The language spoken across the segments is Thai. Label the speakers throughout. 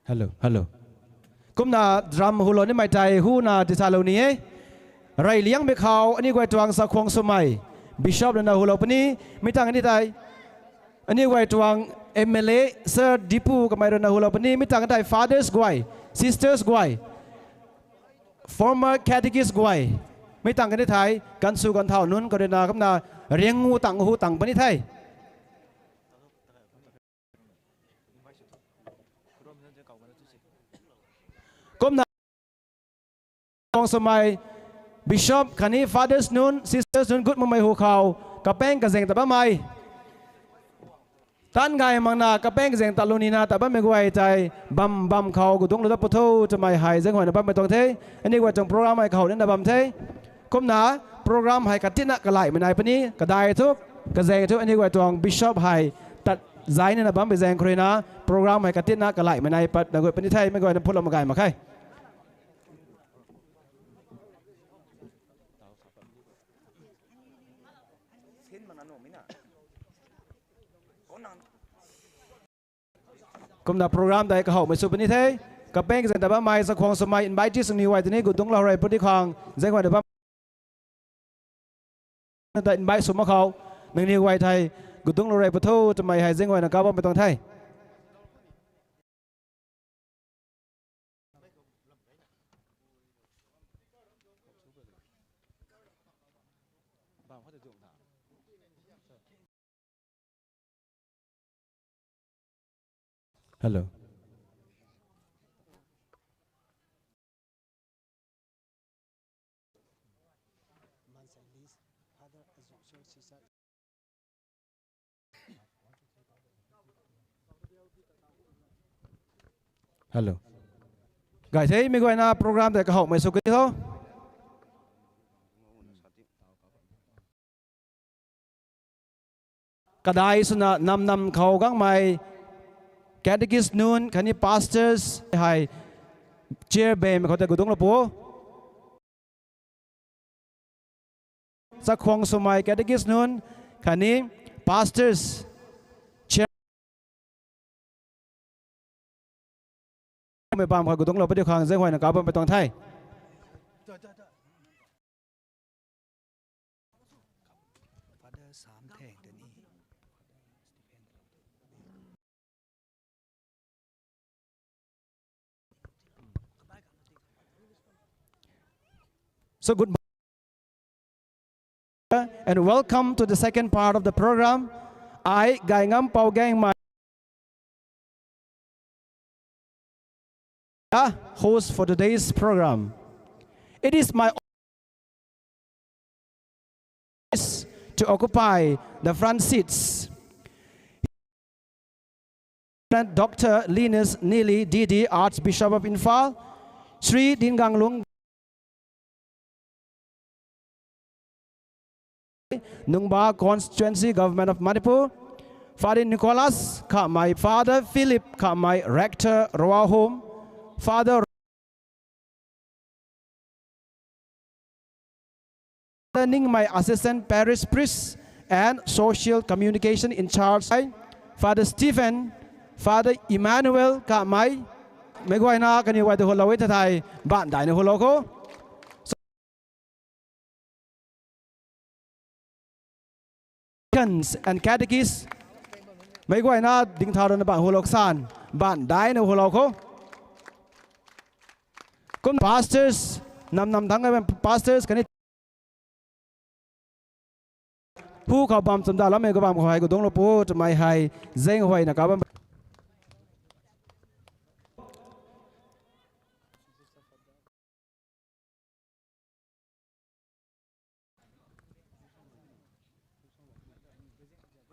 Speaker 1: Hello, hello. Cũng na drum hulo ni mai tai hu na Thessalonians rai liang be khao ani gwai tuang sa khong somai bishop na hulo pani mitang ani tai ani gwai tuang MLA Sir Dipu kamai na hulo pani mitang tai fathers gwai sisters gwai former catechist gwai mitang ani tai kan su kan thao nun ko na kam na rieng hu tang pani thai cũng na khong somai Bishop khani fathers nun sisters nun good mamai hu khao kapeng ka zeng taba mai tan gai mang na kapeng zeng taluni na taba me gwai tai bam khao gu dong lo po tho to mai hai zeng hoi na bam me tong the ani wa trong program hai khao na bam the kum na program hai katina ka lai me nai pani ka dai thuk ka zeng thuk ani wa trong bishop hai tat zai na bam be zeng khoi na program hai katina ka lai me nai pat na goi pani thai me goi na phul ma gai ma khai cũng là program đại cái hậu mới chụp như thế các bên dành tập mai sau khoang số mai invite xuống nhiều vậy thì này cũng đúng là rồi body khoang dành ngoài tập tại invite số mà khâu mình nhiều vậy thầy cũng đúng là rồi body thu cho mày hay dành ngoài là cao bao nhiêu toàn thầy hello hello guys thấy mình gọi là program tại cái hậu mới số cái thôi cái đại suna năm khâu các mày catechist nun khani pastors hai chair bem ko ta gudong lo po sa khong somai catechist nun khani pastors chair me bam ko gudong lo pa de khang zai hoi na ka bam pe tong thai So good morning and welcome to the second part of the program. I Gai Ngam Pau Gang my host for today's program. It is my honor to occupy the front seats. Dr. Linus Neely DD, Archbishop of Infal, Sri Dingang Lung Nungba Constituency Government of Manipur, Father Nicholas, my father Philip, my rector Roa Home, Father Ning, my assistant parish priest and social communication in charge, Father Stephen, Father Emmanuel, my Megwaina, can you wait the whole way that I ban dine holoko? And catechists mấy quay na đinh thao đơn bạn hồ lộc san bạn đái nó hồ lộc không cũng pastors năm tháng ngày pastors cái này hu khảo bám sầm đà lắm mấy cái bám hỏi của đông lộc po cho mày hay dễ hỏi là các bạn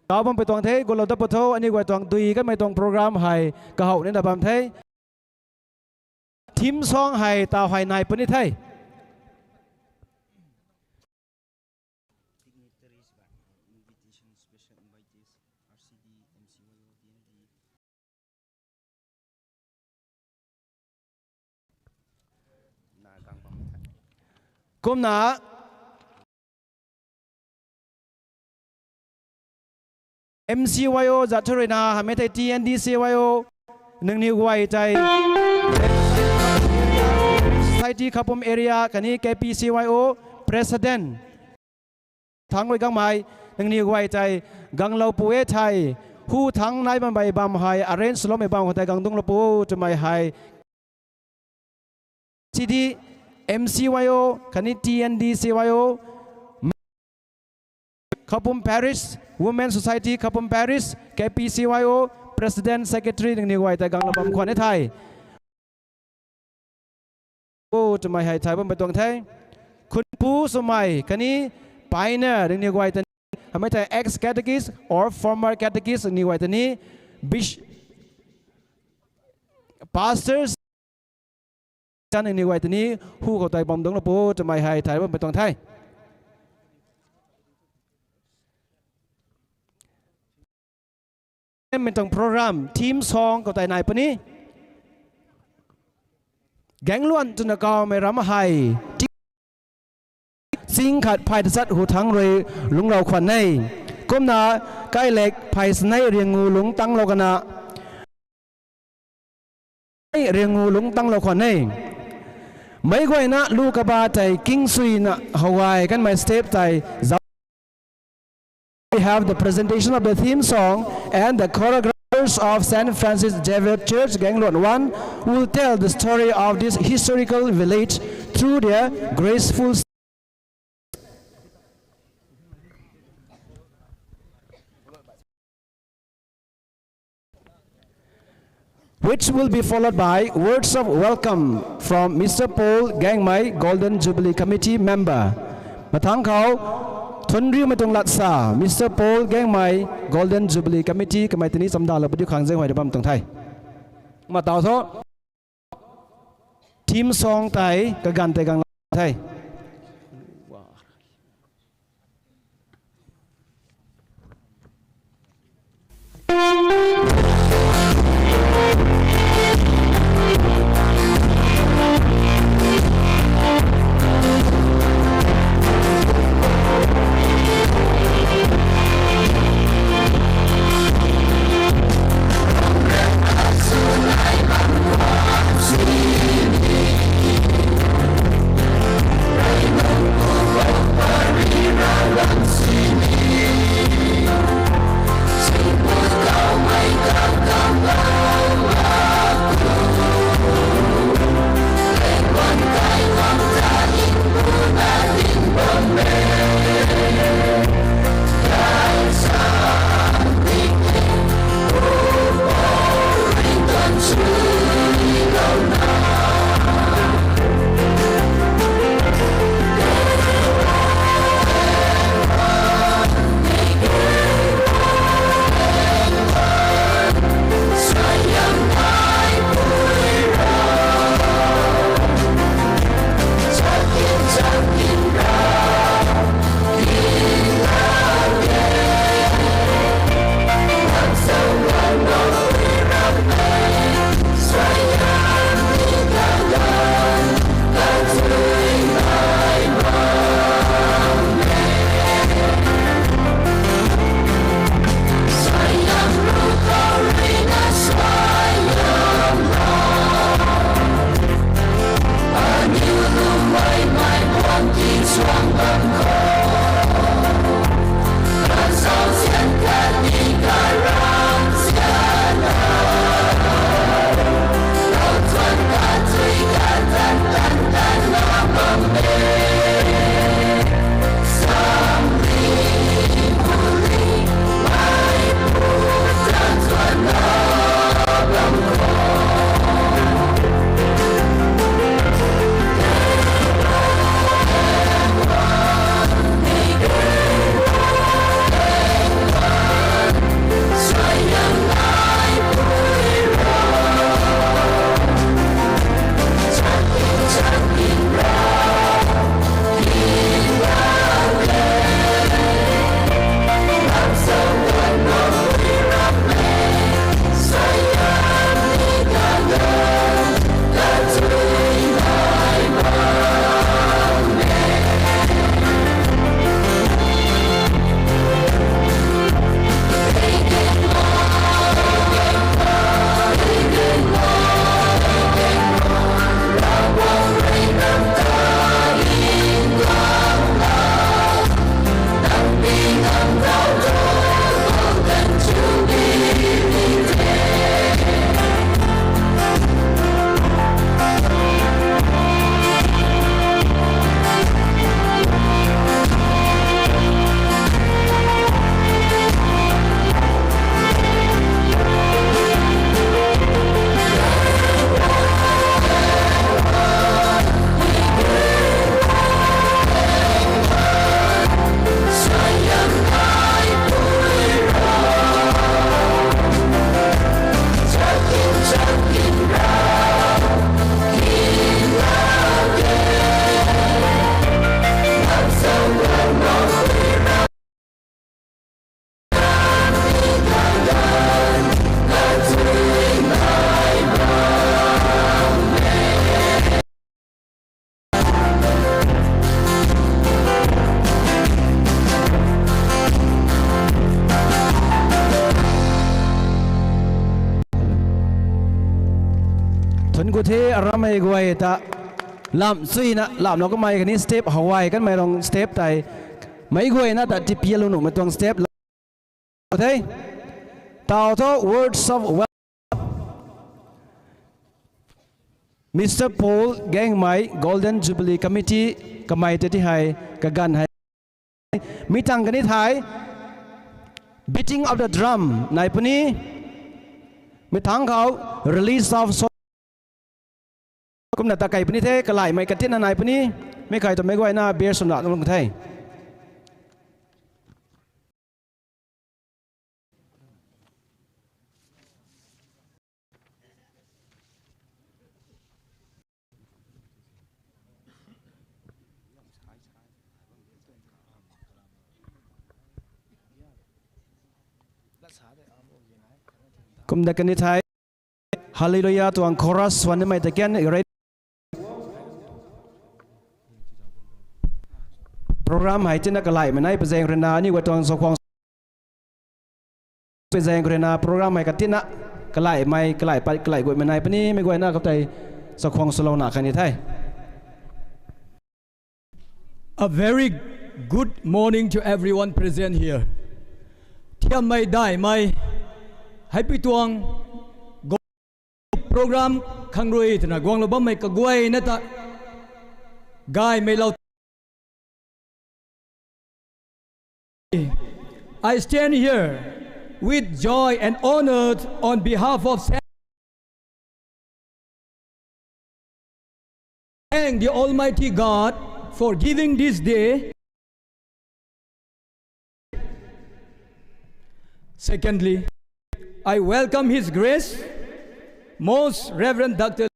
Speaker 1: đó bấmไปตรงthếกูเราต้องพูดอันนี้ว่าตรงดุยก็ไม่ตรงโปรแกรมให้กระหอบนี่นะบำเททีมซองให้ตาไฟในปนิเท กุมนาMCYO จัดทรนาหาไม่ได้ TNDCYO หนึ่งนิ้วไว้ใจ Society ขับผม area กันนี้ KPCYO President ทั้งไว้กังไม้หนึ่งนิ้วไว้ใจกังเราปูเอไทยผู้ทั้งนายบันใบบำไฮอาร์เรนสโลไม่บำคนไทยกังตุงเราปูจะไม่ไฮ CD MCYO กันนี้ TNDCYO ขับผม Paris Women Society ขับผม Paris KPCYO President Secretary หนึ่งนิ้วไว้ใจกังเราบำคนไทยโอ้จะไม่ให้ไทยบำไปตรงไทยคุณผู้สมัยกันนี้ไปเนี่ยหนึ่งนิ้วไว้แต่ทำให้ไทย ex catechist or former catechist หนึ่งนิ้วไว้แต่นี้ pastors จันหนึ่งนิ้วไว้แต่นี้ผู้เข้าใจบำตรงเราปูจะไม่ให้ไทยบำไปตรงไทยเป็นตรงโปรแกรมทีมซองเข้าใจนายปนี้แกงล้วนจนกาวไม่รำไห้สิงขัดภายสัตว์หูทั้งเลยลุงเราขวัญในก้มหนาใกล้เหล็กภายสไนเรียงงูลุงตั้งเรากันนะเรียงงูลุงตั้งเราขวัญในไม่ก่อยนะลูกกบาใจกิ้งซุยนะฮาวายกันไม่สเตปใจ We have the presentation of the theme song and the choreographers of St. Francis Xavier Church Gangluan 1 will tell the story of this historical village through their graceful which will be followed by words of welcome from Mr. Paul Gangmai Golden Jubilee Committee member มาทั้งเขาทนริ้วไม่ตรงลัดซา Mr. Paul Gangmai Golden Jubilee Committee กรรมการนี้สำดาเราไปด้วยขังเจ้าหอยเดบัมตรงไทยมาต่อโซ่ทีมซองไทยกับกันแต่กังไทย aram mai guai ta lam sui na lam no ko mai kan ni step Hawaii kan mai long step tai mai guai na ta ti pielo no ma tong step thế tao to words of Mr. Paul gang mai Golden Jubilee Committee ka mai te ti hai ka gan hai mi tang kan ni thai beating of the drum nai puni mi thang khao release of song kum na ta kai puni the ka lai mai ka tin na nai puni me kai to me goi na beer som na long thai kum da kan ni thai hallelujah tuang chorus wan mai ta ken program hai tin na ka lai mai pa jeng rena ni wa tuang so khong pa jeng rena program mai ka tin na ka lai mai ka lai pa ka lai goi mai pa ni mai goi na ka tai so khong so lo na kan ni thai
Speaker 2: A very good morning to everyone present here. Thiam mai dai mai happy tuang program khang roi thna gwang lo bam mai ka guai na ta gai mai lo I stand here with joy and honored on behalf of thank the Almighty God for giving this day. Secondly, I welcome His Grace, Most Reverend Dr.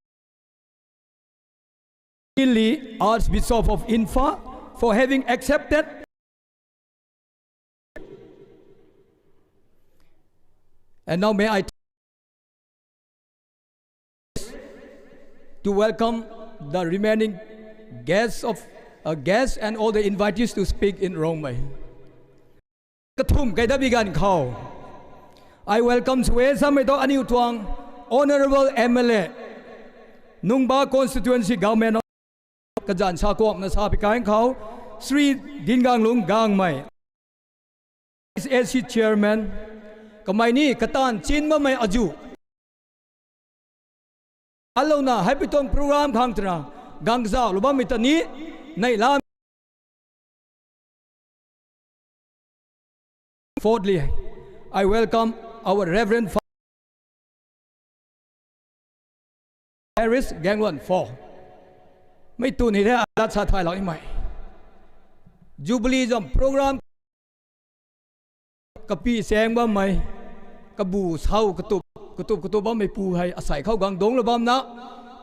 Speaker 2: Lee, Archbishop of Infa, for having accepted and now may I to welcome the remaining guests and all the invitees to speak in Rome. Kathum kaida bigan khao. I welcome Suwe Sameto Aniu Tuang, Honorable MLA, Nungba Constituency Government of Kajan Sakok na sabi kain khao, Sri Dingang Lung Gang Mai, SC Chairman, kamay ni katan chin ma may aju. Alaw na happy tong program khang tra gangza lubam mitani nay lam. Fourthly, I welcome our Reverend Harris Gangwan 4. ไม่ตูนี่แท้รัฐสาไทยเราอีกไหม Jubilee จอมโปรแกรมกะปีแสงบ้าไหมกะบูเศร้ากระตุบบ้าไม่ปูให้อาศัยเข้ากังดงระบำนะ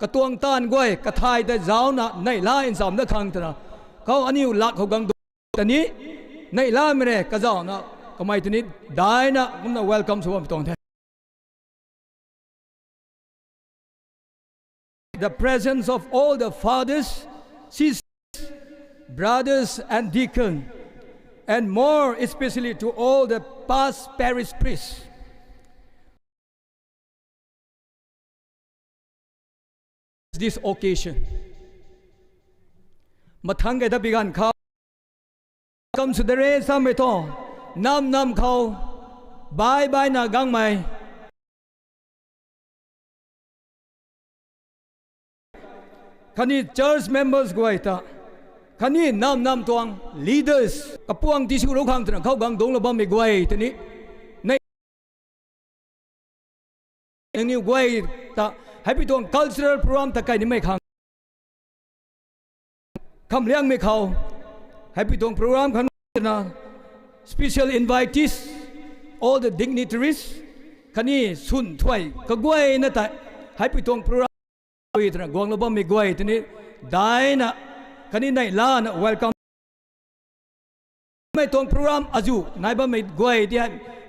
Speaker 2: กระตวงต้านก้อยกระทายแต่เจ้านะในล่าอินสามนักขังนะเขาอันนี้หลักเขากังดงแต่นี้ในล่าไม่ได้กระเจ้านะก็ไม่ตัวนี้ได้นะผมน่า welcome สวมตรงแท้ The presence of all the fathers, sisters, brothers and deacons, and more especially to all the past parish priests. This occasion. Mathang ga da bigan khao. Come to the race sameto. Nam khao. Bye na gang mai. Kani church members guaita. Kani nam tuang leaders. Kapuang tisu ro khang tra khao gang dong la bam me guai tani. Nei ni guai ta happy tuang cultural program ta kai ni mai khang. Kham liang me khao. Happy tuang program khan na special invitees, all the dignitaries. Kani sun thwai ka guai na ta happy tuang program gwang lo bam mi guai tani dai na kani nai la na welcome mai tong program aju nai ba mai guai dia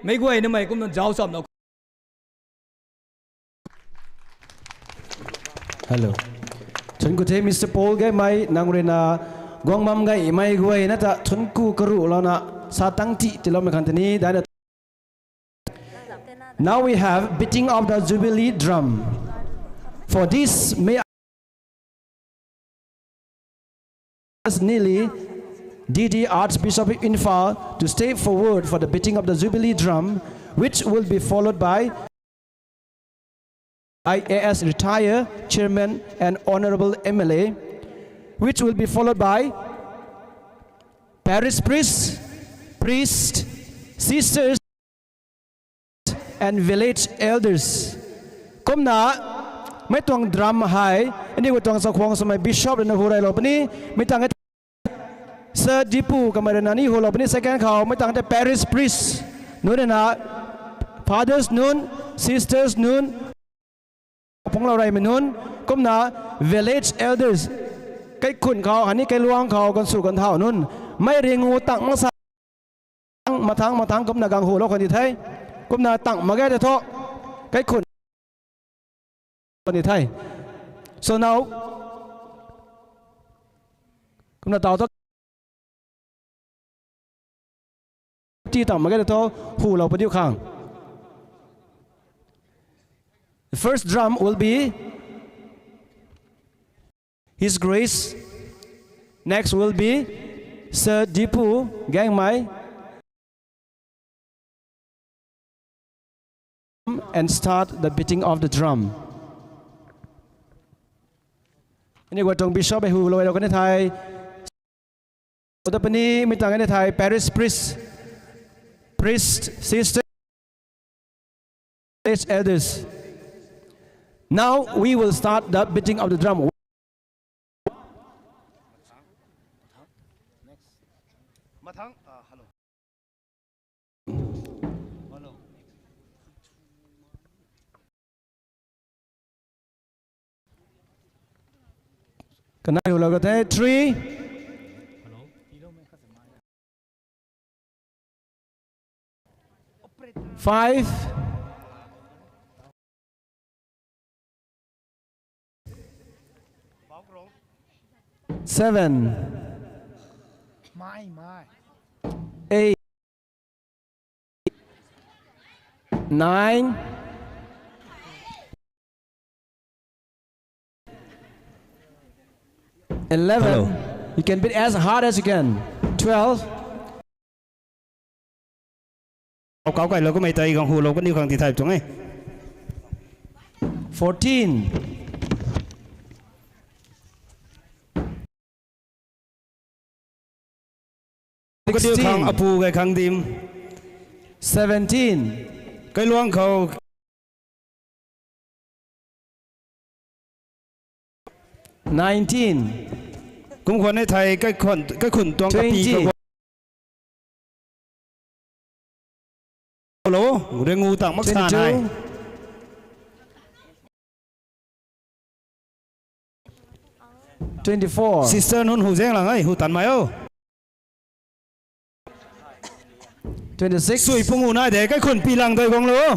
Speaker 2: mai guai na mai kum na jaw sam na
Speaker 1: hello chun ku the Mr. Paul ga mai nangrena gwang mam ga mai guai na ta chun ku karu lo na sa tang ti ti lo me khan tani da now we have beating of the Jubilee drum. For this, may Neely, DD Archbishop of Infa, to step forward for the beating of the Jubilee drum, which will be followed by IAS Retire Chairman and Honorable MLA, which will be followed by parish priests, sisters, and village elders. Kumna, may tuang drum high, ini ko tuang sa kuwang sa may bishop na huray lo pani, may tang Sir Dipu kamaranani hulo pani second kau, may tang parish priests, nun na fathers nun, sisters nun, pong lao rai nun, kumna village elders, kay kun kau, hani kay luang kau kan su kan thao nun, may ringu tang matang kumna gang hulo kan di thay, kumna tang magay de to, kay kun kan di thay. So now, kumna tao to ti tang magay de to hulo pa diu khang. The first drum will be His Grace. Next will be Sir Dipu Gang Mai. And start the beating of the drum. Ini gua tong bishop hu lo lo kan thai. Oda pani mi tang kan thai parish priest sister elders. Now we will start the beating of the drum. Can I look at that? 3, 5, 7, 8, 9, 11. Hello. You can beat as hard as you can. 12.
Speaker 3: Cáo cái lo có mấy tay găng hồ lo có nhiều khang thì thay chúng ấy.
Speaker 1: 14.
Speaker 3: có điều khang apu cái khang tim.
Speaker 1: 17.
Speaker 3: Cái luang khâu.
Speaker 1: 19.
Speaker 3: Cũng còn ấy thầy cái khuẩn toang cái pi cái lố rồi ngu tặng mắc sàn này.
Speaker 1: 24.
Speaker 3: Sister nun hù giang là ngay hù tàn mày ô.
Speaker 1: 26.
Speaker 3: Sủi phung hù này để cái khuẩn pi lăng thôi con lố.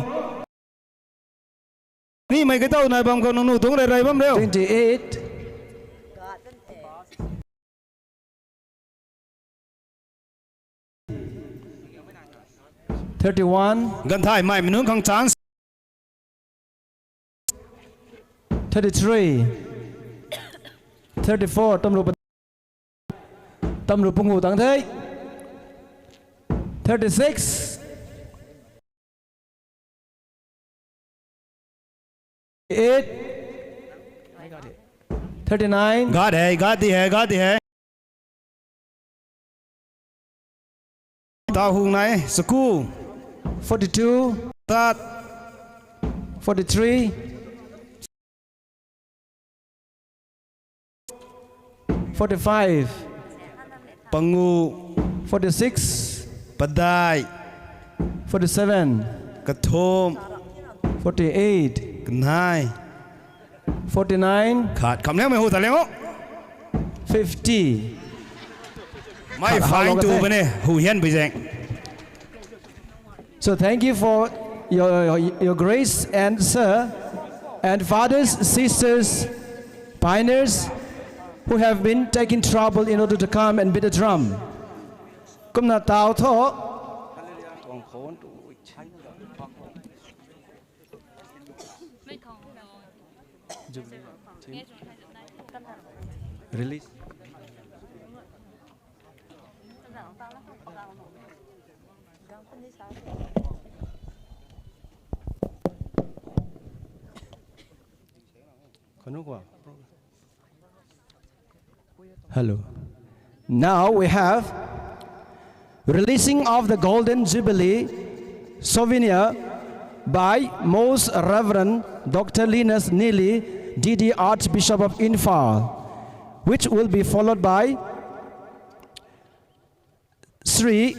Speaker 3: Ni mấy cái tàu này bằng con nụ tung đây bấm đeo.
Speaker 1: 28. 31.
Speaker 3: Gần thải mày mình hướng khang chán.
Speaker 1: 33. 34. Tâm lục phung hù tăng thế. 36. 38. 39.
Speaker 3: Got it. Tao hùng này, school.
Speaker 1: 42.
Speaker 3: Start.
Speaker 1: 43. 45.
Speaker 3: Pangu.
Speaker 1: 46.
Speaker 3: Padai.
Speaker 1: 47.
Speaker 3: Kathom.
Speaker 1: 48.
Speaker 3: Knai.
Speaker 1: 49.
Speaker 3: Khát cầm léo mày hù tao léo.
Speaker 1: 50.
Speaker 3: Mày phải tụ bên này hù hiền bây giờ.
Speaker 1: So thank you for your grace and sir and fathers, sisters, pioneers who have been taking trouble in order to come and beat the drum. Cũng là tao thọ. Release. Hello. Now we have releasing of the Golden Jubilee souvenir by Most Reverend Dr. Linus Neely, D.D. Archbishop of Imphal, which will be followed by Sri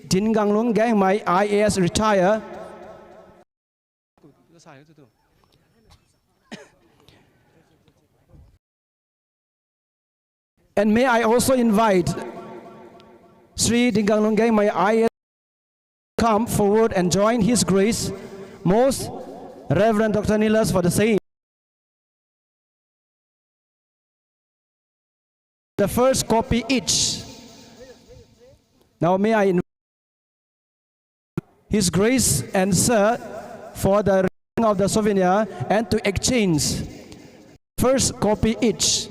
Speaker 1: Dinganglung Gangmai IAS retire. And may I also invite Sri Dinganglung Gangmai IAS come forward and join His Grace, Most Reverend Dr. Nilas, for the same. The first copy each. Now may I invite His Grace and Sir for the reading of the souvenir and to exchange first copy each.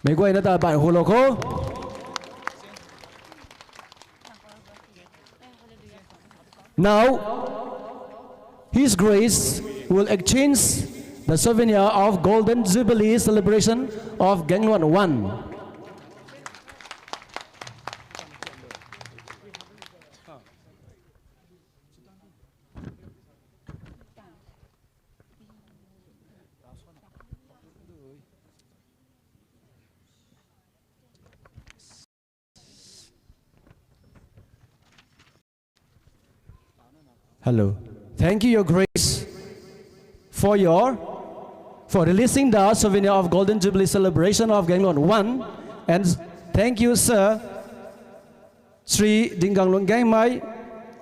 Speaker 1: Mấy quay nó ta bạn hồ lô khô. Now, His Grace will exchange the souvenir of Golden Jubilee celebration of Gangwon 1. Hello. Thank you, Your Grace, for releasing the souvenir of Golden Jubilee celebration of Gangwon 1. And thank you, Sir Sri Dinganglung Gangmai,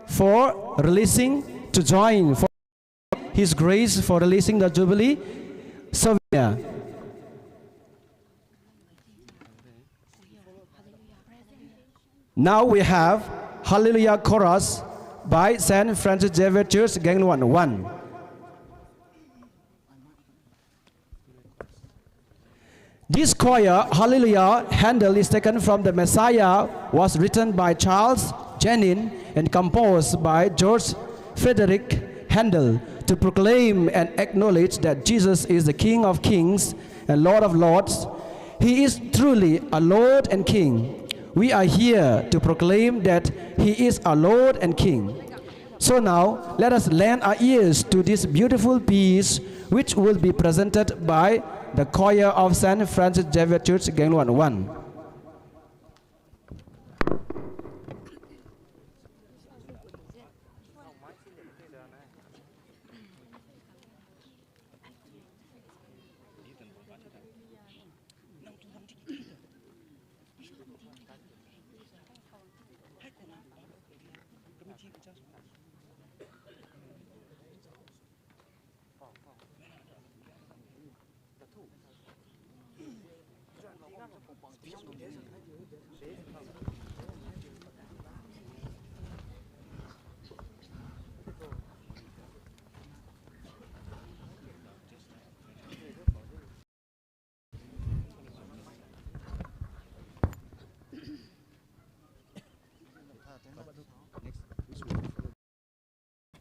Speaker 1: for releasing to join for His Grace for releasing the Jubilee souvenir. Now we have Hallelujah Chorus by St. Francis Xavier Church, Gangwon 1. This choir, Hallelujah, handle is taken from the Messiah, was written by Charles Janin and composed by George Frederick Handel to proclaim and acknowledge that Jesus is the King of Kings and Lord of Lords. He is truly a Lord and King. We are here to proclaim that He is our Lord and King. So now, let us lend our ears to this beautiful piece, which will be presented by the choir of St. Francis Xavier Church, Gangwon 1.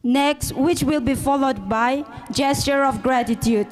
Speaker 4: Next, which will be followed by gesture of gratitude.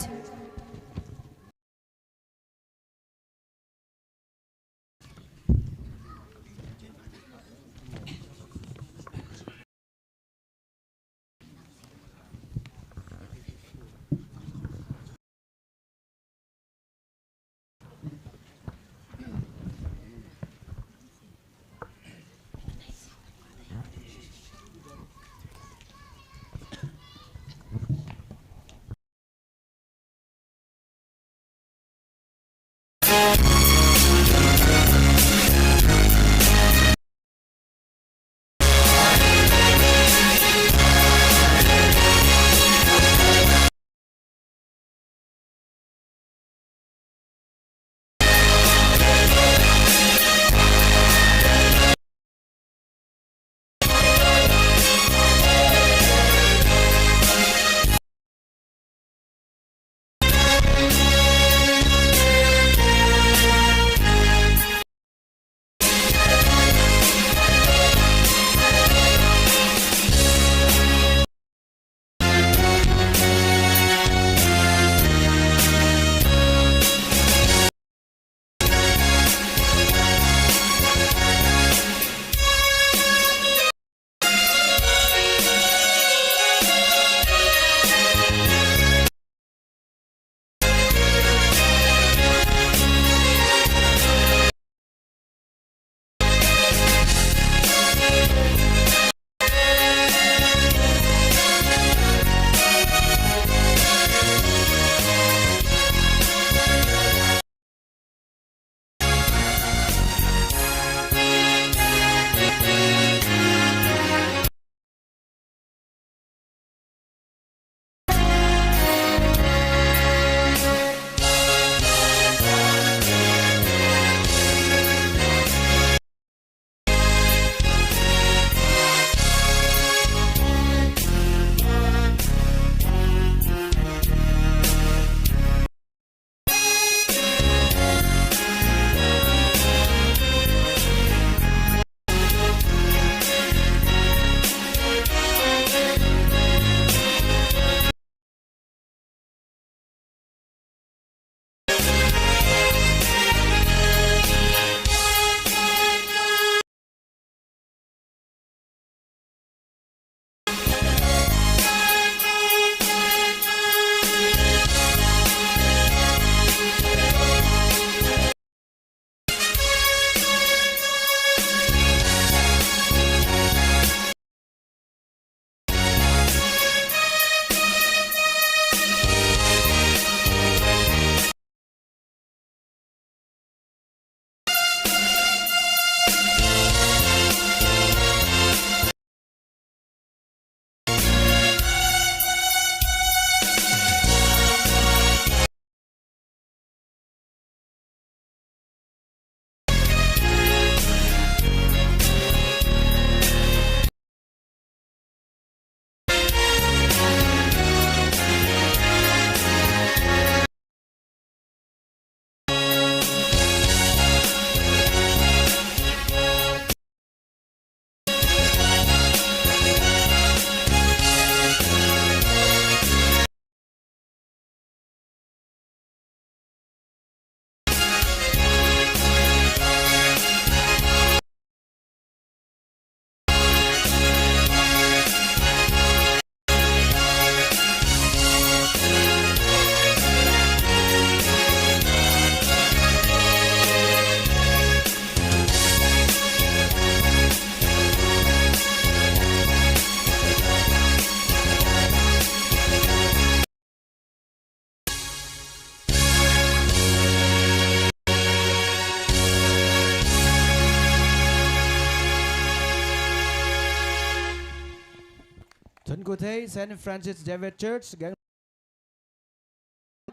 Speaker 1: gu thấy Saint Francis Xavier Church gang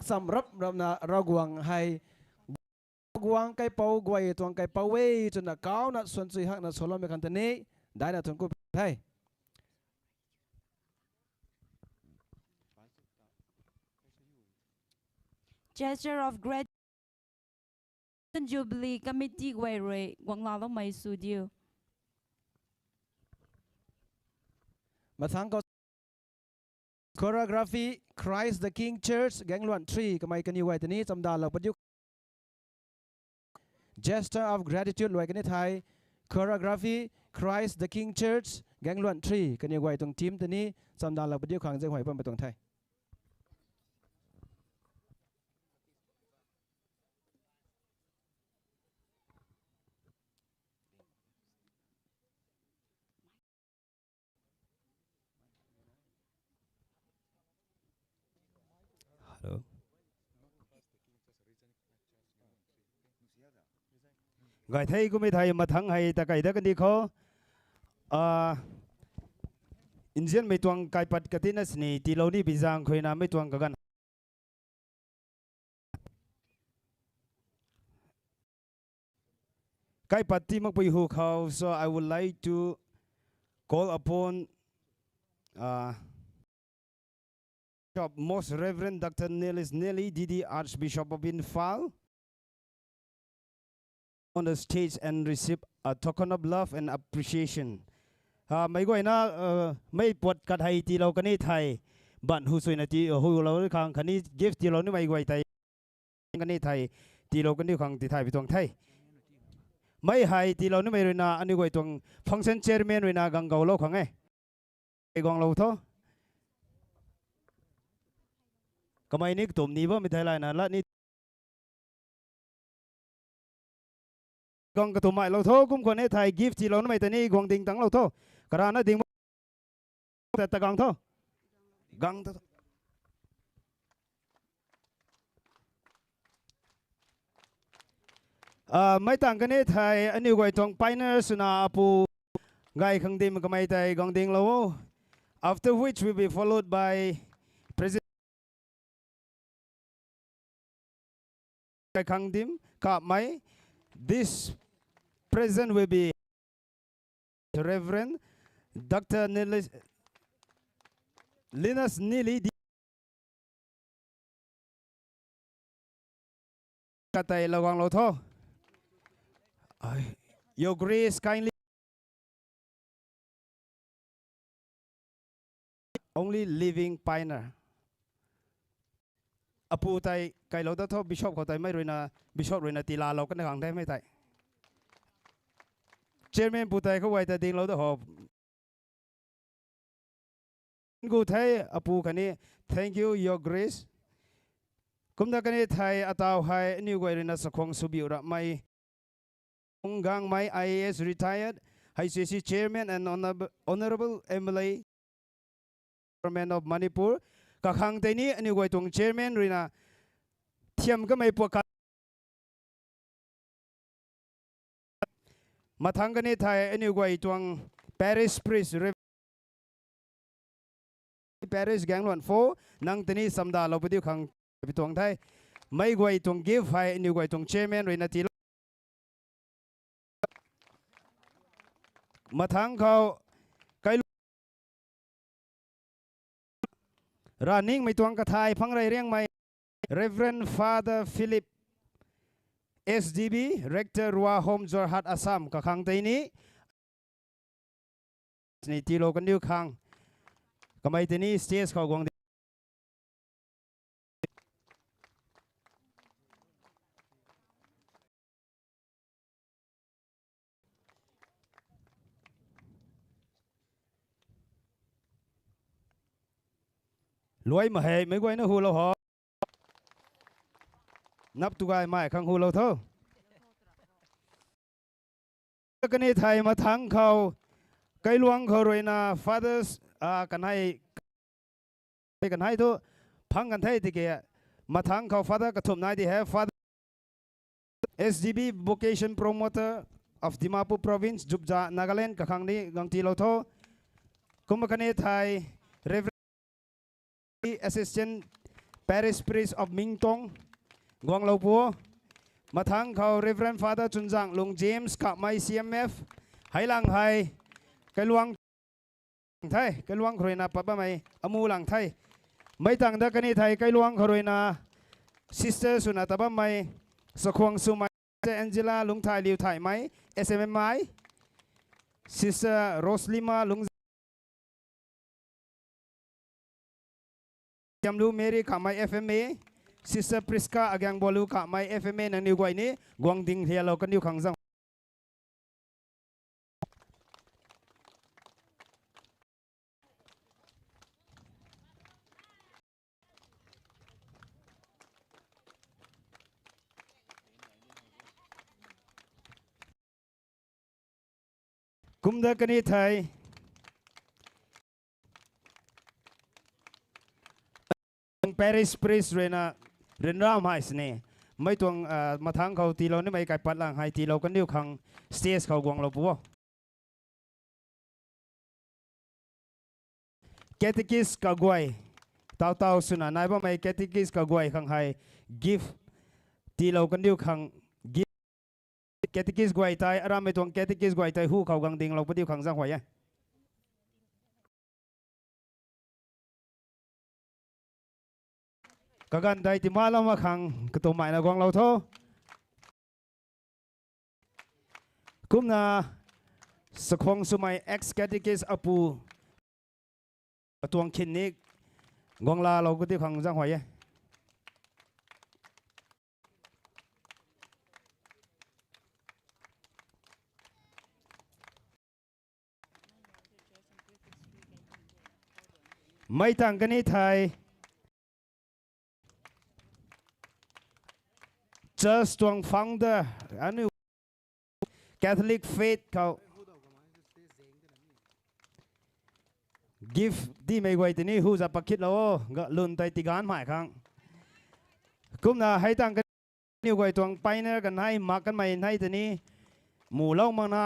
Speaker 1: sầm rấp rập na raguang hay guang cái pau guai tuang cái pau wei cho na cao na xuân suy hắc na solo me kan tani dai na thun ku thai
Speaker 4: Gesture of Gratitude Jubilee Committee Guai Rui Guang La Lo Mai Su Diu.
Speaker 1: mà thang có choreography Christ the King Church gang luan 3 cái mai cái như vậy tani chăm đa lộc bất yuk Gesture of Gratitude loại cái này thai choreography Christ the King Church gang luan 3 cái như vậy tông team tani chăm đa lộc bất yuk hàng dây hoài bom bê tông thai
Speaker 3: Gọi thấy cũng mới thầy mà thằng hay ta cái đó cái đi khó Indian mấy tuang cái bát cái tin này thì lâu đi bị giang khơi na mấy tuang cái gan cái bát thì mắc bị hụt khâu so I would like to call upon Most Reverend Dr. Nelis Nelly Didi Archbishop of Infal on the stage and receive a token of love and appreciation. Mấy gọi na mấy bột cắt hay tí lâu cái này thầy bạn hu suy na tí hu lâu khang cái này gift tí lâu này mấy gọi thầy cái này thầy tí lâu cái này khang tí thầy bị tuang thầy mấy hay tí lâu này mấy rồi na anh gọi tuang function chairman rồi na gang gầu lâu khang ấy cái gang lâu thôi cái mấy này tụm ní với mấy thầy lại na lát ní gong cái tụm mày lâu thôi cũng còn ấy thầy gift tí lâu này mấy thầy ní gong đinh tăng lâu thôi cái đó nó đinh ta gang thôi gang thôi mấy thằng cái này thầy anh yêu gọi tuang pioneers na apu gai khang dim cái mấy thầy gong đinh lâu after which will be followed by President khang dim ka mai this present will be Reverend Dr. Linus Neely Katay lawang lo tho Your Grace kindly only living pioneer apu tay kai lo ta tho bishop ko tay mai roina bishop roina tila lo kan hang dai mai tay chairman pu tay ko wai ta ding lo da ho gu thai apu kani thank you your grace kum da kani thai ataw hai ni goi rina sakhong subiu ra mai gang mai IAS retired ICC chairman and honorable MLA chairman of Manipur ka khang te ni ani goi tung chairman rina thiam ka mai pu ka mathang kani thai ani goi tung Paris priest Paris Gangluan 4 nang tini samda lo pudi khang bitong thai mai goi tung give hai ni goi tung chairman rina ti mathang khao kai running mai tuang ka thai phang rai riang mai Reverend Father Philip SDB Rector Rua Home Jorhat Assam ka khang tai ni ni ti lo kan diu khang kamai tini stage khao gong lối mà hệ mấy quay nó hù lâu họ nắp tu gai mai khang hù lâu thôi cái này thầy mà thắng khâu cái luang khâu rồi na fathers cái này thôi phăng cái này thì kìa mà thắng khâu father cái thùng này thì hay father SGB Vocation Promoter of Dimapur Province Jubja Nagaland cái khang này gang ti lâu thôi cũng mà cái này thầy Reverend Assistant Parish Priest of Ming Tong กวางเราปัวมาทางเขา Reverend Father จุนจังลุง James กับไม CMF ไหหลังไทยกลวงไทยกลวงครวยนาปะปะไม่อมูหลังไทยไม่ต่างดักนี่ไทยกลวงครวยนา Sister สุนัตปะไม่สควงสุไมแองเจล่าลุงไทยลิวไทยไหม SMM ไหม Sister Roslima ลุงจำดูเมรี่กับไม FMA Sister Priska อาgang bolu กับไม FMA นันนิวกวยนี้กวางดิ่งเทียเรากันนิวขังซังกุมเดกันนี้ไทยParish Priest เรนรามไฮส์เนี่ยไม่ตวงมาทางเขาตีเราเนี่ยไม่ไกลปัดหลังไฮตีเรากันเดียวขังสเตจเขากวางเราปัวแคติกิสกากวยเต่าสุนันายบ่ไม่แคติกิสกากวยขังไฮ gift ตีเรากันเดียวขัง gift แคติกิสกวยไทยอารามไม่ตวงแคติกิสกวยไทยหูเขากังดิ่งเราปฏิขังสังหวยก็กันได้ที่มาแล้วมาขังกระตุ้มใหม่นะกวางเราท้อกุมนาสควงสุมัย ex catechist อปูตัวงคินนี้กวางลาเราก็ที่ขังจังหวะไม่ต่างกันนี่ไทยJust one founder อันนี้ Catholic faith เขา give ที่ไม่ไหวที่นี่หูจะปักคิดแล้วก็ลุนไตติการหมายครั้งกุมนาให้ตั้งกันนี่ไหวตวงไปเนี่ยกันให้มากันไม่ให้ที่นี่หมู่เล่ามังนะ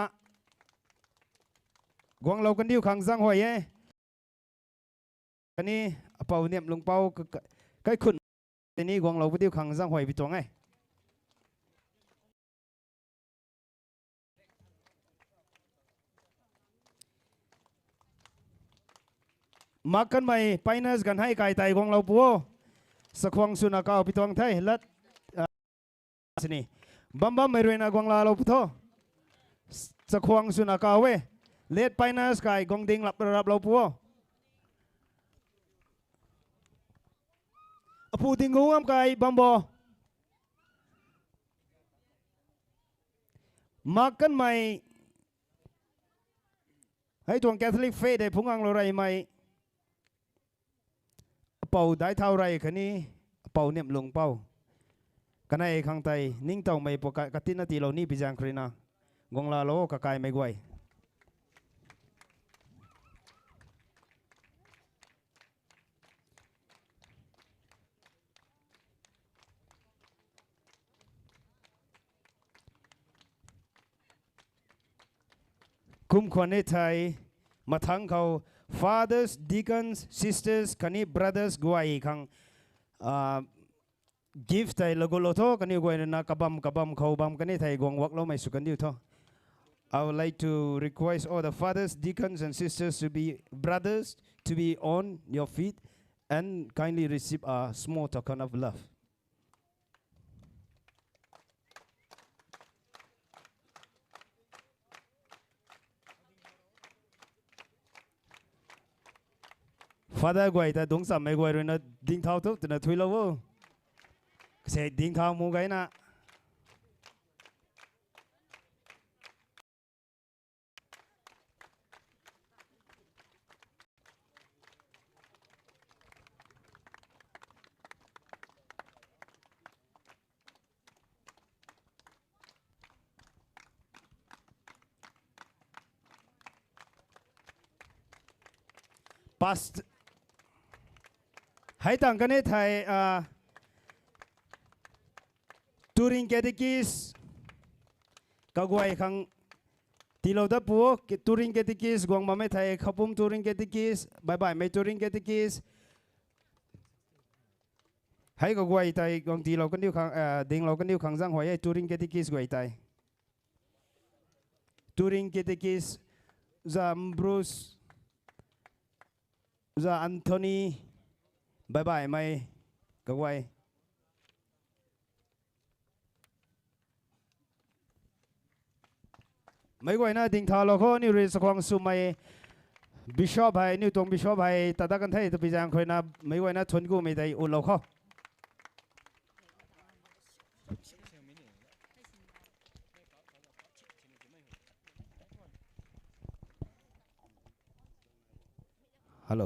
Speaker 3: กวางเรากันดิ้วขังสังหอยกันนี่เป่าเนี่ยลุงเป่าใกล้ขุนที่นี่กวางเราไปดิ้วขังสังหอยไปตัวไงมากันไม่ไปนัสกันให้ไก่ไตของเราปัวสควงสุนัขเอาไปทวงไทยลัดสินี่บัมบัมไม่รวยนะกวางลาเราพุทโธสควงสุนัขเอาเว้เล็ดไปนัสไก่กองดิ่งหลับรับเราปัวผู้ดิ่งงูอ้ำไก่บัมบอมากันไม่ให้ทวงแคทอลิกเฟสได้พุงอังเราไรไม่เป่าได้เท่าไรคันนี้เป่าเนี่ยลงเป่ากันไอ้ข้างใต้นิ่งเต่าไม่ปกติกตินาทีเรานี่พิจารณาครีนากงลาโลกกายไม่กวยคุ้มควรในไทยมาทั้งเขา fathers deacons sisters คันนี้ brothers กวยขังgift ไทยละกุโลโทคันนี้กวยนะกบัมเขาบัมคันนี้ไทยกวงวักเราไม่สุกันดิวท้อ I would like to request all the fathers deacons and sisters to be brothers to be on your feet and kindly receive a small token of love Father กวยแต่ดงสามไม่กวยเลยนะดิ้งเท้าทุกแต่นะทุยแล้วเสร็จดิ้งเท้ามูไกนะปัสให้ต่างกันในไทยตูริงแคติกิสกกวยขัง ตีเราได้ปัวตูริงเกติกิสกวางมาไม่ไทยขบุมตูริงเกติกิสบายบายไม่ตูริงเกติกิสให้ก็กวยไทยกวางตีเรากันดิ้วขังดิ่งเรากันดิ้วขังจังหอยตูริงเกติกิสกวยไทยตูริงเกติกิสจามบรูซจาอันโทนีบายบายไม่ก็กวยไม่กวยนะดิ่งทาเราเขานี่เรื่องสควงสุไม่บิชอปให้นิวตรงบิชอปให้ตัดกันไทยตัวพิจารณาคอยนะไม่กวยนะชนกูไม่ได้อุ่นเราเขาฮัลโหล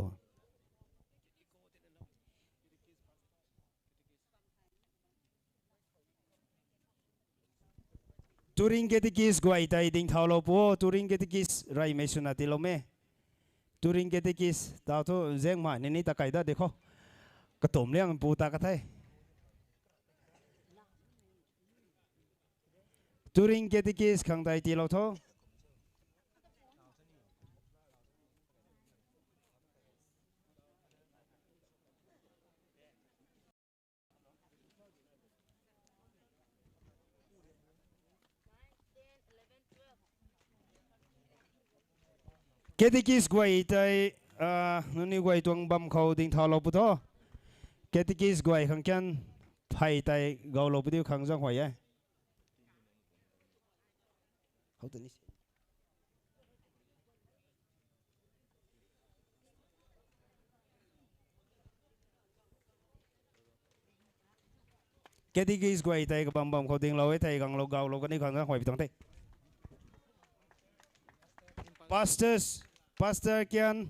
Speaker 3: ตูริงเกติกิสกวยไทยดิ่งทาเราปัวตูริงเกติกิสไรไม่สุนัติเราเมตูริงเกติกิสตาทุเจงมานี่ตะไคร้ได้เด็กเขากระตุ่มเลี้ยงปูตากระไทยตูริงเกติกิสขังไทยตีเราท้อเกติกิสกวยไทยนั่นนี่กวยตวงบัมเขาดิ่งทาเราปุถอเกติกิสกวยขังกันไผ่ไทยเกาเราปุดิวขังจังหวะยัยเขาตัวนี้เกติกิสกวยไทยกับบัมเขาดิ่งเราไว้ไทยกังเราเกาเรากันนี่ขังจังหวะไปตรงไทย Pastor kian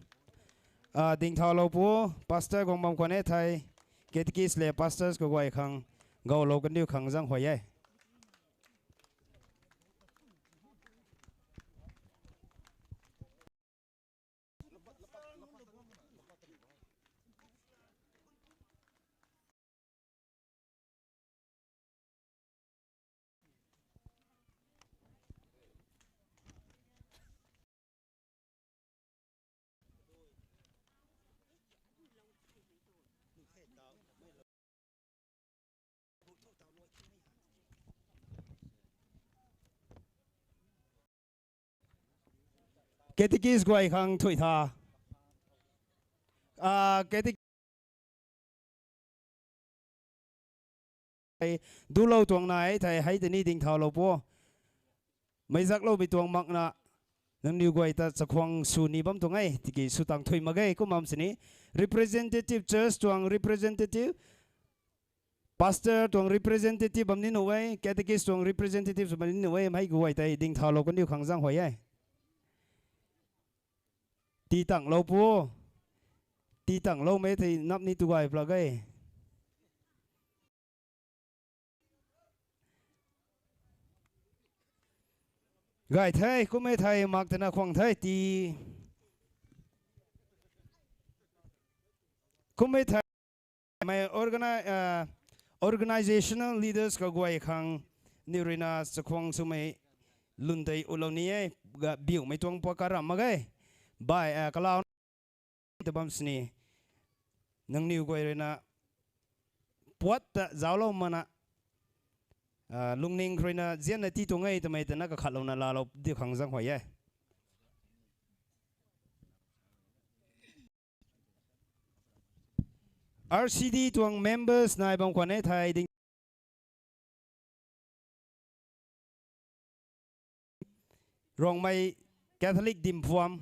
Speaker 3: ding thao lo pu pastor gong bam kone thai ketikis le pastors ko goi khang go lo kan diu khang jang hoye ketikis goi khang thui tha ketik du lo tuang nai thai hai te ni ding thao lo pu mai zak lo bi tuang mak na nang niu goi ta chakhwang su ni bam tungai tiki su tang thui magai ku mam sini representative church tuang representative pastor tuang representative bam ni no wai ketikis tuang representative bam ni no wai mai goi tai ding thao lo kan diu khang jang hoi aiตีตั้งเราปูตีตั้งเราไม่ที่นับนี่ตัวไอ้ปลาไก่ไก่ไทยก็ไม่ไทยมักแต่นักขวางไทยตีก็ไม่ไทยไม่ organizational leaders ก็กวยขังนี่รีน่าสักขวางสมัยลุนไทยอุลานี่กับบิวไม่ต้องปากการะมาไงบายกล่าวแต่บัมสนีนังนิวกวยเลยนะปวดแต่เจ้าเรามันนะลุงนิงคอยนะเจียนในที่ตรงไงทำไมแต่นักขัดเรานะลาเราเดี๋ยวขังสังหอยยัย RCD ตัวง members นายบางคนในไทยดิ้งรองไม่แคทอลิกดิมฟอม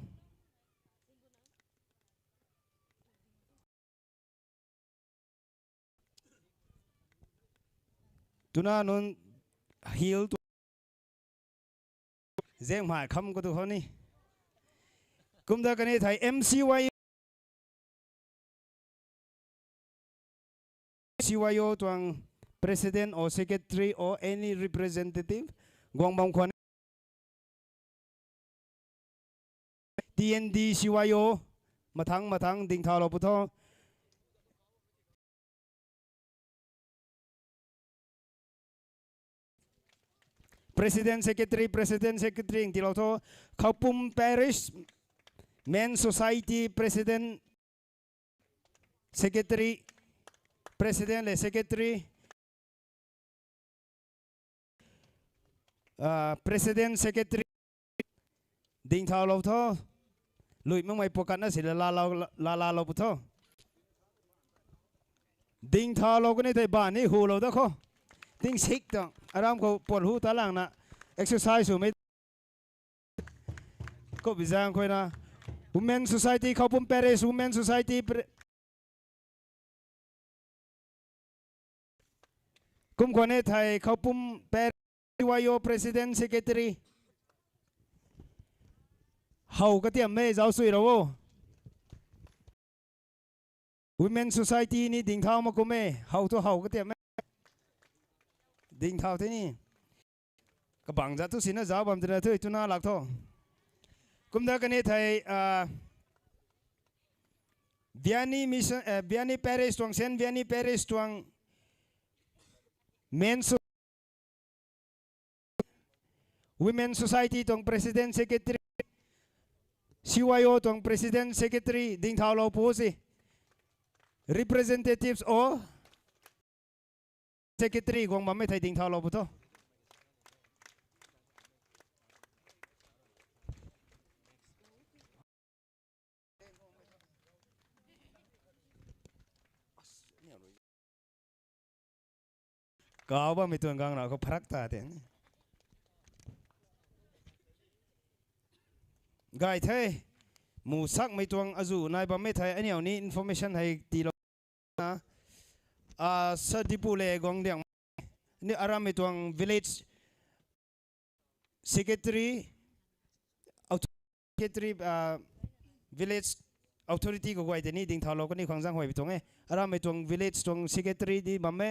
Speaker 3: ตุนานุนฮิลตัวเจ้าหมายคำก็ตัวเขานี่กุมตากันในไทย MCYO ตัว president or secretary or any representative กวางบางคน TND CYO มาทั้งดิ่งทาวเราพุทธ President Secretary ที่เราโทรเขาปุ่ม Parish Men Society President Secretary President และ Secretary President Secretary ดิ่งเท้าเราโทรลุยมั่งไม่ปกันนะสิลาเราพุทโธดิ่งเท้าเราก็ในไทยบ้านนี่หูเราตะโคดิ่งสิกจังอารามเขาปวดหูตาล่างนะ exercise สูไม่ก็บิจังคุยนะ Women Society เขาปุ่ม Paris Women Society กุมคนในไทยเขาปุ่ม Paris CYO President Secretary เฮาก็เตรียมไม่เจ้าสุยเรา Women Society นี่ดิ่งเท้ามากุมเม่เฮาตัวเฮาก็เตรียมไม่ดิ่งเท้าที่นี่ก็บังจัดทุกสิ่งนะจ้าบัมจะได้ทุยจุน่าหลักท่อกุมเด็กกันในไทยVianney Mission Vianney Paris ตวงเซน Vianney Paris ตวง Men Women Society ตวง President Secretary CYO ตวง President Secretary ดิ่งเท้าเราพูดสิ Representatives or Secretary ของมันไม่ไทยดิ่งเท้าเราพูดท่อก็เอาว่าไม่ตัวกลางเราก็พรักตาเต็งไกด์เทหมูสักไม่ตัวอาจูนายบ่ไม่ไทยอันนี้เอานี้ information ให้ตีเรานะสติปูเลกองเดียงนี่อารามไม่ตัว village secretary secretary village authority ก็ไว้แต่นี่ดิ่งเท่าเราก็นี่ของสังหวยไปตรงไงอารามไม่ตัว village ตรง secretary ดีบ่ไม่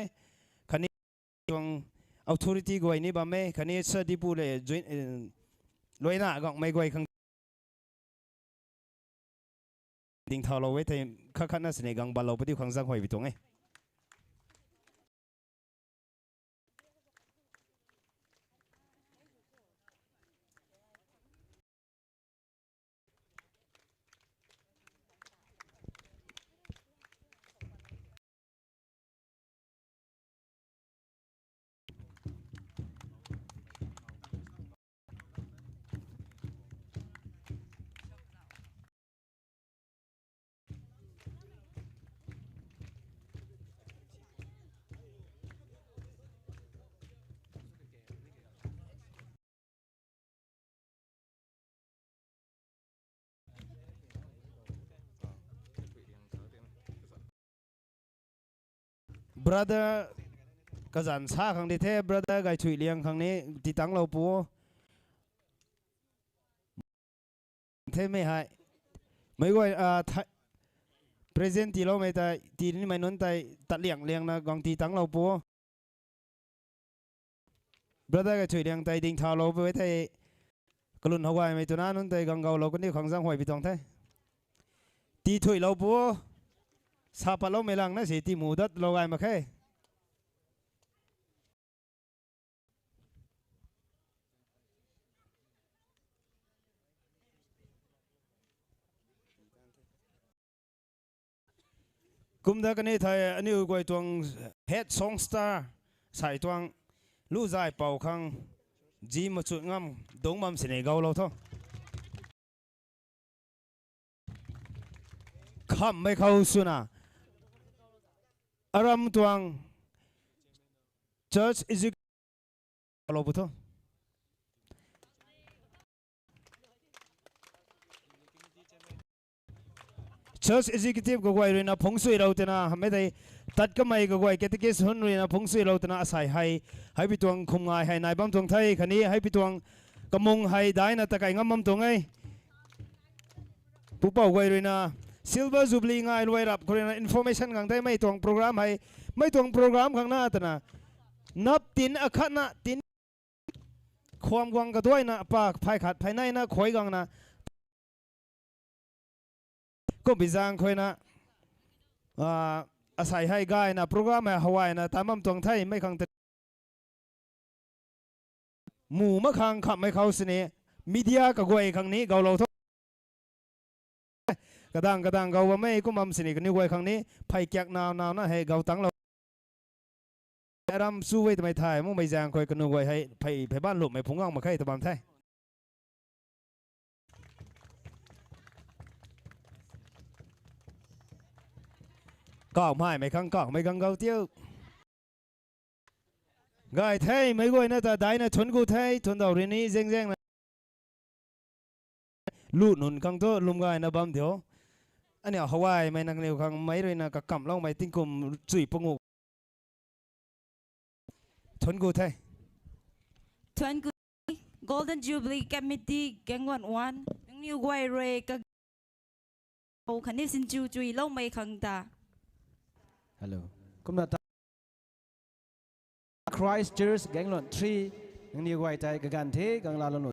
Speaker 3: คันนี้ตรง authority ก็ไว้นี่บ่ไม่คันนี้สติปูเลลอยหน้าก็ไม่ไว้ข้างดิ่งเท่าเราไว้แต่ข้าน่าสนิทกังบาเราไปที่ของสังหวยไปตรงไงbrother กระสันซาครั้งที่เทพ brother ไก่ช่วยเลี้ยงครั้งนี้ที่ตั้งเราปูเทพไม่ให้ไม่ก็present ที่เราไม่ได้ที่นี่ไม่นนแต่ตัดเลี้ยงนะกองที่ตั้งเราปู brother ไก่ช่วยเลี้ยงแต่ดิ่งเท้าเราไปไว้ที่กลุ่นหัวไม่ตัวนั้นนนแต่กองเก่าเราก็นี่ของสังหวยไปตรงเทที่ช่วยเราปูซาปะเราไม่ลังนะสิที่หมูดัดเราไงมาแค่กุมเด็กกันนี่ไทยอันนี้ก็ไอ้ตัวเฮดซองสตาร์ใส่ตัวลู่ใจเป่าคังจีมาจุดงามดงมัมเสน่ห์เกาเราท่อคำไม่เข้าสุนะอารามตัว Church Executive เราพูดท่อ Church Executive ก็ไว้เรื่องนะพงสุยเราเถอะนะไม่ได้ตัดก็ไม่ก็ไว้แกตะเกสหุ่นเรื่องนะพงสุยเราเถอะนะอาศัยให้ไปตัวคุมงานให้นายบ้านตัวไทยคันนี้ให้ไปตัวกำมงให้ได้นะตะไคงมั่มตัวไงผู้เป่าไว้เรื่องนะ Silver Jubilee ง่ายรวยรับคนนะ information ข้างใต้ไม่ตัวโปรแกรมให้ไม่ตัวโปรแกรมข้างหน้าเถอะนะนับตินอคันนะตินความกวางกระด้วยนะปากภายขัดภายในนะคอยกังนะก็บิจังคอยนะอาศัยให้ง่ายนะโปรแกรมให้ฮาวายนะตามมั่มตัวไทยไม่ขัง หมู่มะคังขับไม่เข้าเสน่มีเดียกับกวยครั้งนี้เกาเราทั้งกระดังเกาว่าไม่ก็มั่มสนิกันนี่กวยครั้งนี้ไผ่แกกนาวนะให้เกาตั้งเรารำสู้ไว้ทำไมไทยมุ่งไปจางคอยกันนู่กวยให้ไผ่บ้านหลุมไม่พงอ่างมาใครตะบามไทยก้าวไม่คังก้าวไม่คังเกาเตี้ยวกายไทยไม่กวยนะแต่ได้นะชนกูไทยชนดาวเรนี้เจ๊งนะลูดหนุนคังโตลุมกายนะบัมเดียวอันนี้ฮาวายไม่นักเลี้ยวคังไม่เลยนะกะกำเล่าไม่ติ้งกุมจุยปงูชนกูไทย
Speaker 4: Tuan Golden Jubilee Committee Gang 1 New Guai Ray ka Khani sin chu chui lo mai khang ta
Speaker 1: Hello กุมนาตา Christchurch แกงหล่น3ยังนี่ไว้ใจกันเทกังลาลนุ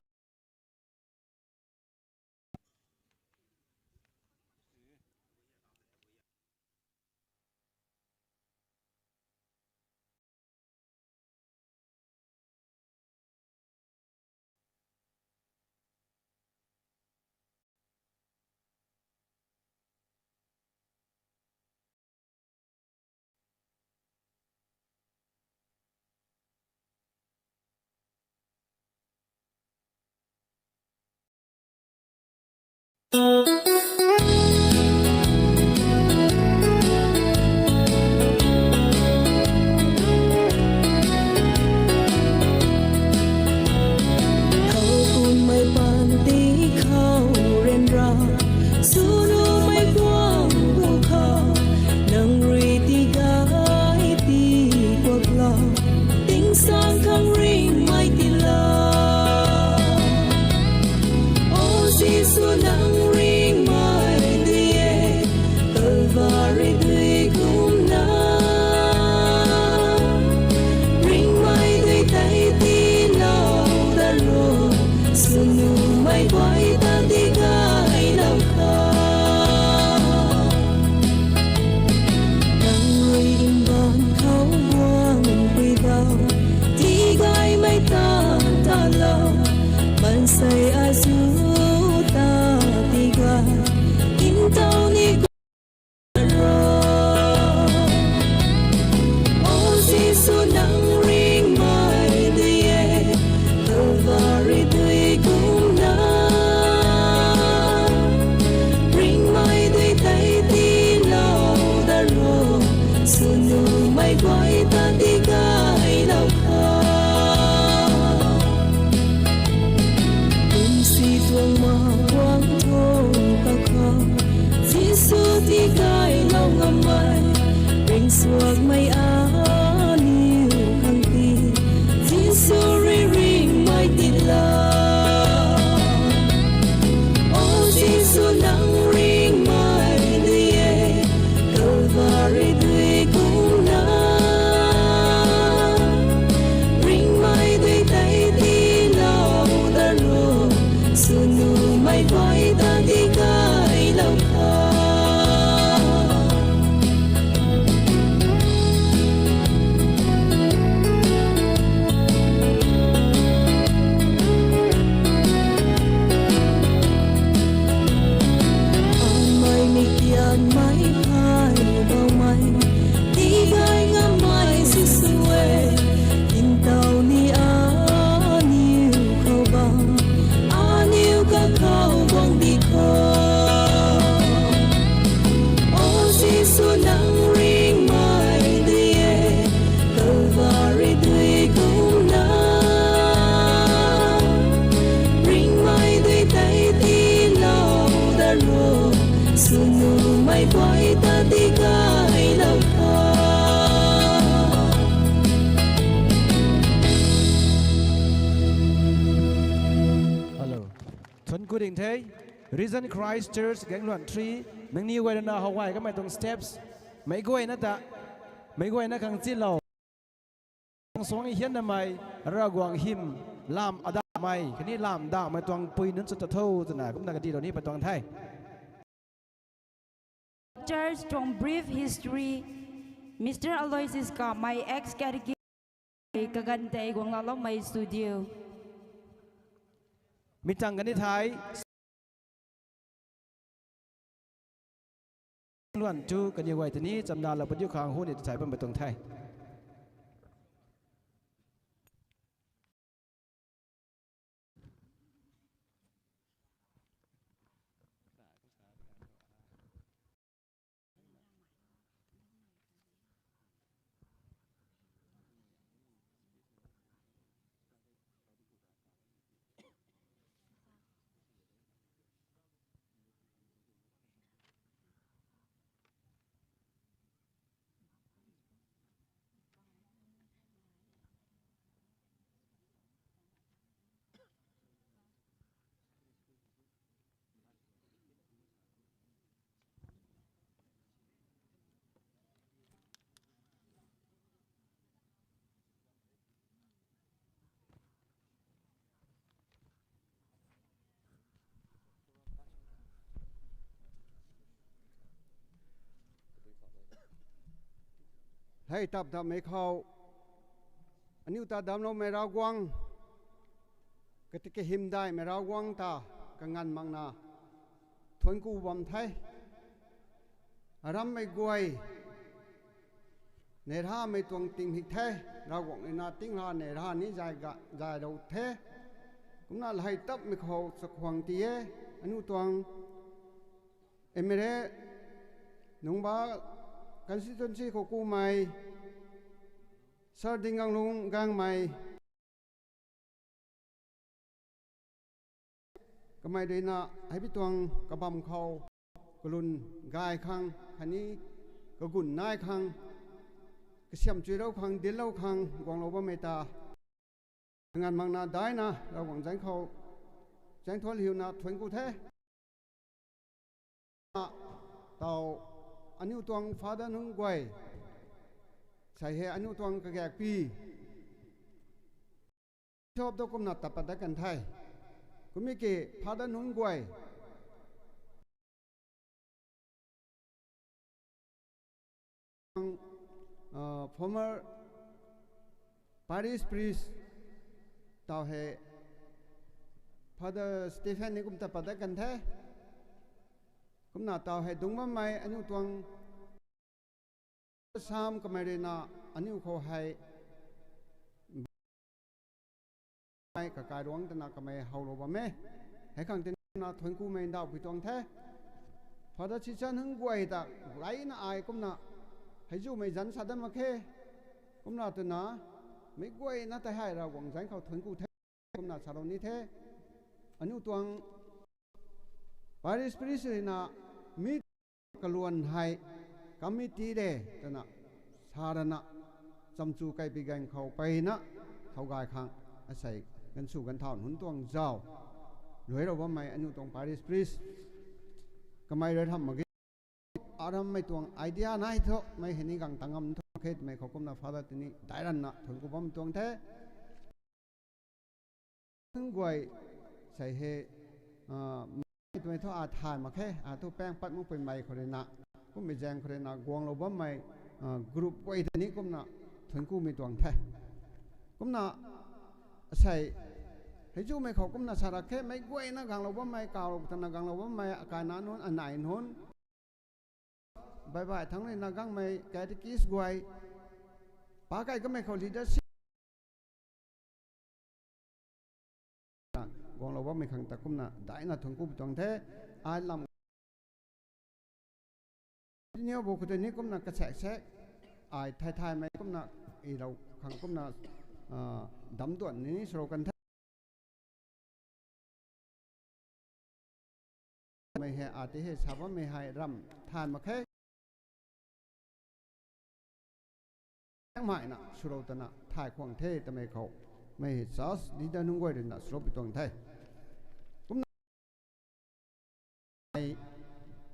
Speaker 1: กูดิ่งเทย Reason Christchurch แกงหล่น3มึงนี่ไว้นะฮาวายก็ไม่ตรง steps ไม่กล้วยนะตะไม่กล้วยนะขังจีนเราสองเฮียนทำไมระกวางหิมลามอดาไม่คันนี้ลามด่าไม่ตวงปุยนั้นสุดจะเท่าจะหนาก็นักดีเหล่านี้ไปตวงไทย
Speaker 4: Church from brief history Mr. Aloysius ka my ex category kagantay kung lalo may studio
Speaker 1: มิจังกันที่ไทยล้วนจูกันยังไงทีนี้จำนานเราเป็นยุคขางหู้เนี่ยจะใช้เป็นไปตรงไทย
Speaker 5: ให้ตับทำให้เขาอันนี้ตาดำเราไม่ราววังก็ติกหิมได้ไม่ราววังตากังงันมังนาทวนกูบอมไทยอารมไม่กวยในท่าไม่ตวงติงหิกเทเราหวังในนาติงหาในท่านี้ใจกะใจเราเทก็น่าให้ตับไม่เขาสักหวังตีอันนี้ตวงเอเมเรนุ่งบ้ากันสิจนสิเขากูใหม่สาดิงกังลุงกังใหม่ก็ไม่ได้นะให้พี่ตวงกระบำเขากรุนกายคังคันนี้ก็กุนนายคังก็เสียมจุยเราคังเดินเราคังกวางเราว่าไม่ตางานมังนาได้นะเราหวังใจเขาใจทวนหิวนะทวนกูแท้เต่าอันนี้ตัวฟาดนุ่งกวยใส่เหอันนี้ตัวกระแกกปีชอบตัวกุมนัดตัดปัดกันไทยกุมิเกฟาดนุ่งกวยformer Paris priest ต่อเหฟาดสตีเฟนนี่กุมตัดปัดกันไทยกุมนาตาวให้ดุงมาไม่อันนี้ตัวสามก็ไม่ได้นะอันนี้เขาให้ไม่กับการร้องแต่นักก็ไม่เฮาโลบะแม่ให้ขังเต็นนาทนกูไม่ดาวพิจงแท้พอได้ชิชันหึงกวยตาไรน่ะอายกุมนาให้จู่ไม่จันสัตว์มาแค่กุมนาตัวน่ะไม่กวยน่ะแต่ให้เราหวังใจเขาทนกูแท้กุมนาสารนี้แท้อันนี้ตัวปาริสปริสน่ะมีกลวนให้กรรมิตีเดตนะสารณะจำจูไกปีแกงเขาไปนะเขากายขังอาศัยกันสู่กันเท่าหุ่นตวงเจ้าหรือเราว่าไม่อันนี้ตรงปาริสปริสก็ไม่ได้ทำมากี่อารมณ์ไม่ตวงไอเดียไหนเถอะไม่เห็นนี่กังตังงำทุกเขตไม่เขาก้มหน้าฟ้าตาตีนี้ได้รันนะถึงกูบ่มตวงแท้ถึงกวยใส่เฮตัวนี้ท่าอาทานมาแค่ตัวแป้งปัดมุกเป็นใบคนเลยนะก็ไม่แจ้งคนเลยนะกวงเราบ่ไม่กรุ๊ปไว้ทีนี้ก็น่ะถึงกูมีตัวแท้ก็น่ะใส่ให้จู่ไม่เขาก็น่ะสาระแค่ไม่กวยนะกังเราบ่ไม่เก่าแต่นะกังเราบ่ไม่อาการนั้นนู้นอันไหนนู้นบายทั้งนี้นะกังไม่แกที่กิสกวยป้าไก่ก็ไม่เขาลีดเดอร์กองเราว่าไม่ขังตะกุมน่ะได้น่ะถึงกูตรงแท้อายลำเนี่ยบุคคลนี้กุมน่ะกระแสแสอายไทยไม่กุมน่ะอีเราขังกุมน่ะดำตัวนี้สโลกันแท้ไม่ให้อาทิตย์ชาวบ้านไม่ให้รำทานมาแค่ยังไม่น่ะสโลตันน่ะถ่ายควงเทแต่ไม่เขาไม่ซอสดีด้านนุ่งไว้เดินน่ะสโลไปตรงไทย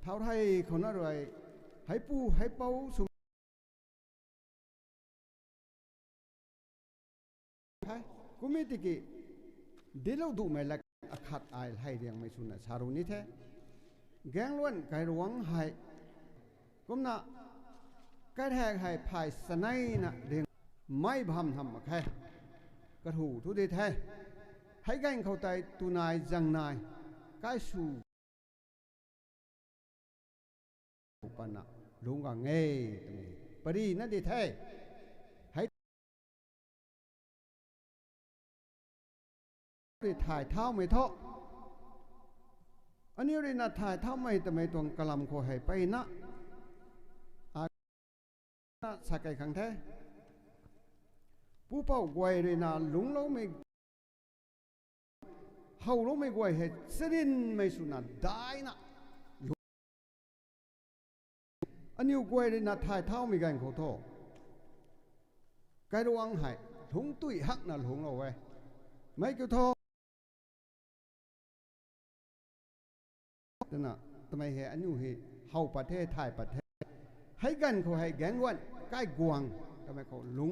Speaker 5: เท่าไทยคนอะไรให้ปูให้เป้าสุกูไม่ติกิเดี๋ยวเราดูไม่ละขัดอายให้เรียงไม่สุนัขชารุนิเทแกงล้วนไก่หลวงให้กุมน่ะไก่แทงให้ภายสนัยน่ะเรียงไม่พำทำมาแค่กระถูทุดีแท้ ให้กันเขาใจตัวนายจังนายใกล้สู่ปนะลุงก็เงี้ยปรีนั่นดีแท้ให้ถ่ายเท้าไม่เท่าอันนี้เรนัถ่ายเท้าไม่แต่ไม่ตรงกะลำโคให้ไปนะสักไก่ขังแท้ผู้เป่ากวยเรนาลุงเราไม่เฮาเราไม่กวยเหตุเสดินไม่สุนันได้นะอันนี้กวยเรนาถ่ายเท้าไม่กันเขาโทษไก่ระวังหายหงตุ้ยหักน่ะหงเราไว้ไม่เกี่ยวโทษนั่นน่ะทำไมเหตุอันนี้เหตุเฮาประเทศไทยประเทศให้กันเขาให้แกงวันใกล้กวางทำไมเขาลุง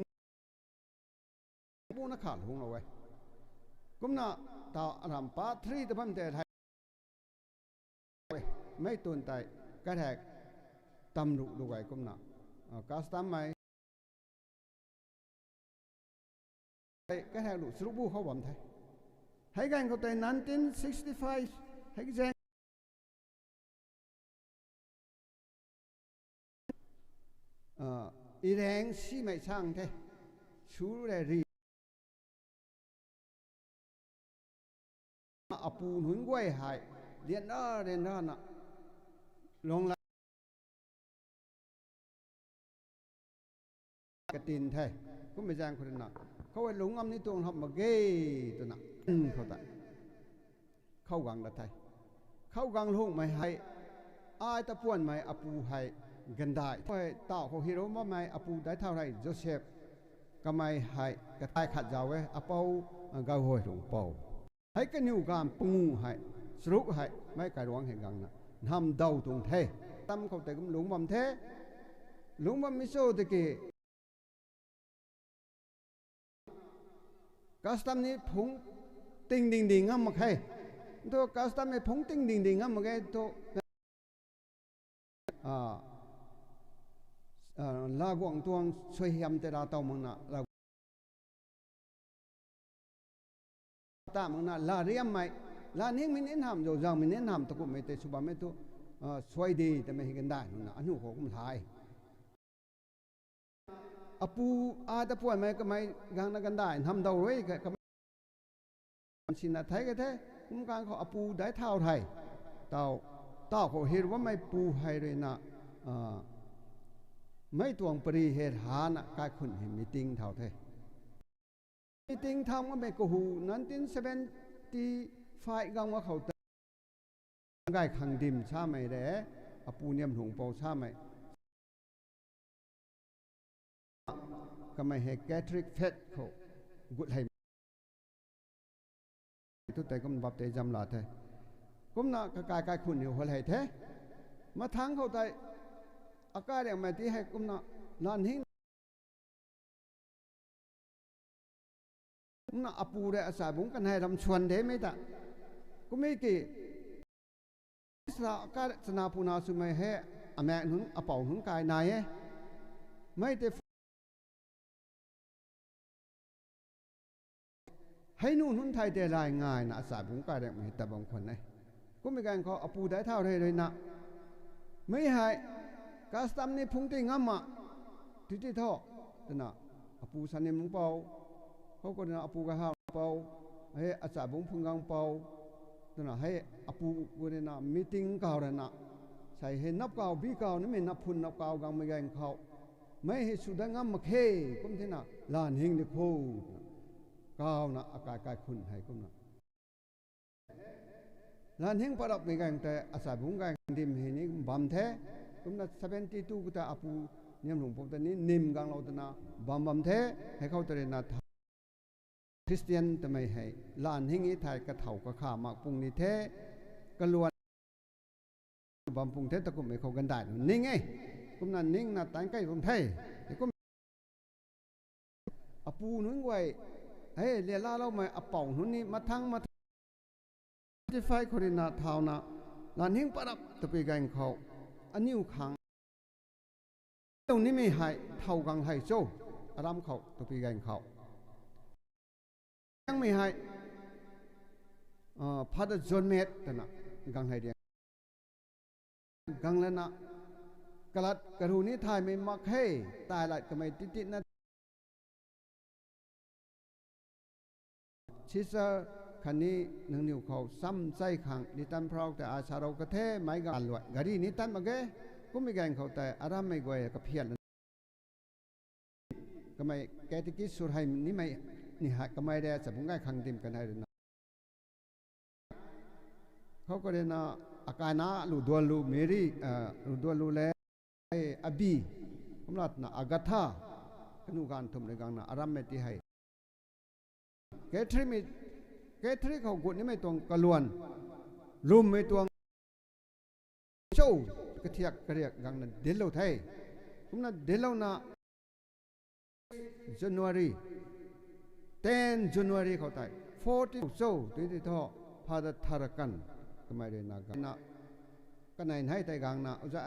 Speaker 5: พวกนักข่าวหงเราไว้กุมน่ะตาอารามปาทรีตะพันเตไทยไม่ตุนไตกระแทกตำรุดูไว้กุมน่ะกาสตามไม่กระแทกลุสรุปบุเขาบ่มไทยให้กันเขาแต่1965ให้กันอีแรงสีไม่ช่างเท่ชูเลยรีอาปูหนุนกล้วยหายเรียนได้น่ะลงละกระตินเท่ก็ไม่จ้างคนน่ะเขาไว้หลงอำนี่ตัวทำมาเก้ตัวน่ะเขาแต่เข้ากังละไทยเข้ากังลงไม่ให้อายตะป่วนไม่อาปูให้กันได้เพราะต่อของฮีโร่มาไม่อาปูได้เท่าไรโจเซฟก็ไม่ให้กระต่ายขัดยาวไว้อาปูก้าวหัวหลงเป่าให้กันอยู่การปงูให้สรุปให้ไม่กระร้องแห่งกังนะทำเดาตรงเทตั้มเขาแต่ก็หลงบำเทหลงบำมิโซตะกี้กัสตัมนี้ผงติงดิ่งงั้นมาใครตัวกัสตัมนี้ผงติงดิ่งงั้นมาใครตัวลากวงตัวช่วยยำแต่เราเต่ามังนะเราตามังนะลาเรียมไม่ลาเนี้ยไม่เน้นทำโยจังไม่เน้นทำตะกุไม่เตสุบะไม่ตัวช่วยดีแต่ไม่เห็นกันได้นะอันนู้นเขาคุ้มทายอาปูอาตะป่วยไม่ก็ไม่กังนักกันได้ทำเดาไว้ก็สินะไทยก็แท้คุ้มการเขาอาปูได้เท่าไทยเต่าเขาเห็นว่าไม่ปูให้เลยนะไม่ตวงปรีเหตุหานะกายคุณเห็นมีติงเท่าไทยมีติงทำก็ไม่กูหูนั้นติน75กังว่าเขาแต่กายขังดิมชาไม่ได้อาปูเนี่ยมหงเปาชาไม่ก็ไม่ให้แกทริกเฟสเขากุดให้ทุกแต่ก็มันบับเตจำลาเทก็น่ะกายคุณอยู่หัวไหเทมาทั้งเขาใจอากาศอย่างไม่ที่ให้ก็น่ะนานหิ้งน่ะอปูเรอาศัยบุ้งกันให้ทำชวนเทไม่ตะก็ไม่กี่สระอากาศสนาปูนาสุไม่ให้อแม่หนุนอเป่าหนุนกายนายไม่ได้ให้นู่นหุ่นไทยแต่รายง่ายนะอาศัยบุ้งกายแบบนี้แต่บางคนก็มีการเขาอปูได้เท่าเลยนะไม่ให้กาสตัมนี่พุ่งติงงั้มอ่ะที่ท่อแต่น่ะอปูสันนิมเป่าเขาก็น่ะอปูกระห้าเป่าให้อาศัยบุ้งพุ่งกังเป่าแต่น่ะให้อปูกูเนี่ยนะมีติงเก่าเลยนะใส่ให้นับเก่าบีเก่านี่ไม่นับพุ่นนับเก่ากังไม่แกงเขาไม่ให้สุดได้งั้มมาเคก็ที่น่ะลานหิงดิโคก้าวนะอากาศกายคุณให้ก็นะลานหิงประดับในการแต่อาศัยบุ้งการดิมเห็นนี้บัมแท้ก็นะ72ก็แต่อาปูเนี่ยหลวงพ่อตอนนี้นิมกังเราตนะบัมแท้ให้เขาตระหนักคริสเตียนทำไมให้ลานหิงนี้ไทยกระเถากระขามากปุ่งนี้แท้กระลวนบัมปุ่งแท้ตะกุ่มไม่เขากันได้นิ่งไงก็นั่นนิ่งนะตั้งใกล้ตรงไทยก็อาปูนึงไว้เฮ้ยเรียล่าเราไม่เอาเป่าหุ่นนี้มาทั้งที่ไฟคนน่ะเท่าน่ะลานหิ้งประดับตะปีกันเขาอันนี้ขังตรงนี้ไม่หายเท่ากังให้โซ่อารามเขาตะปีกันเขายังไม่หาย พัดจนเมตรนะกังให้เดียกังแล้วนะกลัดกระหูนี้ถ่ายไม่มักให้ตายละก็ไม่ติดนะชิซาคันนี้หนึ่งนิ้วเขาซ้ำใจขังนิตันพราวแต่อาชาเรากระเทไม่กันลวยกะดีนิตันมาแกก็ไม่แกงเขาแต่อารามไม่กวยกับเพียรก็ไม่แกติกิสุดให้นี่ไม่นี่ฮะก็ไม่ได้จะพุ่งง่ายขังติมกันให้นะเขาก็เลยนะอาการนะลูดวนลูเมรี่ลูดวนลูเลอบีผมรัดนะอากาธาขนุการทุ่มในกลางนะอารามไม่ที่ให้แกทริเขากุดนี่ไม่ตรงกระลวนรุมไม่ตรงโชว์กระเทียกกระเรียกกังนั้นเดินเราไทยผมนั้นเดินเรานะ January 10 January เขาไทย40โซ่ที่ที่ท่อพาดทารกันก็ไม่ได้นักนะก็ไหนให้ไทยกังนะอุจจา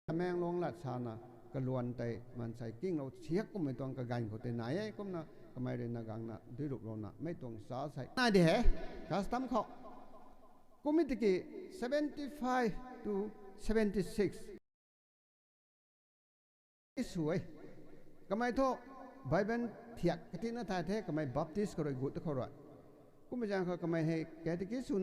Speaker 5: ระแมงลงหลัดชานะกระลวนแต่มันใส่กิ้งเราเชียกก็ไม่ต้องกระกันเขาแต่ไหนก็นะก็ไม่ได้นักกังนะด้วยลูกเรานะไม่ต้องสาใส่น่าดีเหรอการสตัมเขากุมิติกี75 to 76สวยก็ไม่โทษไบเบิลเถียกกที่น่าทายเทก็ไม่บัพติสก็เลยกุดเขาด้วยกุมิจังเขาก็ไม่ให้แกติกิสุน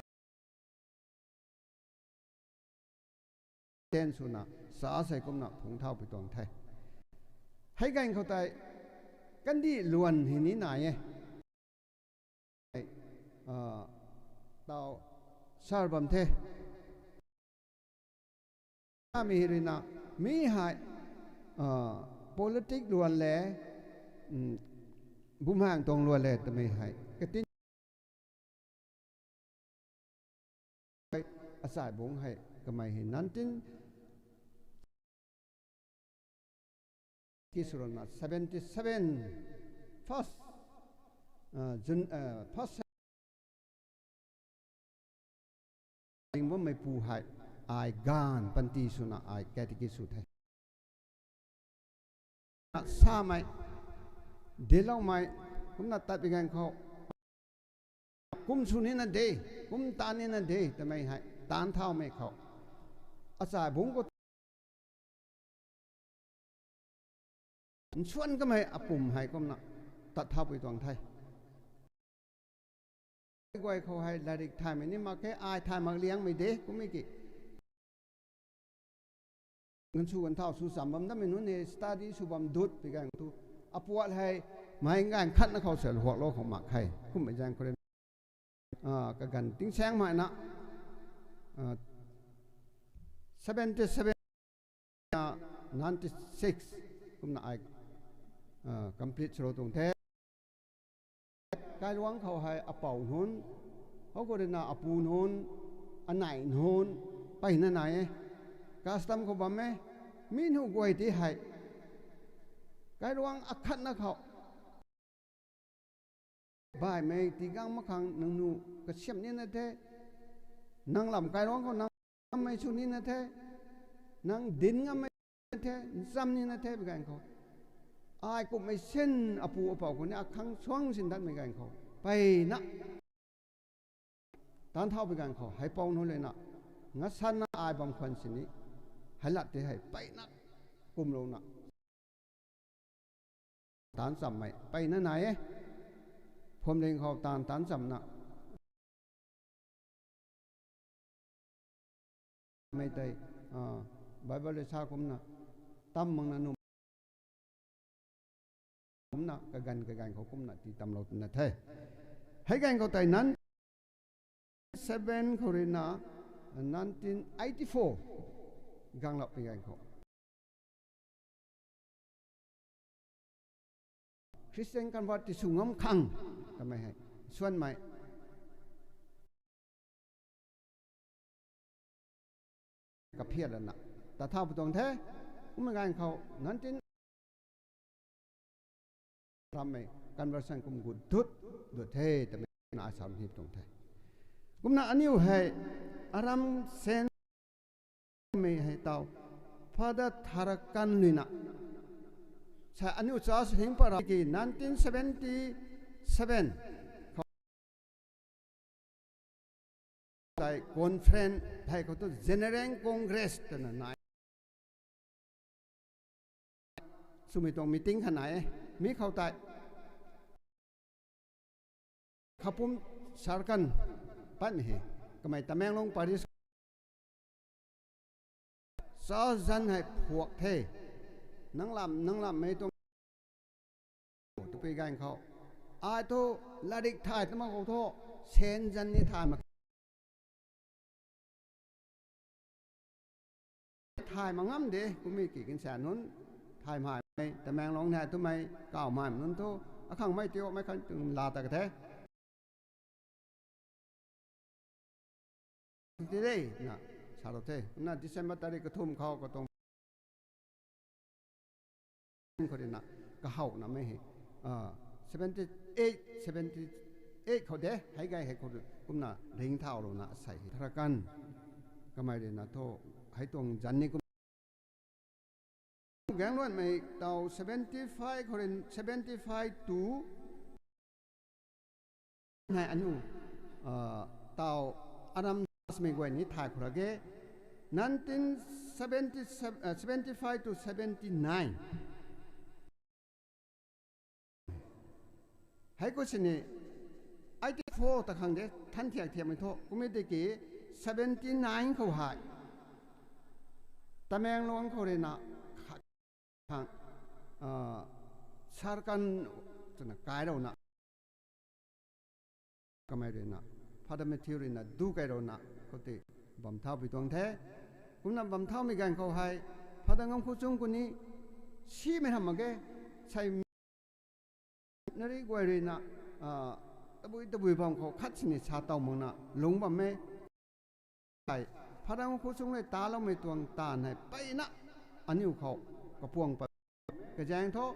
Speaker 5: เต้นสุนัขสาใส่กุมนักผงเท้าไปตรงไทยให้กันเขาใจกันดีล้วนหินี้ไหนเต่าชาบัมเทถ้ามีฮิรินามีหายpolitics ล้วนแหล่บุ้มห่างตรงล้วนแหล่แต่ไม่หายกติอาศัยบุ้งให้ก็ไม่เห็นนั้นจริงที่สุดนะ77 first first จริงว่าไม่ปูให้อายกานปันตีสุนะอายแกติกิสุดให้ซาไม่เดี๋ยวเราไม่ผมนัดตัดไปกันเขากุมสุนีนั่นเดกุมตานี่นั่นเดแต่ไม่ให้ตานเท่าไม่เขาอาศัยบุ้งก็ชวนก็ไม่อปุ่มให้ก็นะตัดเท้าไปตรงไทยกวยเขาให้ลาดิกไทยไม่นี่มาแค่อายไทยมาเลี้ยงไม่เด็กก็ไม่กี่เงินสู้กันเท่าสู้สามบัมนั่นไม่นู้นเนี่ยสตาร์ดี้สู้บัมดุดไปกันตัวอปวดให้ไม่งานคัดนะเขาเสียหัวโลกของหมักให้คุ้มไปยังคนกันติ้งแสงมานะ77 96คุ้มนะไอ้complete โรตรงแท้การวางเขาให้อเป่าโน้นเขาก็เดินหน้าอปูโน้นอันไหนโน้นไปนั่นไหนการสตัมเขาบอกไหมมีหนูกวยที่ให้การวางอักขัดนะเขาบ่ายไม่ตีกังมะขังนังนูกระเชียมนี่นะเท่นางลำการวางเขานางไม่ชุนี่นะเท่นางดินก็ไม่เท่ซ้ำนี่นะเท่ไปกันเขาอายก็ไม่เส้นอปูอเป่าคนนี้อักขังช่วงสินทันไปกันเขาไปนะตานเท่าไปกันเขาให้เป่าโน่นเลยนะงัดสันนะอายบางคนสินี้ให้ลัดที่ให้ไปนะกลุ่มลงนะตานสัมไม่ไปนั่นไหนผมเลี้ยงเขาตานสัมนะไม่ได้ไบเบิลชาคุมนะตั้มมังนะนุ่มนะกกันเขาคุมนะที่ตำเรานะเท่ให้กันเขาแต่นั้น7 Corina 1984กังหลับไปกันเขาคริสเตียนกันวัดที่สูงง้ำคังทำไมให้ส่วนใหม่กับเพียรแล้วนะแต่ถ้าผู้ตรงแท้ผมไม่กันเขานั้นจริงทำไมการวัดสังคมกุดดุดเท่แต่ไม่น่าสามที่ตรงแท้กุมน่ะอันนี้ให้อารามเซนไม่ให้เต่าพอได้ทารักกันเลยนะใช่อันนี้อุตสาหหิงปรากี1970 7tại conference hay có to general congress đó là nãy sumi tong meeting khăn nãy mi khâu tại khapum sarkan pan he kamai tameng long paris sa dân hay phuộc thế nắng làm mấy tông tụi bây ganเขาai to là địch thải tao màเขาthọ sen dân như thải mà thải mà ngắm đi cũngมีกี่กินแสนนู้นถ่ายหายไปแต่แมงลองแทนทำไมก้าวมานั้นทุกครั้งไม่เที่ยวไม่คันจึงลาตะกะเทที่ได้นะชาโรเทนะดิเซมเบอร์ตาริกทุ่มเขาก็ต้องคนนี้นะก็เฮานะไม่เห็น78เขาเด้ให้ไงให้คนกุมนะเร่งเท้าเรานะใส่ธารกันก็ไม่ได้นะโทให้ตรงจันนี่กุแกงล้วนไม่เตา75คน75ตู้ในอันนู้เตาอารัมสมัยก่อนนี้ถ่ายคนละเก1975 to 79ให้ก็สินี่ไอ้ที่โฟตะครั้งเดียท่านเทียบไม่โทกูไม่ได้กี่79เขาหายแต่แมงลงเขาเลยนะทางชาร์กันจะนักกายเรานะก็ไม่ได้นะพาดไม่ทิ้งเลยนะดูกายเรานะเขาติบำเท้าไปตรงแท้กูนั่งบำเท้าไม่กันเขาหายพาดงงคู่จงคนนี้ชี้ไม่ทำมาแกใช่นั่นเองว่าเลยนะตะบุยพองเขาคัดสินชาเต่ามึงนะลงบ่ไม่ใช่พระดังคู่สงเลยตาเราไม่ตวงตาให้ไปนะอันนี้เขากระพวงไปกระแจงท้อ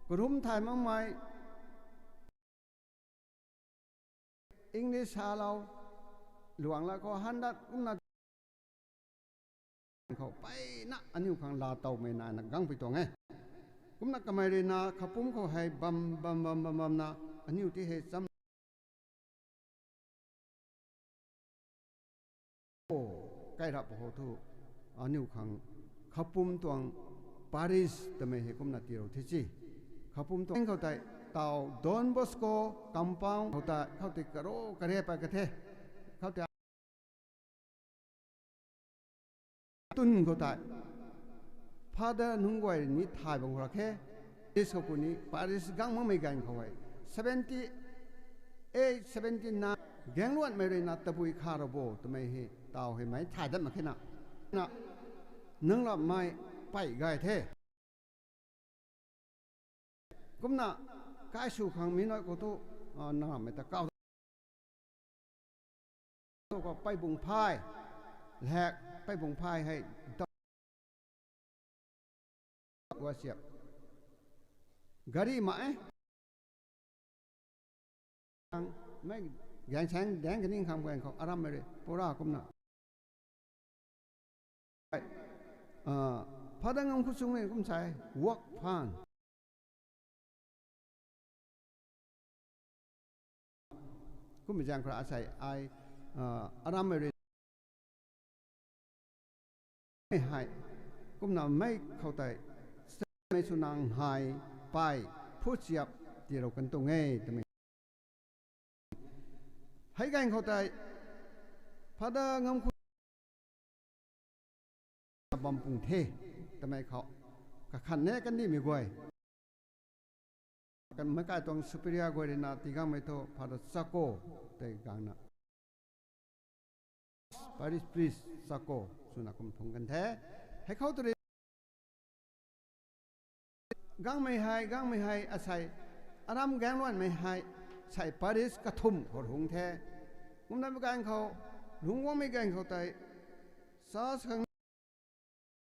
Speaker 5: กระรุ่มถ่ายมาใหม่อิงลิชาเราหลวงแล้วก็ฮันดัดอุ้มนะเขาไปนะอันนี้ข้างลาเต่าไม่นานนะกังไปตัวไงกุมนักกำไมเลยนะขับปุ่มเขาให้บัมนะอันนี้ที่ให้ซ้ำโอ้ใกล้รับโอ้ทุอันนี้ขังขับปุ่มตัวปารีสแต่ไม่ให้กุมนักที่เราที่จีขับปุ่มตัวเขาแต่เต่าดอนบอสโกกัมปังเขาแต่เขาติดกระโรกระเทไปกระเทเขาแต่ตุนเขาแต่พาดนุ่งไว้นี่ถ่ายบางคนแค่ดิสกุนี้ปารีสกังมั่งไม่กันเขาไว้79 แกงล้วนไม่เลยนะตะปุยคาร์โบทำไมให้เต่าให้ไหมถ่ายได้มาแค่น่ะนะนึ่งละไม่ไปไกลเท่กุมน่ะกายสู่ขังมีน้อยก็ตัวน่าไม่ตะเก้าตัวก็ไปบุงพายแหกไปบุงพายให้ว่าเสียบกะรีมาไม่ยังแสงแดงกันนิ่งคำกันเขาอารัมไม่เลยโปรากุมน่ะพอดังงงคุณสุงเลยกุมใส่วอกพานกุมเป็นอย่างพระอาศัยไออารัมไม่เลยไม่หายกุมน่ะไม่เข้าใจไม่สุนังหายไปผู้เสียบที่เรากันตรงไงทำไมให้กันเข้าใจพระดางงคุณบำปุงเททำไมเขาขันแน่กันนี่มีกวยกันเมื่อกี้ตรงสุปริยากวยนะที่กังไม่โตพระสักโกแต่กังนะปาริสพริสสักโกสุนัขคุมทงกันแท้ให้เขาตัวกังไม่ให้อาศัยอารามแกงล้วนไม่ให้ใส่ปาริสกระทุ่มหัวหงแท้มุมนั้นแกงเขาหลวงว่าไม่แกงเขาแต่ซาสัง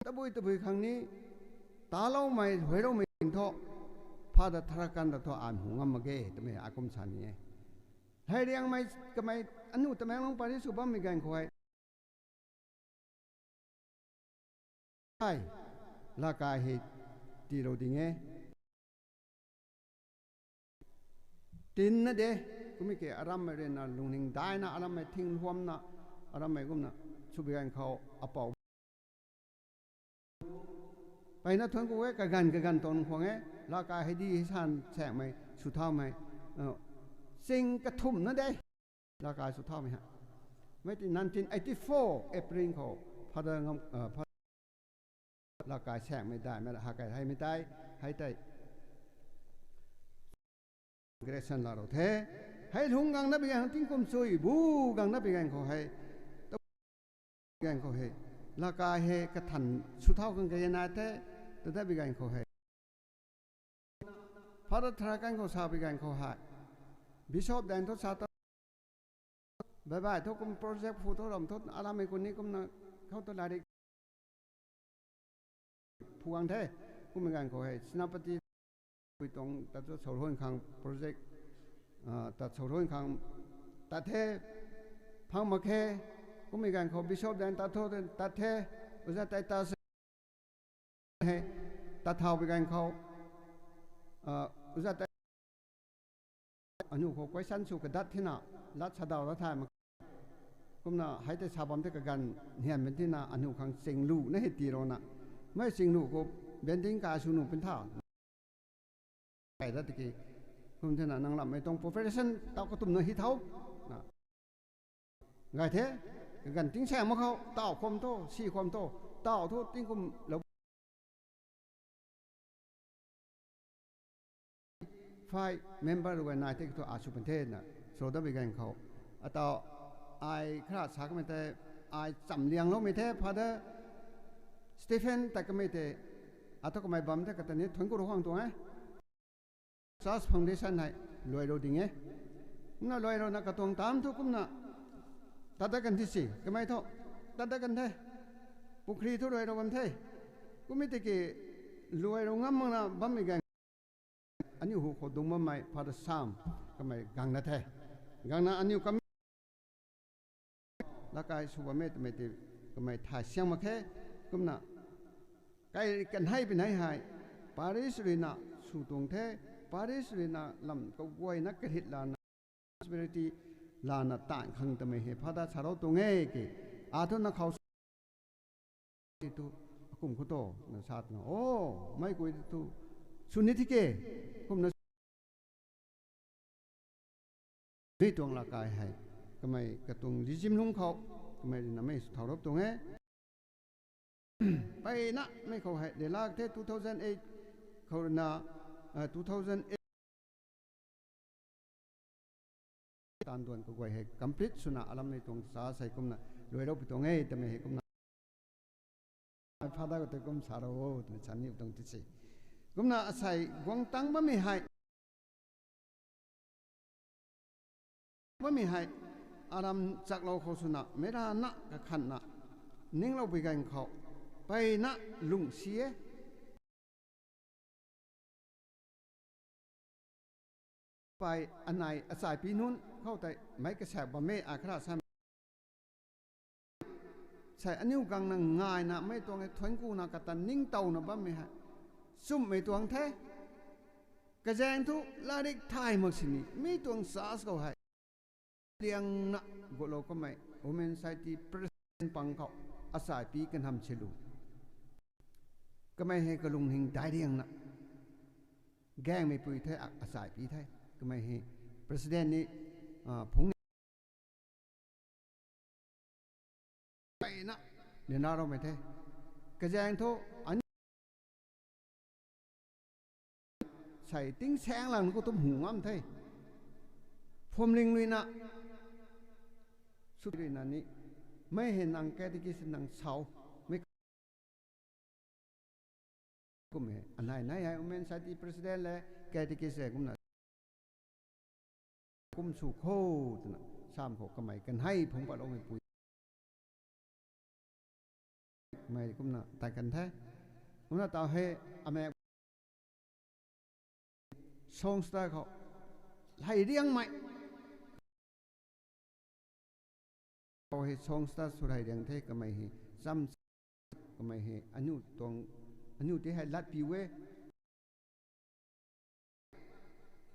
Speaker 5: ตะบุยครั้งนี้ตาเราไม่หวยเราไม่ถึงท่อพาดธารกันท่ออ่านหงมาเกะแต่ไม่อาคมสันนี่ให้เรียงไม่ก็ไม่อันนู้นแต่แม่ลงปาริสุบ้าไม่แกงเขาไว้ใช่ละกายเหตุที่เราดิ้ง ตินนะเด้กูไม่เกี่ยอารัมไม่เรียนนะลุงหิงได้นะอารัมไม่ทิ้งรวมนะอารัมไม่กุมนะสุบิกันเขาเอาเป่าไปนะทวนกูเว้กันตอนขวางเอ้ร่างกายให้ดีให้ชันแฉกไหมสุดเท่าไหมสิ่งกระทุ่มนั่นเด้ร่างกายสุดเท่าไหมฮะไม่ที่1984เอพริลเขาพอเดินพอร่างกายแฉกไม่ได้ไม่ละหากายให้ไม่ได้ให้ได้เกรซันลาโรเทให้ลุงกังนับไปกันทิ้งกุมซุยบูกังนับไปกันเขาให้ตกันเขาให้ร่างกายให้กระทันสุดเท่ากันกันยันนาเทแต่ได้ไปกันเขาให้พอเราทรากันเขาสาไปกันเขาให้บิชอปแดนทุกชาติบายทุกคนโปรเจกต์ฟูทุกรำทุกอะไรไม่คนนี้ก็นะเขาตัวอะไรผู้อังเทกูไม่กันเขาให้สนับปฏิไปตรงตัดสรุปข้างโปรเจกต์ตัดสรุปข้างตัดเทพังมาแค่กูไม่กันเขาบิชอปแดนตัดโทษตัดเทอุตส่าห์ตัดตัดเท้าไปกันเขาอุตส่าห์อันนู้นเขาไว้ชั้นสุกดัดที่น่ะรัชดาวรัฐไทยมากุมน่ะให้แต่ชาวบ้านที่กันเห็นเป็นที่น่ะอันนู้นข้างเซิงลูนั่นเหตุตีเราน่ะไม่เซิงลูก็เป็นทิ้งกาชูนุเป็นท่าไอ้รัฐกี้กุมที่น่ะนั่งหลับไม่ต้องโปรเฟสชั่นตากระตุ้มเนื้อหิเท้าไงเท่กันทิ้งแช่มาเขาเต่าความโตชี้ความโตเต่าทุกทิ้งกุมแล้วไฟเมมเบอร์วันนายที่ตัวอาชุเป็นเทศน่ะโซดาไปกันเขาต่อไอคราสักไม่แต่ไอจำเลียงเราไม่เท่พอเดอสตีเฟนแต่ก็ไม่เท่ตัวก็ไม่บัมแต่ก็ตอนนี้ทุนกูรู้ห้องตัวไงซาสฟาวเดชั่นให้รวยเราดิ่งไงน่ารวยเรานักกระทงตามทุกคนน่ะตัดกันที่สี่ก็ไม่เท่าตัดกันเท่ปุครีทุรวยเราบัมเท่กูไม่ติกี่รวยเรางั้มมั้งนะบัมไม่กันอันนี้หัวดงมันไม่พอจะซ้ำก็ไม่กังนะเท่กังนะอันนี้ก็แล้วก็สุวรรณเมธไม่ติก็ไม่ถ่ายเสียงมาแค่ก็น่ะใครกันให้เป็นให้ปาริสเรน่ะสุดตรงเท่ปาริสเรน่ะลำก็วัยนักกระหิดลานะสปิริตลานะต่างขังแต่ไม่เห็นพอได้ชาเราตรงเองกี่อาทุนนักเขาตัวกลุ่มคุโตนะชาตินะโอ้ไม่คุยตัวสุนิธิเกผมนะนี่ตรงร่างกายให้ก็ไม่กระตุ้งดิจิมลุงเขาก็ไม่นะไม่ถอดรบตรงเอ้ไปนะไม่เขาให้เดี๋ยวลากเท2008เขาหน้า2008ตานด่วนก็ไว้ให้ complete สุนัขอารมณ์ในตรงสาใส่กุมนะรวยเราไปตรงเอ้แต่ไม่ให้กุมนะพาได้ก็แต่กุมสารโอ้แต่ฉันนี่ตรงที่สี่กุมนะใส่กวางตังบ่ไม่ให้บ่ไม่ให้อารมณ์จากเราเขาสุนัขไม่ได้นะกับขันนะนิ่งเราไปกันเขาไปนะลุงเสียไปอันไหนอาศัยปีนู้นเข้าแต่ไม่กระแสบ่ไม่อาคราซ้ำใส่อันนี้กังนั่งง่ายนะไม่ตัวไอ้ทวนกูนะกตันนิ่งเต่านะบ่ไม่ให้ซุ่มไม่ตัวแท้กระแจงทุลาดิกไทยหมดสินี่ไม่ตัวสาสเขาให้เตียงนะกุโลก็ไม่โอเมนไซตีประเด็นปังเขาอาศัยปีกันทำเชลูก็ไม่ให้กระลุงหิงได้เรียงนะแกงไม่ปุยไทยอาศัยปีไทยก็ไม่ให้ประธานนี่ผงไปนะเดี๋ยวน่าเราไม่ไทยกระแจงทุอันใส่ติ้งแสงหลังก็ต้มหูง้ำไทยพรมลิงลุยนะสุดเลยนะนี่ไม่เห็นนางแกที่กินนางเสาไม่ก็ไม่อันไหนไหนไอ้อุเมนสติประธานเลยแกที่กินเสกุมนะกุมสุโคตนะสามหกก็ไม่กันให้ผมก็ลงไปปุยไม่กุมนะแต่กันแท้กุมนะต่อให้อเมริกซองสตาร์เขาให้เรียงใหม่พอให้ซองสตาร์สุดให้เรียงเท่ก็ไม่ให้ซ้ำก็ไม่ให้อันนู้ตรงอันนู้ที่ให้ลัดผิวเว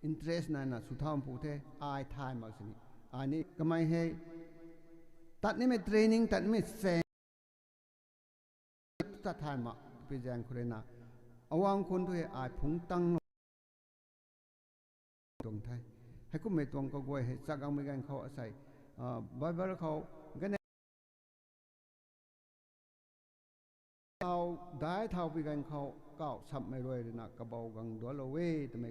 Speaker 5: interest นั่นน่ะสุดท้ายพูดเท่อายทายมาสิอันนี้ก็ไม่ให้ตัดนี่ไม่เทรนนิ่งตัดนี่ไม่เซนตัดทายมาไปแจ้งคนน่ะเอาวางคนด้วยอายพุงตั้งตรงไทยให้กุไม่ตรงก็กวยให้จักเอาไม่กันเขาอาศัยบาร์เขาก็เนี่ยเอาได้เท่าไปกันเขาเก่าสับไม่รวยเลยนะกระเบากังดัวเราเว้ทำไม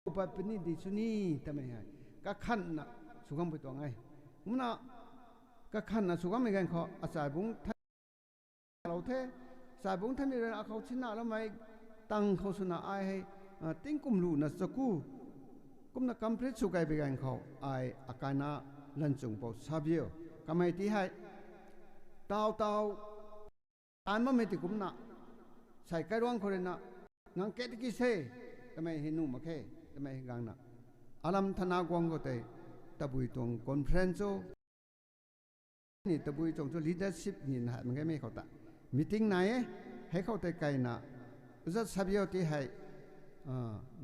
Speaker 5: อุปปนิดิสุนีทำไมฮะก็ขันนะสุขังไปตัวไงมันน่ะก็ขันนะสุขังไม่กันเขาอาศัยบุ้งเราเทสายบุ้งท่านมีเรื่องเขาชินะแล้วไม่ตั้งเขาสุนัขไอ้ให้ติ้งกุมลูนัสกูกุมนักคำพริสุกัยไปกันเขาไอ้อาการน่ะลันจงปอซาบิโอก็ไม่ที่ให้เต่าอันมันไม่ติกุมน่ะใส่กระดวงคนน่ะงั้นเกติกิเซ่ทำไมเห็นนุ่มมาแค่ทำไมกังน่ะอารมณ์ธนากวางก็ได้ตะบุยตรงคอนเฟรนซ์นี่ตะบุยตรงลีดเดอร์ชิพนี่นะมันก็ไม่เข้าตามีติ้งไหนให้เขาแต่ไกลน่ะจะสับยอที่ให้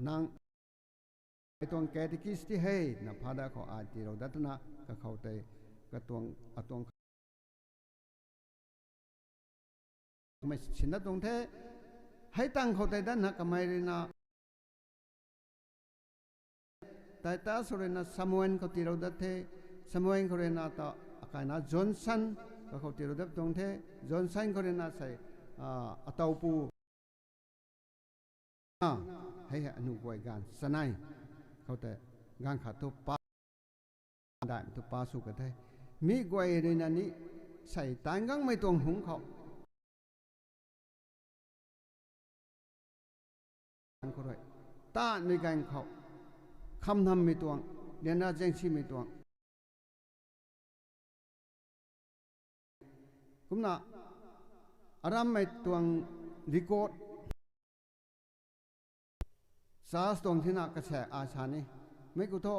Speaker 5: นางไอตัวแกติกิสที่ให้นะพาดาเขาอาจีเราดัตนะก็เขาแต่ก็ตัวไม่ชินตรงเทให้ตั้งเขาแต่ด้านนักไม่เลยนะแต่ตาสุรินะสมุนเขาที่เราดัตเทสมุนเขาเรนะต่ออาการนะจอห์นสันก็เขาที่เราดับตรงเทจอห์นสันเขาเรนะใส่อัตาวปูให้อนุกวยการสนายเขาแต่งานขาดตัวป้าได้ตัวป้าสุกันได้มีกวยเรนันนี้ใส่ตายงังไม่ตรงหงเขาเขาด้วยตาในการเขาคำทำไม่ตรงเรียนราชแจ้งชีไม่ตรงคุณน่ะอารามไม่ตรงรีโกดสาสตรงที่นักกระแสอาชานี่ไม่กุโต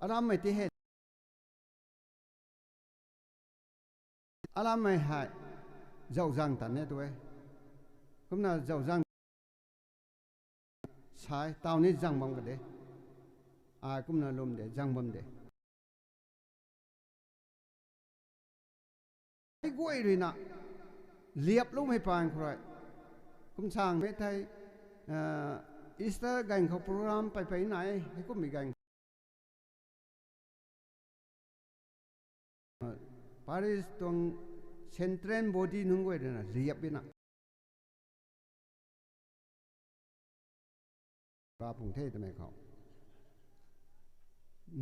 Speaker 5: อารามไม่ที่เหตุอารามไม่หายเจ้าจังตันเนี่ยตัวเองคุณน่ะเจ้าจังใช้ตาวนี้จังบังกันเดคุณน่ะลมเดจังบังเดไอ้กล้วยเลยนะเลียบลูกไม่ปานใครคุณช่างเมทัยอีสเตอร์กันเขาโปรแกรมไปไหนให้ก็มีกันปารีสตรงเซ็นทรัลบอดี้นึงก็เลยนะเลียบไปนะปลาปุ่งเทศทำไมเขา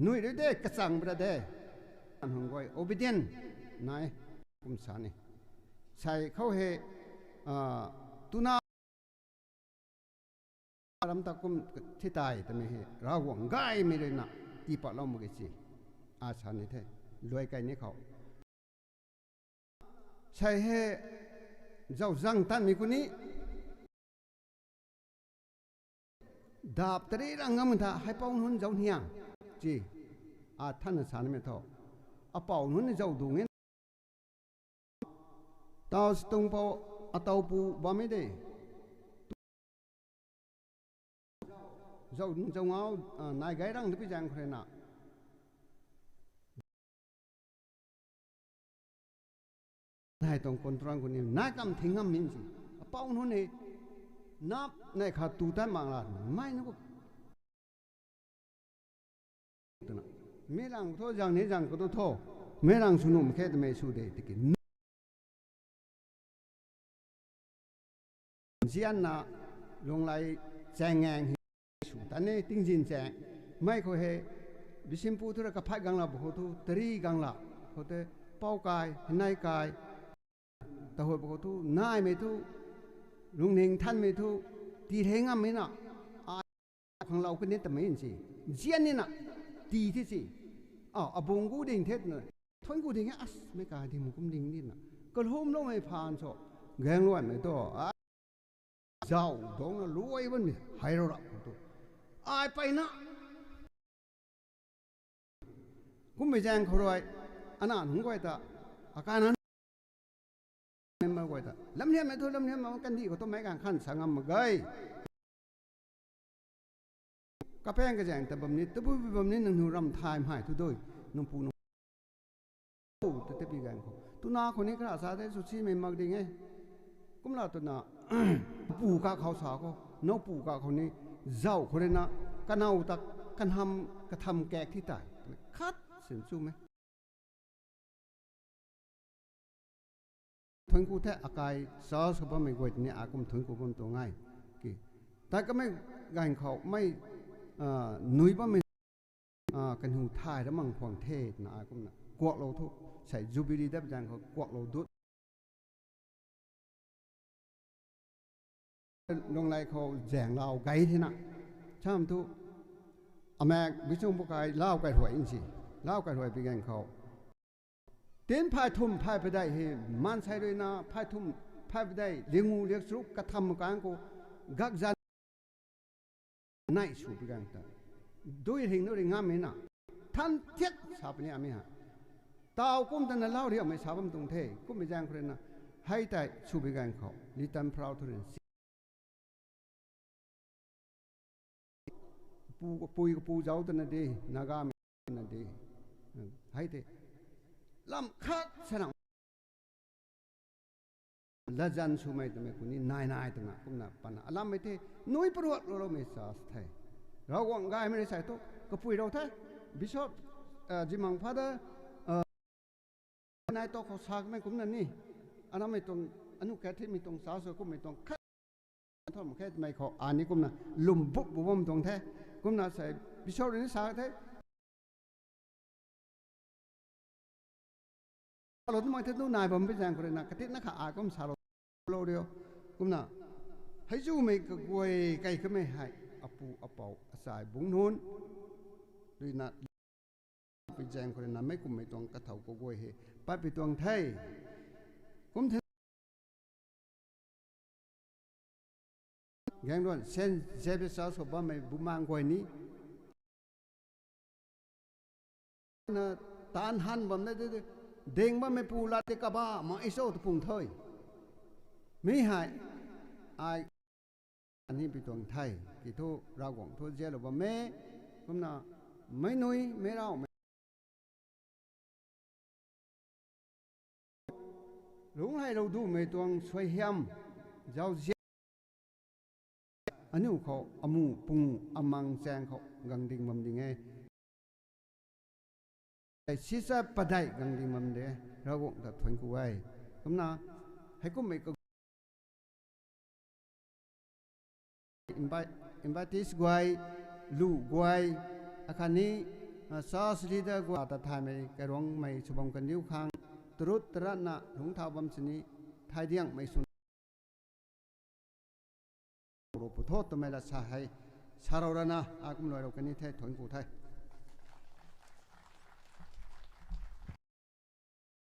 Speaker 5: หนุ่ยเด็กกระสังประเดี๋ยวอันหงก็โอบิเดียนนายกุมสานี่ใช่เขาเฮตุนาอารมณ์ตะกุมที่ตายแต่ไม่เฮเราหวังง่ายไม่เลยนะอีปะเราไม่กี่สิอาชานี่เท่รวยกันนี่เขาใช่เฮเจ้าจังตันมีคนนี้ดาบตรีรังงามท่าให้เป่าหุ่นเจ้าเนียงจีท่านสารไม่ท้อเป่าหุ่นเจ้าดูเงี้ยตาสตงเป่าเตาปูบ่ไม่ได้เจ้าเอานายไกรังที่ไปจังใครน่ะนายต้องคนตรังคนนี้นายกำทิ้งกำมินสิเป่าหุ่นนี่นับในขาตูตันบางลาไม่นะก็เมื่อรังโทษจังนี้จังก็ต้องโทษเมื่อรังสุนุมแค่จะไม่สู้ได้ที่กินเสียนน่ะลงไหลแจงแงงสู้แต่เนี่ยติ้งจินแจงไม่เขาเฮบิชิมพูทุระกับพัดกังลาบุคคลตรีกังลาเขาเตเป้ากายนายกายแต่หัวบุคคลนายไม่ทุลุงเฮงท่านไม่ทุตีเฮงอ่ะไม่น่ะของเราคนนี้แต่ไม่เห็นสิเสียนนี่น่ะตีที่สิบงกูดิ่งเท็ดเลยทนกูดิ่งแค่ไม่กล้าที่มึงกุ้มดิ่งนี่น่ะก็หุ้มลงไม่ผ่านโฉแกงล้วนไม่ตัวเจ้าดงรวยวันนี้ให้เราละตัวไปนะกุ้มไปแจ้งเขารวยอันนั้นหงก็ไอ้ตาอาการนั้นไม่มาไว้ วยแต่ลำเนียไม่ทุลำเนียมันกันดีก็ต้องไม่การขั้นสังมเกยกระแพงกระแจงแต่แบบนี้แต่ปุ๊บแบบนี้หนึ่งหูรำทายหายทุกด้วยนุ่งปูนุ่งปูแต่เต็มปีกันเขาตัวนาคนนี้ก็อาสาได้สุดที่ไม่มักดีไงก็มาตัวนาปูกาเขาสาวก็น้องปูกาคนนี้เจ้าคนนี้นะกันเอาตะกันทำแกกที่ตายคัดเสียงสู้ไหมทนกูแท้อากายซอสก็ไม่กวดเนี่ยอากุมทนกูกุมตัวง่ายกี่แต่ก็ไม่การเขาไม่นุ้ยว่าไม่กันหูทายแล้วมั่งขวางเทศนะอากุมนะกวกเราทุกใส่จูบิลีได้ยังเขากวกเราดุลงในเขาแจงเราไกด์ที่น่ะช่างทุกอเมริกวิจุงพวกไกด์เล่าไกด์หวยอินสิเล่าไกด์หวยเป็นไงเขาเต้นพายทุ่มพายไปได้เห็นมันใช้ด้วยนะพายทุ่มพายไปได้เลี้ยงงูเลี้ยงสุกกระทำการกูกักจันนายสูบกันแต่ด้วยหิงด้วยงามไหมนะท่านเทียบสาบเนี่ยไม่ฮะตาวกุ้มตันเล่าเรียกไม่สาบมันตรงเทกุ้มไม่แจ้งคนนะให้แต่สูบกันเขาลิตันพราวทุเรนปูเจ้าตันดีนากามันนั่นดีให้แต่ลำคัดสนามละจันสุไม่ตัวไม่คุณนี่นายตัวน่ะคุณน่ะปนลำไม่ที่นุ้ยประวัติเราไม่ทราบไทยเราก็ง่ายไม่ได้ใส่ตัวก็ปุยเราไทยบิชอปจิมังพาดนายตัวเขาสักไม่คุณนั่นนี่อันนั้นไม่ตรงอนุแค่ที่ไม่ตรงสาวสวยก็ไม่ตรงคัดท่อมแค่ไม่เขาอันนี้คุณน่ะลุ่มบุบบุบตรงแท้คุณน่ะใส่บิชอปนี่สักไทยเราต้องมาที่ตู้นายผมไปแจ้งคนนั้นกตินักข่าวก็มาสารเราเดียวกุมน่ะให้จู่ไม่ก็กวยไก่ก็ไม่ให้อปูอเป่าสายบุ้งนู้นด้วยนะไปแจ้งคนนั้นไม่กุมไม่ต้องกระเถาก็กวยเฮไปตวงไทยกุมเถอะยังด้วยเส้นเจ็บสาวสบ้าไม่บุมังกวยนี้นะตานหันบ่ได้เด้งว่าไม่ปูลาเตกบ้ามาไอโซ่ตุปุ่งเถยไม่หายอันนี้เป็นตัวไทยกี่ทุเรากงทุเจริญว่าแม่ผมน่ะไม่นุ้ยไม่เรารู้ให้เราดูไม่ตัวช่วยเฮียมเจ้าเจ้าอันนี้เขาอมูปุงอมังแจงเขากังดิ่งมันดิ่งไงชีสปะได้กังดีมันเดเราก็ตัดทนกูไว้ผมนะให้กูไม่ก็inviteกวยลูกวยอาคารนี้ซอสลีเดอร์กว่าตัดทายไม่กระรองไม่ชุบกันนิ้วข้างตรุษตระนะหลงเท้าบำสนีไทยเดียงไม่สุนรูปโทษตัวไม่ละสาให้สารวนะอากุมลอยเรากันนี้ไทยทนกูไทย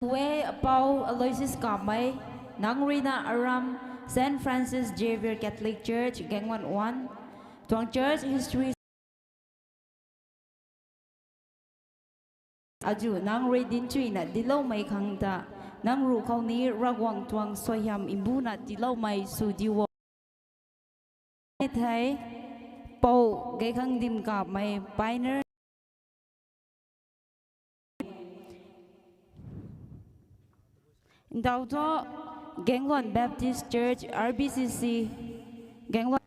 Speaker 4: Way about Aloysius Kamay, Nangrina Aram, St. Francis Xavier Catholic Church, Gangwan 1, Tuang Church History. Aju Nangri Dinchui na Dilaw May Kangda, Nangru Kauni Ragwang Tuang Soyam Imbuna Dilaw May Sudiwo. Thai Po Gakang Dim Kap May Pioneer. Dauto Gangwon Baptist Church RBCC Gangwon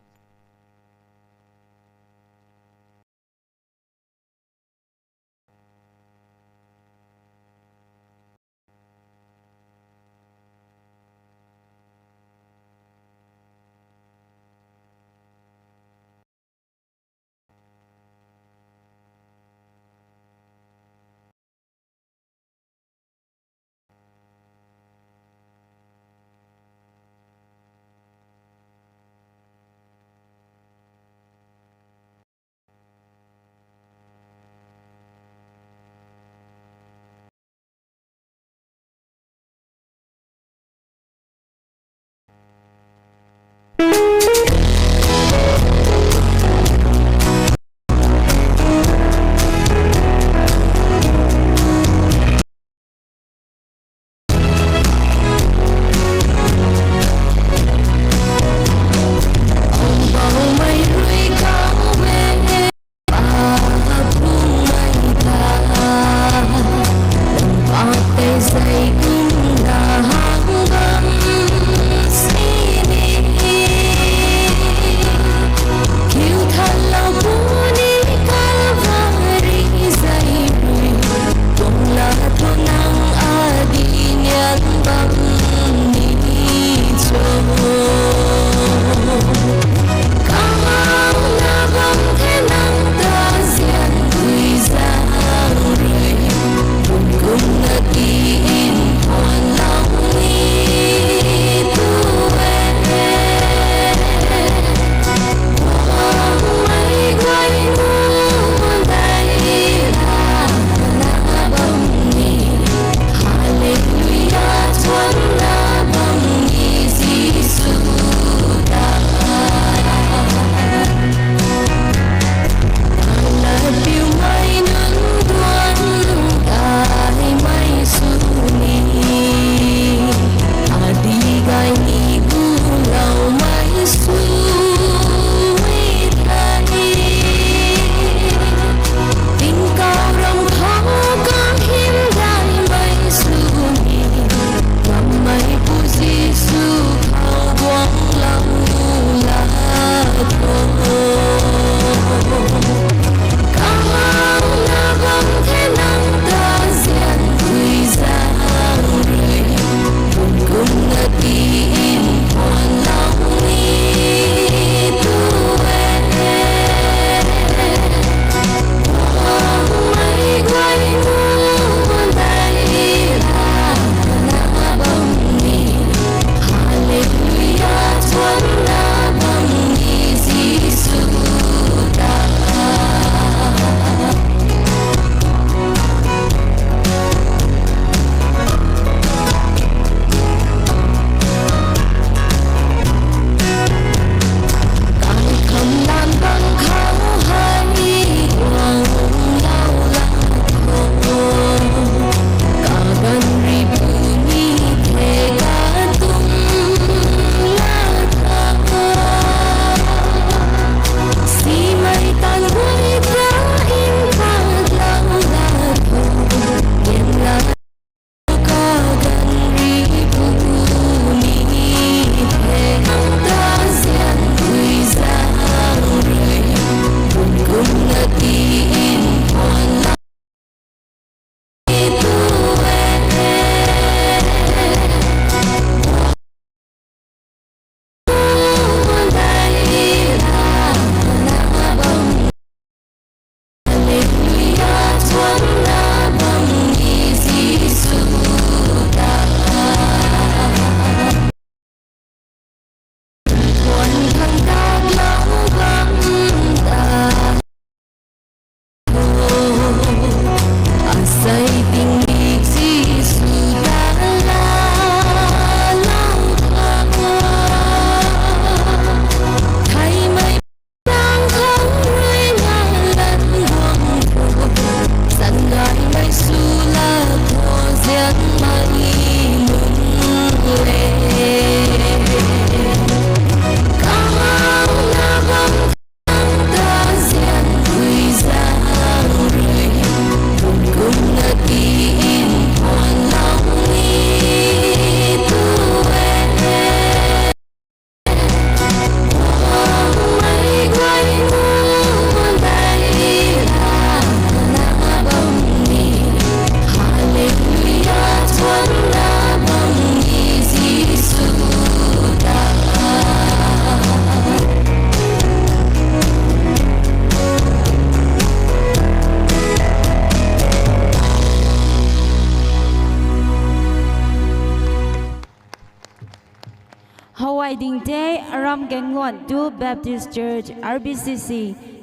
Speaker 4: Hawaii Ding Day Aram Gangwon Du Baptist Church RBCC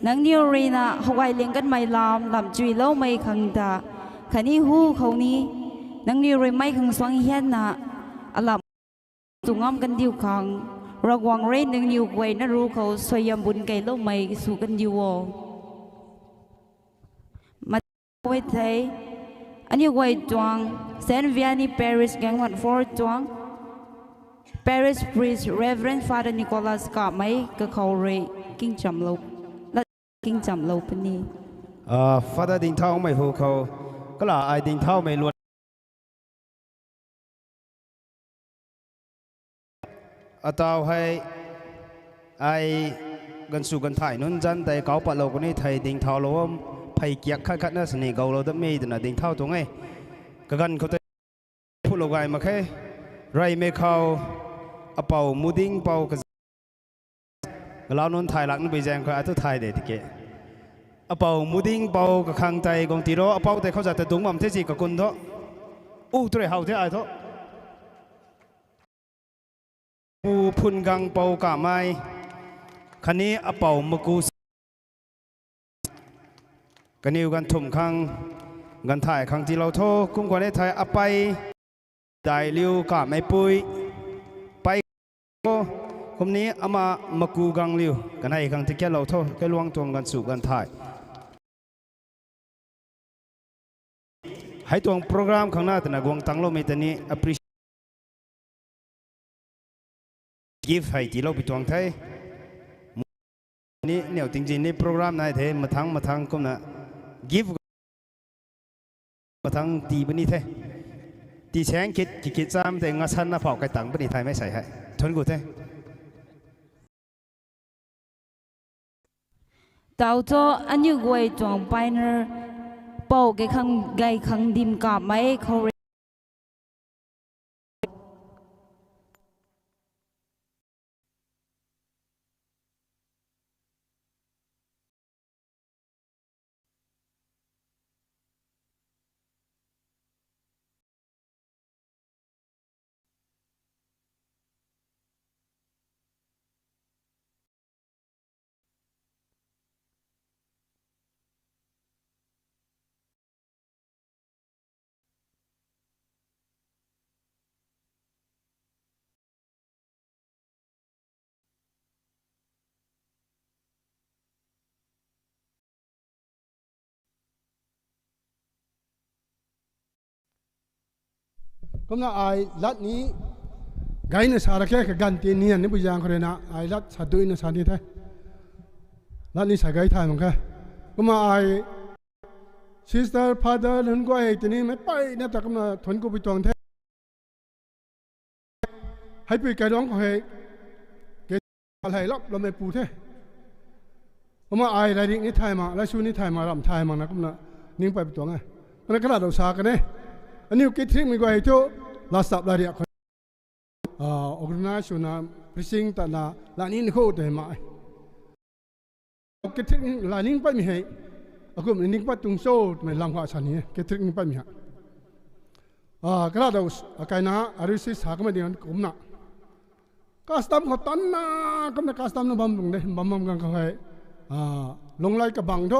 Speaker 4: Nang New Rena Hawaii Lingan Mai Lam Chui Lo Mai Khang Da Khani Hu Khâu Ni Nang New Re Mai Khang Swang Hian Na Alam Tungam Kan Diu Khang Ragwang Re Nang New Way Na Ru Khâu Soyam Bun Kai Lo Mai Su Kan Diu Wo Mat Wei Thai Ani Way Tuang Saint Vianney Parish Gangwon 4 Tuang Parish Priest Reverend Father Nicholas Ka Mai Ka Khâu Re King Cham Lo King Cham Lo Pani
Speaker 3: Father Ding Thao Mai Hu Khâu có là ai Ding Thao Mai luôn tao hay ai gần su gần thải nôn dân tại cáo bạc lâu cái này thầy Ding Thao lâu phải kiệt khát khát nữa sini gầu lâu đâm mì từ là Ding Thao tung ấy cái gầnเขาthấy phụ lâu gai mà cái rai mê khâu bảo mu ding bảo cái lao nôn thải lạc nó bị giang cái tôi thải để thì kệ bảo mu ding bảo cái khang tay công ty đó bảo tạiเขาจะแต่đúng mà thế gì cái con đó tôi hậu thế ai đóปูพุนกังเปากะไม้คันนี้เป่ามากูกันนิวกันทุ่มคังกันถ่ายคังที่เราโทษกุ้งกว่าในไทยไปได้เลี้ยวกะไม่ปุยไปคมนี้เอามากูกังเลี้ยวกันให้คังที่แกเราโทษแกลวงตวงกันสู่กันถ่ายให้ตวงโปรแกรมข้างหน้าแต่นะกวงตังเราไม่แต่นี้give ให้ที่เราไปตวงไทยนี่เนี่ยจริงๆนี่โปรแกรมนายเทมาทั้งก็นะ give มาทั้งตีบันนี้เทตีแฉงคิดซ้ำแต่งัดชั้นน่ะเผาไก่ตังบันนี้ไทยไม่ใส่ให้ทนกูเท
Speaker 4: เต่าโจอันยูกวยจวงไปเนอร์เป่าไก่คังดิมกับไม้เขา
Speaker 6: ก็น่าไอ้ลัดนี้ไงเนี่ยสารแค่กันตีเนียนนี่ปุยยังคนเลยนะไอ้ลัดสัตว์ด้วยนะสารนี้แท้ลัดนี้ใส่ไก่ไทยมั้งแค่ก็มาไอ้ sister father นั่นก็ไอ้ทีนี้ไม่ไปนะแต่ก็มาทนกูไปตวงแท้ให้ไปไก่ร้องก็ให้เกิดอะไรรับเราไม่ปูแท้ก็มาไอ้อะไรนี่ไทยมาแล้วชูนี่ไทยมารำไทยมานะก็มานิ่งไปตวงไงมันก็ระดับสากันเนี่ยอันนี้คิดถึงมีกว่าไอ้เจ้าลาสับลาเรียกorganization นะ precinct แต่ละลานินโคตรเลยมาคิดถึงลานินไปมีให้ก็มันนิงไปตรงโซ่ไม่ลำกว่าฉันนี่คิดถึงไปมีฮะก็เราการนะอาริสิสหากไม่เดียวกุมนะกัสตัมเขาตันนะก็นะกัสตัมนะบัมเลยบัมกันเขาให้ลงไล่กับบังโต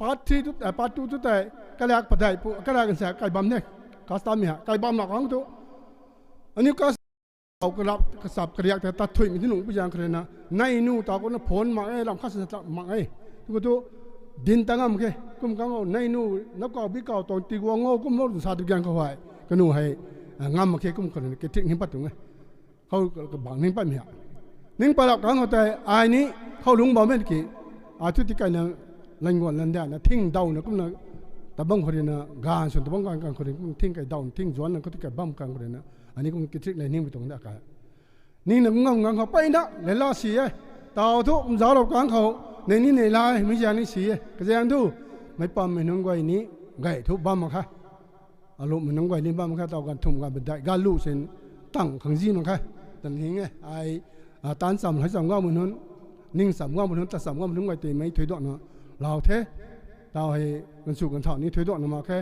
Speaker 6: ปาร์ตี้ทุกปาร์ตี้ทุกแต่ก็เลยปัจจัยก็เลยกันเสียไก่บัมเนี่ยกัสตัมเนี่ยไก่บัมหนักของตัวอันนี้ก็เอากระดับกระสับกระเดียกแต่ตัดถุยมีที่หนุ่มผู้ยังเคยนะในนู่ตาก็น่ะผลมาลำข้าศึกมาทุกตัวดินตั้งอ่ะมั้งแค่กุมกังเอาในนู่นับก่อบิเก่าตอนตีกวงโง่กุมโม่สาธุยังเขาไว้ก็นู่ให้งามมาแค่กุมคนนี้แค่ทิ้งหิ้งปัดตรงไงเขาก็บังนิ่งไปไม่ฮะนิ่งไปแล้วกันเขาแต่ไอ้นี้เขาลุงบอกไม่กี่ทุกที่กันเนี่ยลังวันลันเดียนะทิ้งดาวนะกุมนะแต่บางคนเนี่ยงานส่วนแต่บางการคนนี้ทิ้งไก่ดาวทิ้งจวนนะก็ที่ไก่บ้ามกันคนนี้นะอันนี้ก็มันคิดถึงในนิ่งไปตรงนี้กันนี่หนึ่งงงเขาไปนะในล่าสีเต่าทุกมันสาวเรากลางเขาในนี้ในลายไม่ใช่ในสีก็จะยังทุไม่ปั๊มไม่น้องไว้นี้ไก่ทุบบ้ามมาค่ะอารมณ์ไม่น้องไว้นี่บ้ามมาค่ะเต่ากันทุ่มกันเป็นได้การลู่เส้นตั้งขังจีนมาค่ะแต่นี้ไงไอ้ตานสามให้สามว่ามันนั้นนิ่งสามว่ามันนั้นแต่สามว่ามันนั้นไว้ตีไม่ถอยดอกเนาะเราเทเราให้กันสู่กันถอดนี่ถอยดอกเนาะมาแค่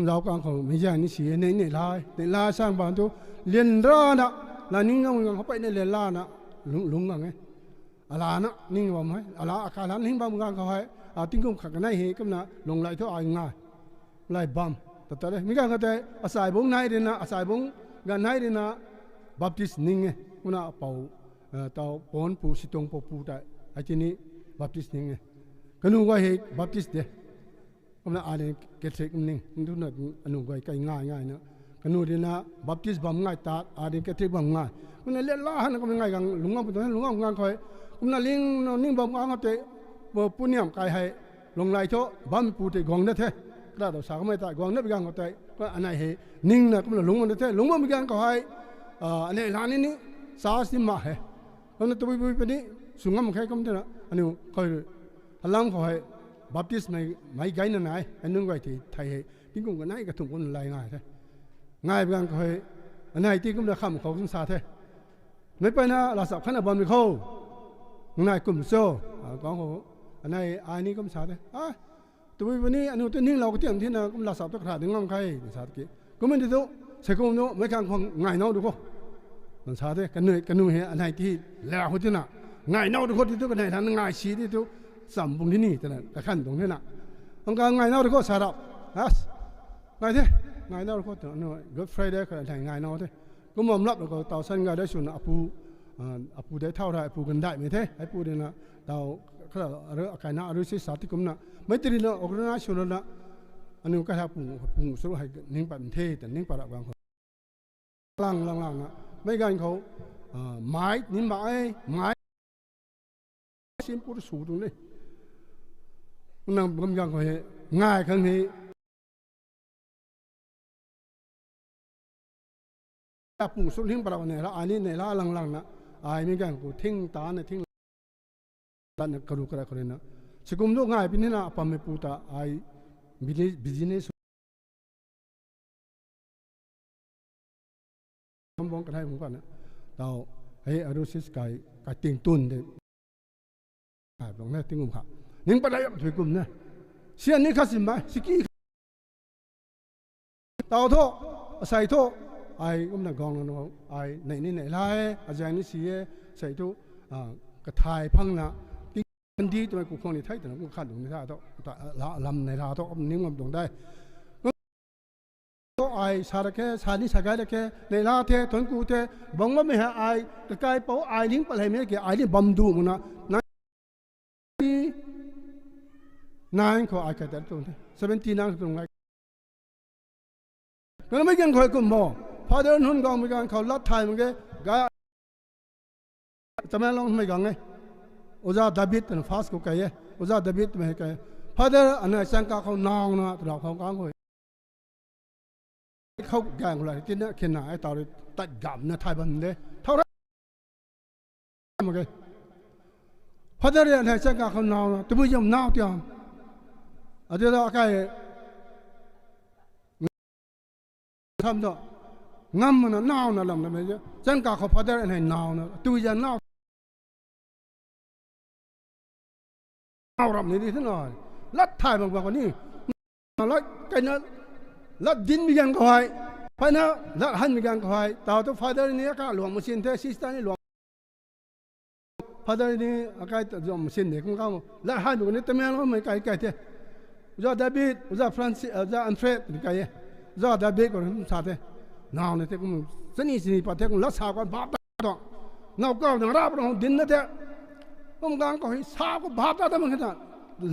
Speaker 6: เรากลางเขาไม่ใช่นี่สีในลายสร้างบ้านตัวเรียนร้านะ ลานิ่งก็มึงเขาไปในเลล่านะลุงไงอะไรนะนิ่งว่าไหมอะไรอาการนั้นนิ่งบ้างมึงเขาให้ติ้งกุ้งขัดกันได้เฮก็นะลงไหลเท่าไอ้ง่ายไหลบัมแต่ตอนนี้มีการเขาแต่อาศัยบงไหนเดนะอาศัยบงงานไหนเดนะบัพติสนิ่งไงคุณน่ะเป่าเต่าปอนปูสิตงปูแต่ไอ้ที่นี้บัพติสนิ่งไงก็นุ่งว่าเฮบัพติสเดคุณน่ะอะไรเกษตรนิ่งดูน่ะนุ่งว่าใกล้ง่ายเนาะก็นู่นดีนะบัพติสบัมง่ายตาอะไรเกษตรบัมง่ายคุณน่ะเลี้ยล่าหันก็ไม่ง่ายกันลุงอ่ะตัวนั้นลุงอ่ะงานคอยคุณน่ะลิงนิ่งบัมอ่ะแต่ปุ่นเนี่ยใครให้ลงไหลเท่าบัมปูแต่กองนั่นแท้กระดาษสากไม่ตายกองนั่นเป็นการเขาแต่ก็อันไหนเฮนิ่งนะคุณน่ะลุงมันแท้ลุงมันเป็นการเขาให้อันนี้ร้านนี้สาสิมาเหรอตอนนั้นตัวไปนี่สุงามแค่ก็ไม่ได้นะอันนี้เขาฮัลโหลเขาให้บัพติสไม่ไกลนั่นไหนอันนึงไว้ที่ไทยพี่กุ้งกันไหนก็ถูกคนไล่ง่ายแท้ง่ายเป็นการเขาให้อันไหนที่ก็ไม่ได้ข้ามเขาสงสารแท้ไม่ไปนะเราสับขันบอลไม่เข้าอันไหนกลุ่มโซ่กองเขาอันไหนอันนี้ก็ไม่สาแท้ตัวไปนี่อันนี้ตัวนี้เราก็เตรียมที่นะก็เราสับตะขาดถึงงามใครสาตะกี้ก็ไม่ได้ตัวเสกงโน้ไม่ข้างของง่ายเนาดูก็นั่นชาเด้กันเหนื่อยอันไหนที่แล้วคนที่น่ะง่ายเนาดูคนที่ตัวกันไหนทางง่ายชีที่ตัวสัมบุญที่นี่แต่น่ะแต่ขั้นตรงนี้น่ะต้องการง่ายเนาดูก็สาระนะง่ายเด้ง่ายเนาดูก็ตัวนู้นก็ไฟเดย์ก็ไหนง่ายเนาเด้ก็มอมรับแล้วก็ต่อสั้นก็ได้ส่วนอปูได้เท่าไรอปูกันได้ไม่เท่ไอ้ปูเนี่ยนะเราเขาเรื่องการน่ะเรื่องศิษย์สาธิกุมน่ะไม่ตรีน่ะอกน่ะชนน่ะอันนี้ก็ถ้าปูสุดให้นิ่งปันเทแต่นิ่งปันบางคนล่างนะไม่กันเขาไม้นี่ไม้สิ่งพูดสูงตรงนี้นั่งกำลังเขาง่ายครั้งนี้ถ้าปุ่งสุดทิ้งปลาเนี่ยแล้วอันนี้เนี่ยละลังนะไอ้ไม่กันกูทิ้งตาเนี่ยทิ้งตาเนี่ยกระดูกอะไรคนนี้นะสกุลตัวง่ายเป็นนี่นะปั๊มไม่ปูตาไอ้บิสเนสผมบอกกันให้ผมก่อนนะเราให้อารมณ์สิสกายกับติงตุนเด็กตรงนี้ติงกุมขานิ่งไปได้ถึงกุมเนี่ยเสียนี่ข้าสิมาสกี้ต่อโทใส่โทไอ้กุมนักกองนั่นเขาไอ้ไหนไล่อาจารย์นี่เสียใส่โทกระทายพังนะติงดีตัวกูคงนี่ไทยแต่กูขาดตรงนี้ท่าโทแต่ละลำในท่าโทนิ่งมันตรงได้ไอ้สารแค่สานี่สกายแค่ในลาเทถนกูเทบังว่าไม่หาไอ้ตะกายเป้าไอ้ลิงไปเลยไม่เกี่ยไอ้นี่บัมดูมันนะนายเขาไอ้แค่แต่ตรงนี้79ตรงไหนก็ไม่กันคอยกุมบ่พอเดินหุ่นกองไม่กันเขาลัดไทยมันแกก็จะไม่ลองไม่กันไงอุตส่าห์ดับบิดฟาสก็แกยังอุตส่าห์ดับบิดไม่แกพอเดินอันนั้นสังกัดเขานองนะตลอดเขากางเขาเขาแกงอะไรที่เนี่ยเขียนหน้าไอ้ตาเลยตัดกำเนี่ยไทยบันเลยเท่าไรมันก็พอเดินในสังกัดเขานองนะตัวยังนาวเดียวอาจจะเราใครทำต่องำมันนาวนะลำนั้นไม่ใช่สังกัดเขาพอเดินในนาวนะตัวยังนาวรำนี่ดีที่หน่อยลัดไทยบางคนนี่มาลัดกันนะลัดดินมีกันก็ให้ไปนะลัดหันมีกันก็ให้แต่ตัวฟาเดอร์นี่ก็หลวงมุสินเทสิสตานี่หลวงฟาเดอร์นี่ก็หลวงมุสินเนี่ยคุณเขาลัดหันมีกันนี่แต่ไม่รู้ไม่ใครใครเท่อุจ้าเดวิดอุจ้าฟรานซิสอุจ้าอันเฟรดนี่ใครอุจ้าเดวิดก็รู้สัตว์เท่น่าเนี่ยเท่คุณสนิทปะเท่คุณลัดสาวกันบาปต่อน่าก็หนังราบเราดินนะเท่ผมกางก็ให้สาวก็บาปต่อมันขนาด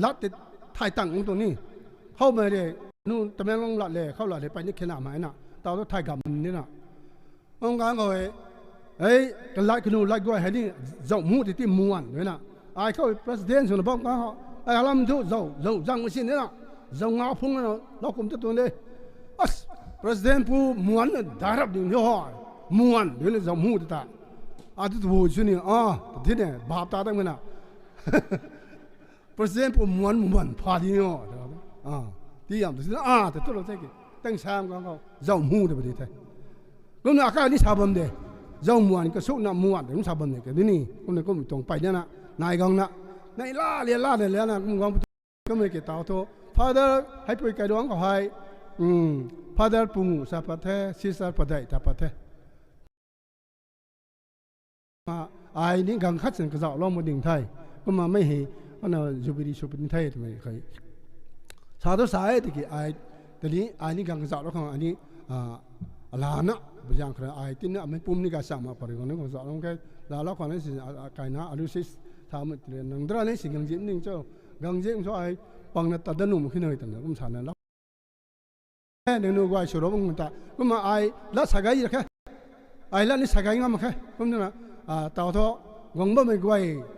Speaker 6: ลัดติดไทยตั้งตรงนี้เข้ามาเลยนู่นแต่ไม่ลงหลัดเลยเข้าหลัดเลยไปนี่ขนาดไหนน่ะตอนนั้นไทยกับมันนี่น่ะองค์การก็เฮ้ยกันไล่ขนูไล่ก้อยให้นี่เจ้ามูที่ม้วนเลยน่ะไอ้เขาประธานส่วนบ้องเขาไอ้ลำทุเจ้าจังไม่ใช่นี่น่ะเจ้าเงาพุ่งน่ะเราคุมตัวนี้ประธานผู้ม้วนดารับดิ่งย่อม้วนเดี๋ยวนี้เจ้ามูที่ตาอาทิตย์วูชุนี่ที่เนี่ยบาปตาตั้งมันน่ะประธานผู้ม้วนพาดีเนาะที่ยามที่แต่ตัวเราใช่กี่ตั้งสามกันเขาเจ้ามูเดี๋ยวไปดีแท้แล้วนี่อาการนี่ชาวบ้านเดเจ้าม้วนก็สุนัขม้วนเดี๋ยวชาวบ้านเนี่ยก็นี่คนนี้ก็มีตรงไปเนี่ยนะนายกองนะนายล่าเรียนล่าเนี่ยนะมึงก็ไม่เกี่ยวตัว father ให้ไปไกลดวงก็ให้father ปุ่งสัพพะเทศิษย์สัพพะได้สัพพะเท mà ai những gang khát sinh cái dạo lo một đỉnh thầy cũng mà mấy hi anh nào jubilee chụp đỉnh thầy thì mấy cái sao đó sai thì cái aiแต่นี้ไอ้นี่กังจับแล้วของอันนี้ลานะบางอย่างคือไอ้ที่เนี่ยไม่ปุ่มนี่ก็สั่งมาปริมาณนึงของจับแล้วแค่ลาแล้วคนนั้นสิไก่นะอนุสิสทำมันเรียนนังดราเนี่ยสิ่งกังจิ้มนึงเจ้ากังจิ้มช่วยปังนัดตัดนุ่มขึ้นเลยตั้งแต่ก็มันแล้วแค่หนึ่งกว่าชุดเราต้องตัดก็มาไอ้ละสกายแค่ไอ้ละนี่สกายงามแค่ก็นั่นนะต่อท้องงบ่ไม่กว่า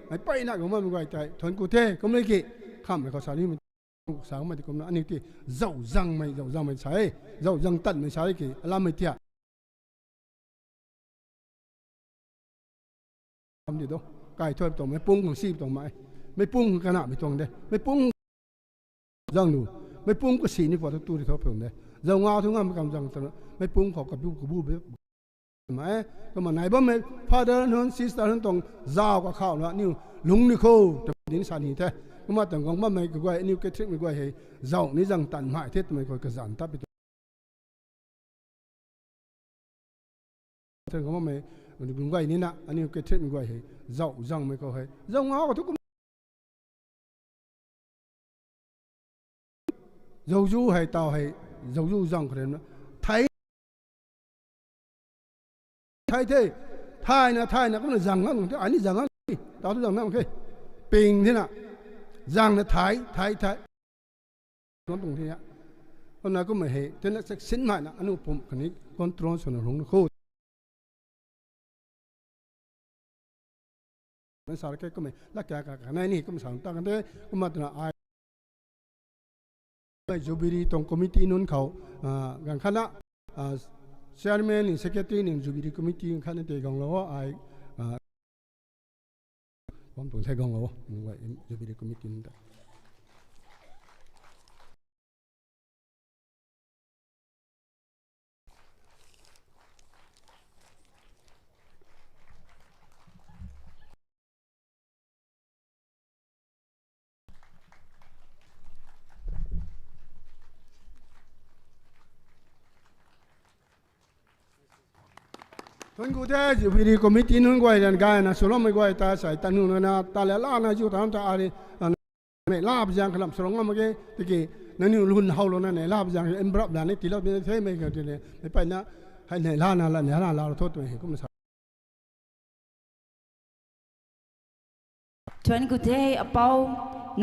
Speaker 6: ไอ้ไปนะงงบ่ไม่กว่าใจทนกูเท่ก็ไม่กี่ข้ามไปเขาสานี่sáng mà thì cũng anh thì dậu răng mày sai dậu răng tận mày sai kì làm mày thiệt làm gì đâu cài thôi tổng mấy pung còn xì tổng mấy pung cái nào mấy tổng đây mấy pung răng đủ mấy pung có xì như vậy tôi thì thôi phải đây dầu ngao thứ ngang cầm răng mấy pung họ cầm bu biết mà cái mà này bấm mấy father hơn sister hơn tổng dao có khảo nữa như lúng đi khô đến sàn như thế mà tổng cộng mà mấy cái quay new cái trick mấy quay hay giàu ní rằng tận hại thiết mấy cái giản tấp bị tổng cộng mà mấy cái quay ní nè anh new cái trick mấy quay hay giàu rằng mấy cái hay giàu ngáo của thúc giàu du hay tàu hay giàu du rằng cái đó thấy thế thay nè cũng là rằng nó cái anh ấy rằng nó tao tôi rằng nó ok bình thế nào rằng là thái nó tụng thế ạ hôm nay có mấy hệ thế nó sẽ xin lại là anh upum cái này control số nó không khô nó sao cái có mấy là cái này này có mấy sáng tạo cái thế có mà là ai bây giờ bị trong committee nôn khẩu gần khăn á chairman secretary nên jubilee committee khăn này gồng lo aiผมต้องใช้กองเอาไว้จะไปได้ก็ไม่กินได้ทุนกูเทจะไปดีคอมมิตี้นู้นกว่าอย่างกันนะส่วนเราไม่กว่าตาใส่ตาหนุ่มนะตาเลี้ยล่านะจู่ตามตาอะไรไม่ล่าบยังขลับส่วนเราเมื่อกี้ตะกี้นั่นนี่รุ่นเฮาแล้วนะไหนล่าบยังเอ็มบรับแล้วนี่ตีเราไม่ใช่ไม่เกิดเลยไม่ไปนะให้ไหนล่านะละไหนล่าเราโทษตัวเองก็ไม่ใช่
Speaker 4: ชวนกูเทอเปา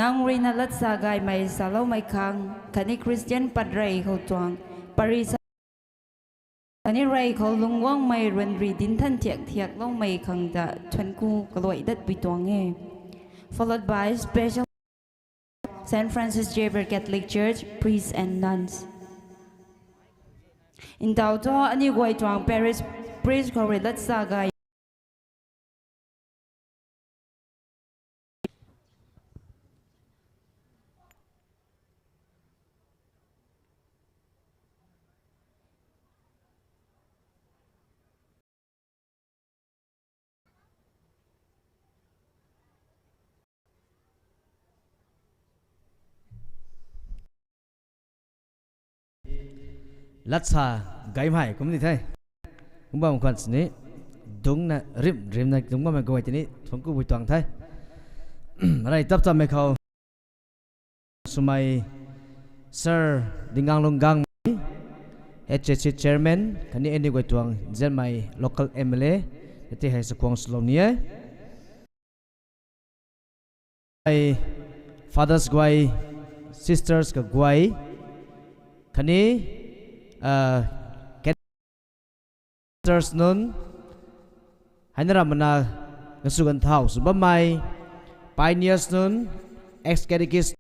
Speaker 4: นางรีนาลัดสากายไม่สาวไม่คังคันนี้คริสเตียนปัดไรเขาจวงปริศอันนี้ไรเขาลงว่างไม่เรียนรีดินท่านเทียกลงไม่คังจะชวนกูกลอยดัดไปตัวเงี้ย followed by special St. Francis Xavier Catholic Church priests and nuns in tàu cho anh đi quay tròn Paris priestเขาเรียนลัดสากาย
Speaker 7: ลัดซาไกด์ใหม่ก็ไม่ได้ใช่ผมบอกคนนี้ตรงนั้นริมนั้นตรงว่ามันก็ไว้ที่นี่ผมก็ไปตวงไทยอะไรจับจำไม่เขาสมัย Sir ดิงังลงกังHCC Chairman คันนี้เอ็นดีกว่าตวงเจนไม่ local MLA ที่ให้สกวงสโลเนียไอ้ Fathers กวย Sisters กับกวยคันนี้Sisters nun hay là mình ngasugan thau sebab mai pioneers nun ex catechist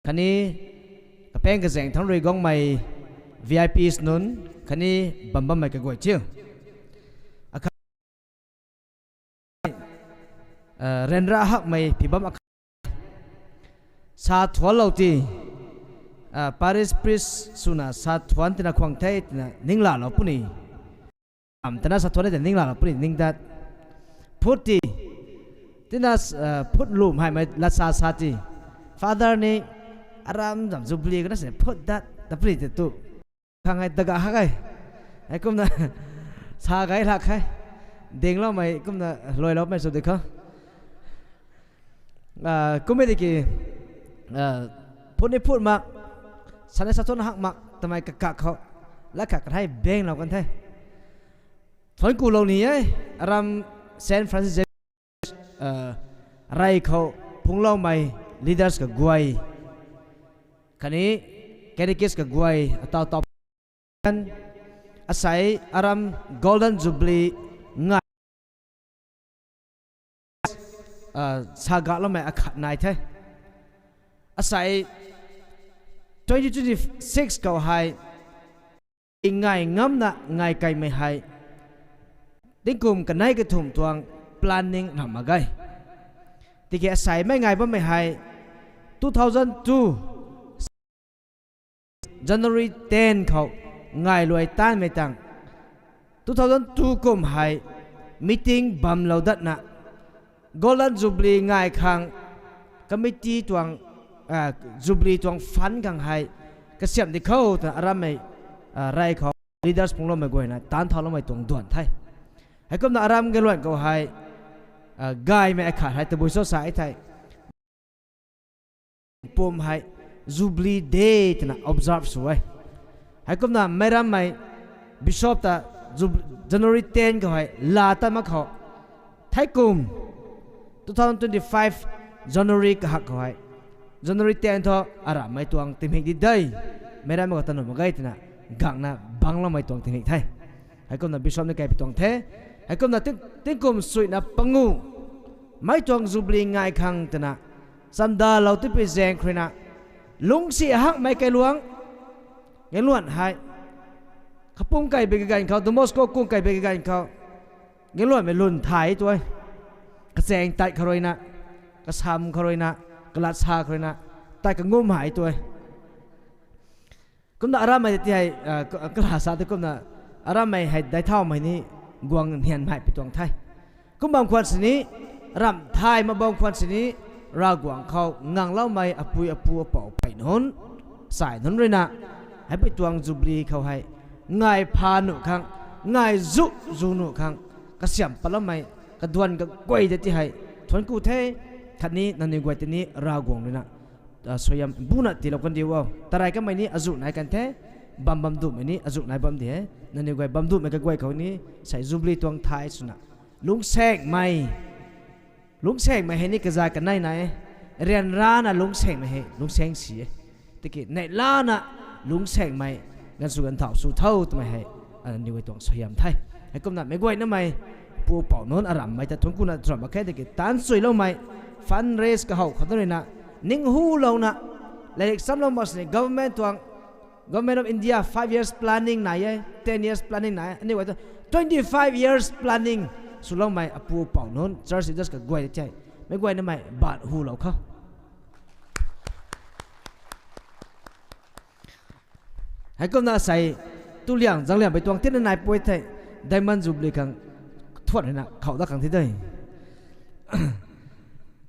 Speaker 7: kani kapeng ka zeng thang roi gong mai VIPs nun kani bambam mai ka goi chiu renra hak mai phibam sa thwal lo ti Paris priest suna sa thwan tina khwang thai tina ningla lo puni tana sa thwan tina ningla lo puni ning dat puti tina put lum hai mai la sa ti father ni aram jam jubli kana se put that the puni te tu khangai daga ha kai ai kum na sa gai la khai เด้งเราไม่ก็น่ะลอยเราไม่สุดเลยเขาก็ไม่ได้กี่พูดนี่พูดมากสันนิษฐานหักมากทำไมกะกะเขาและกะกะให้เบ่งเรากันแท้ทนกูเรานี่ไอ้รำเซนฟรานซิสไรเขาพุงเราไม่ลีดเดอร์สกับกวยคันนี้แคดิกิสกับกวยต่อต่อกันอาศัยอารมณ์โกลเด้นจูบลีง่ายสากะเราไม่อาขัดนายแท้อาศัย2026เขาให้ง่ายงำนะง่ายไกลไม่ให้ดิ้งกลุ่มกันให้กระทุ่มทวง planning ทำมาไงที่แกอาศัยไม่ง่ายเพราะไม่ให้2002 January 10เขาง่ายรวยต้านไม่ตั้ง2002กลุ่มให้ meeting บัมเราดัดนะ Golden Jubilee ง่ายขัง committee ทวงJubilee ทวงฟันขังให้ก็เสียมที่เขาแต่อารมณ์ไม่ไรเขา leaders พงเราไม่กวยนะต้านท้าเราไม่ตรงด่วนไทยให้ก็น่าอารมณ์กันล้วนเขาให้กายไม่ขาดให้แต่บุษสายไทยปุ่มให้ Jubilee Day ที่น่า observe สวยให้ก็น่าไม่รำไม่ Bishop แต่ January 10เขาให้ลาตั้งมาเขาไทยกลุ่ม2025 January ก็หักเขาให้ January 10ท่ออารมณ์ไม่ตัวงติมิกดีได้ไม่รำไม่ก็ตันหนุ่มไกที่น่ากังน่าบังเราไม่ตัวงติมิกไทยให้ก็น่า Bishop ในแก่ไปตัวงเทให้ก็น่าติ้งกลุ่มสุยน่าปังงูไม่ตัวง Jubilee ง่ายขังที่น่าสัมดาเราที่ไปแจงใครน่ะลุงเสียหักไม่ไกลหลวงเงี้ยล้วนให้ขปุ่งไก่ไปกันเขาตัวมอสโกกุ้งไก่ไปกันเขาเงี้ยล้วนไม่ลุนถ่ายตัวกระแจงตัดเขาเลยนะกระซำเขาเลยนะกระลัดชาเขาเลยนะตัดกระงุ่มหายตัวก็น่าอารามไม่ที่ให้กระลาซาที่ก็น่าอารามไม่ให้ได้เท่าไม่นี้กวางเหียนหายไปตัวไทยก็บางคนสินี้รำไทยมาบางคนสินี้รากวางเขางังเล่าไม่อปุยอปูเป่าไปน้นสายน้นเลยนะให้ไปตวงจูบลีเขาให้ง่ายพานุขังง่ายจูนุขังกระเสียมปลาไม่กระดวนกระกวยเด็ดที่ให้ทนกูเทคันนี้นั่นนี่กวยที่นี้รากวางเลยนะสวยบุญที่เราคนเดียวแต่ไรก็ไม่นี้อาจุไหนกันเทบัมดูไม่นี้อาจุไหนบัมเดียนั่นนี่กวยบัมดูไม่ก็กวยเขานี้ใส่จูบลีตวงไทยสุนัขลุงแซงไม่ลุงเสงไม่ให้นี่กระจายกันไหนเรียนร้านน่ะลุงเสงไม่ให้ลุงเสงเสียตะกี้ในร้านน่ะลุงเสงไม่งั้นสู่กันเท่าสู่เท่าตัวไม่ให้อันนี้ไว้ตัวสยามไทยให้กำนัดไม่กวยนั่นไม่ปูเป่าโน้นอารมณ์ไม่จะทนกุนัดสมัครแค่ตะกี้ตันสวยเราไม่ฟันเรสก็เขาตัวนี้นะนิ่งหูเรานะและอีกสำหรับมาสิ government ตัว government of India 5 years planning ไหน10 years planning ไหนอันนี้ไว้ตัว25 years planningสุดลงไม่อปูเป่าโน้นจอร์สิดัสกับกวยใจไม่กวยนั่นไม่บาดหูเราเขาให้ก็น่าใส่ตู้เลี้ยงจังเลี้ยงไปตวงที่นั่นนายป่วยไทยได้มันจุบเลยกันทวดเลยนะเขาตะขังที่ได้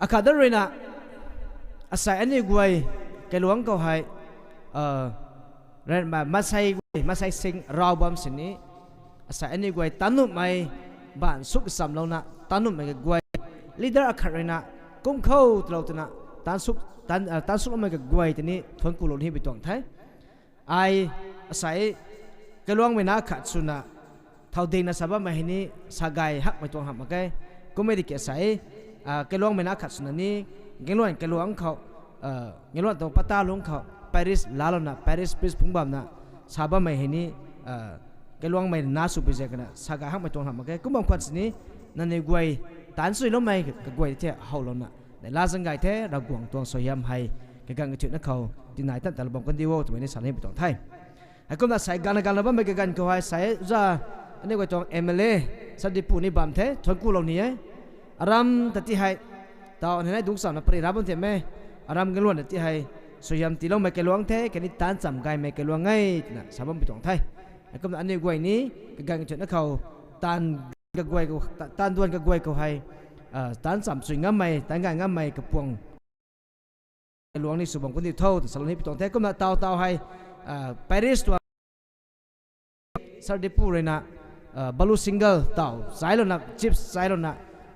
Speaker 7: อาคาดเลยนะอาศัยอันนี้กวยแกหลวงเขาให้เรียนมาใส่สิ่งเราบำสินี้อาศัยอันนี้กวยตันนุ่มไม่บ้านสุขสำเรานะตานุ่มไม่กับกวยลีดเดอร์อาคาเลยนะกุ้งเข้าเราตัวนะตานสุขไม่กับกวยตัวนี้ทนกุหลาบที่ไปตวงไทยไออาศัยกระลวงไม่น่าขัดสุนัขเท่าเดินนะสบายไม่เห็นนี่สกายหักไปตวงหักมาแกก็ไม่ได้เกี่ยใส่กระลวงไม่น่าขัดสุนัขนี้กระลวงเขากระลวงตรงปัตตาลงเขาปารีสลาลนะปารีสพิสพุ่งบามนะสบายไม่เห็นนี่กระลวงไม่น่าสุภาพกันนะสกายหักไปตวงหักมาแกก็บางคนสินี้นั่นในกวยตานสุยล้มไม่กับกวยเท่าเขาล้มนะในลาสังไกเท่เรากวางตวงสวยามให้กับการกระจุนักเขาที่ไหนตั้งแต่เราบอกกันดีว่าตัวนี้สารให้ไปตรงไทยไอ้คนนั้นใส่การเราบ้างไม่กับการเขาให้ใส่จะอันนี้ก็ตรงMLAสัตย์ปูนี่บามเท่ทนกูเราเนี่ยอารามตัดที่ให้ตอนนี้ดุงสาวนับปริรับบันเทไหมอารามกันล้วนตัดที่ให้สวยามตีเราไม่กับลวงเท่กันนี้ตันจำไกไม่กับลวงไงนะสาบันไปตรงไทยไอ้คนนั้นอันนี้กวยนี้กับการกระจุนักเขาตันกับกวยเขาตันดวนกับกวยเขาให้ตันจำสวยงามไม่ตันงานงามไม่กับพวงหลวงนี่สุบังคนที่เท่าแต่สารนี้ไปตรงแท้ก็มาเตาให้ปารีสตัวสารดิปูเลยนะ บอลลูซิงเกิลเต่าสายแล้วนะจิปสายแล้วนะ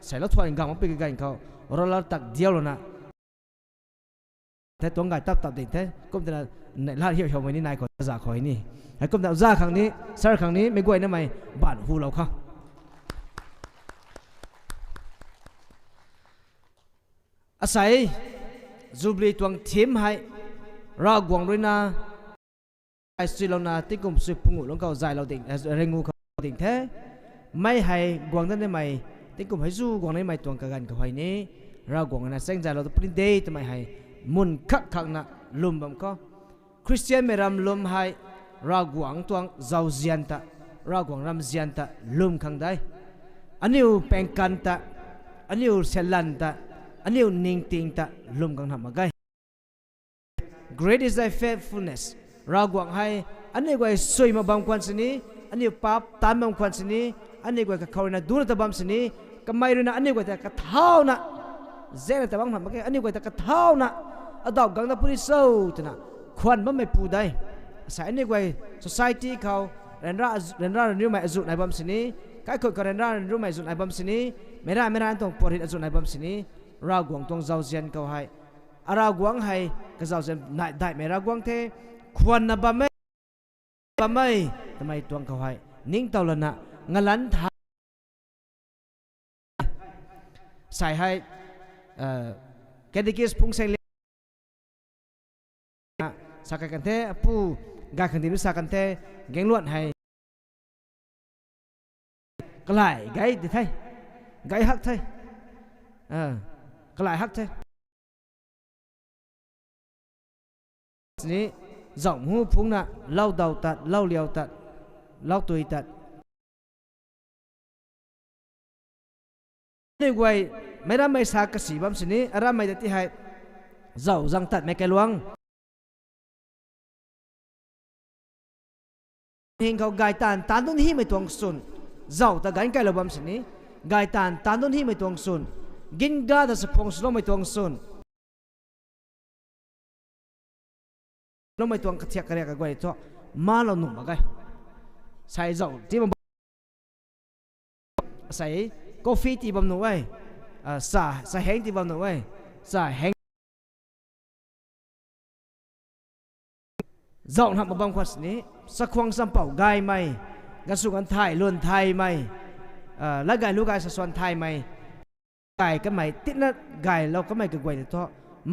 Speaker 7: ใส่แล้วถอยกังมันไปกันเขาเราลัดตักเดียวแล้วนะแต่ตัวง่ายตับเด็กแท้ก็จะในลาดเหี่ยวชาววันนี้นายขอจ่าขอนี่ไอ้ก็จะจ่าครั้งนี้ซาร์ครั้งนี้ไม่กลัวนะไม่บ้านหูเราเขาอาศัยจูบลีตวงทีมให้รากวงด้วยนะไอ้สุเรานาที่กลุ่มสุพุงอุลงเขาใจเราติงเริงูเขาติงแท้ไม่ให้กวงนั้นได้ไหมที่กลุ่มให้สู้กวงนั้นไม่ตวงกันเขาให้นี้รากวงนั้นเส้นใจเราต้องปริ้นเดย์ทำไมให้มุนคักนะลุมบัมก็คริสเตียนไม่รำลุมให้รากวงตวงเจ้าเจียนตะรากวงรำเจียนตะลุมขังได้อันนี้เป็นกันตะอันนี้เซลันตะอันนี้นิ่งติงตะลุมกังทำมาไง Great is thy faithfulness เรากวางให้อันนี้ก็สวยมาบางควันสินี้อันนี้ปั๊บตามบางควันสินี้อันนี้ก็เขาเนี่ยดูนะตะบางสินี้ก็ไม่รู้นะอันนี้ก็แต่กระเท้านะเจ้าแต่บางทำมาไงอันนี้ก็แต่กระเท้านะอดอกกังตะพูดเศร้าตัวน่ะควันมันไม่ปูได้สายอันนี้ก็ society เขาเรียนรู้ใหม่จุดในบางสินี้ใครคนก็เรียนรู้ใหม่จุดในบางสินี้ไม่ได้ต้องปลดจุดในบางสินี้รากวงตรงเจ้าเจียนเขาให้รากวงให้ก็เจ้าเจียนได้ไม่รากวงเทควรนะบ่ไม่ทำไมตวงเขาให้นิ่งเต่าละนะงลันทาใส่ให้แกดิกิสพุงเซลสักกันเทผู้กายขันติวิสากันเทเก่งล้วนให้ก็ไหลไก่ดิไทยไก่ฮักไทยก็หลายฮักใช่นี้giọngหูพุ่งน่ะเล่าเดาตัดเล่าเลียวตัดเล่าตุยตัดนี่ไว้ไม่ได้ไม่สักกสีบัมสินี้อะไรไม่ได้ที่ให้เจ้าจังตัดไม่แกลวงเฮงเขาไก่ตานตานต้นที่ไม่ตวงสุนเจ้าตะกันไก่ละบัมสินี้ไก่ตานตานต้นที่ไม่ตวงสุนกินกาดสปงสโลไม่ตวงสุนเราไม่ตวงกระเทียกกระเรียกกระไกวตัวมาเราหนุ่มมาไงใส่เจ้าที่มันใส่กาแฟที่บัมหนุ่มไว้สาแห้งที่บัมหนุ่มไว้สาแห้งเจ้าทำมาบังคับนี้สักควงสัมเป่าไก่ไหมกระสุนไทยล้วนไทยไหมแล้วไก่ลูกไก่สะสวนไทยไหมไก่ก็ไม่ติดนะไก่เราก็ไม่กระไกวตัว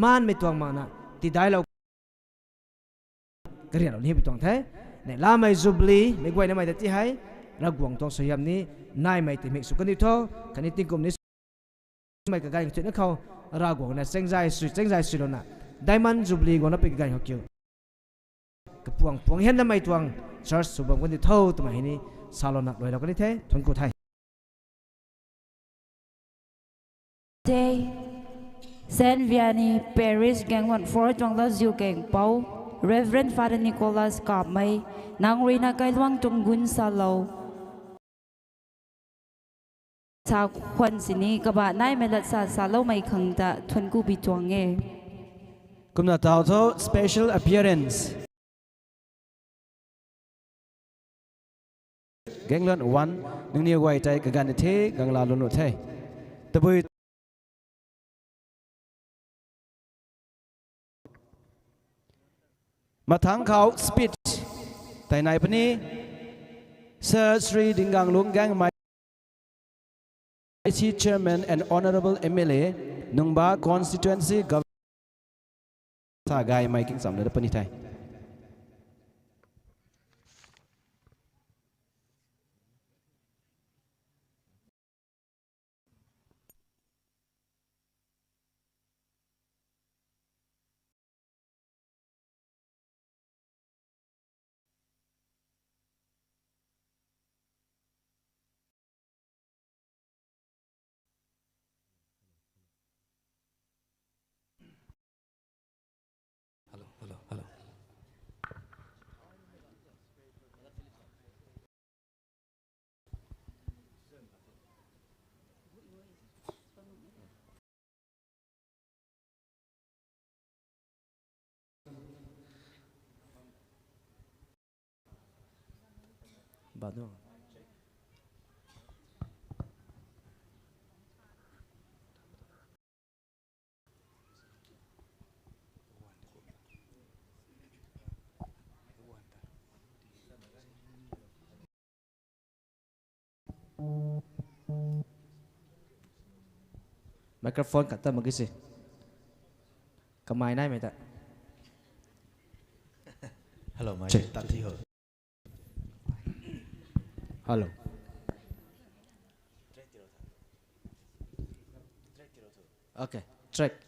Speaker 7: มันไม่ตวงมานะติดได้เรากระเรียนเรานี้ไปตรงแท้ในลาไม่จุบลีไม่กวยในไม่แต่ที่ให้เรากวงตรงสยามนี้นายไม่ติดมิกสุกันที่ท้อคันนี้ติงกลมนี้ไม่กระไกจุดนั้นเขาเรากวงในเส้นใจสุดแล้วนะได้มันจุบลีกวงนั้นไปกระไกเขาเกี่ยวกระพวงเห็นทำไมตวงชาร์สุบังกันที่ท้อตัวนี้ซาโลนักเลยเราก็ได้แท้ทนกูไทย
Speaker 4: Saint Vianney Parish Gang 14 trong lớp diệu Gang Pau Reverend Father Nicholas Cọp Mây Nang Rina Cây Loang Trung Gun Sa Lâu ชาวควันสินีกบะนายเมลัดสาสาเล่าไม่ขังตะทนกูบิจวงเง
Speaker 1: กุมนาตาวโต special appearance แกงเลือนวันนึงนี่ไว้ใจกับการเทกังลาลุนเทตะบุยมาทั้งเขาสปีชแต่ในปนี้เซอร์สรีดิงกังลุงแกงไมชี Chairman and Honorable MLA นุงบา Constituency Government ถ้าไกไม่กิ้งสำเร็จปนี้ไทย
Speaker 7: บาด microphone kata magisi kamay nai mai ta
Speaker 8: Hello, my
Speaker 7: Check.
Speaker 8: Tati Ho.
Speaker 7: hello okay track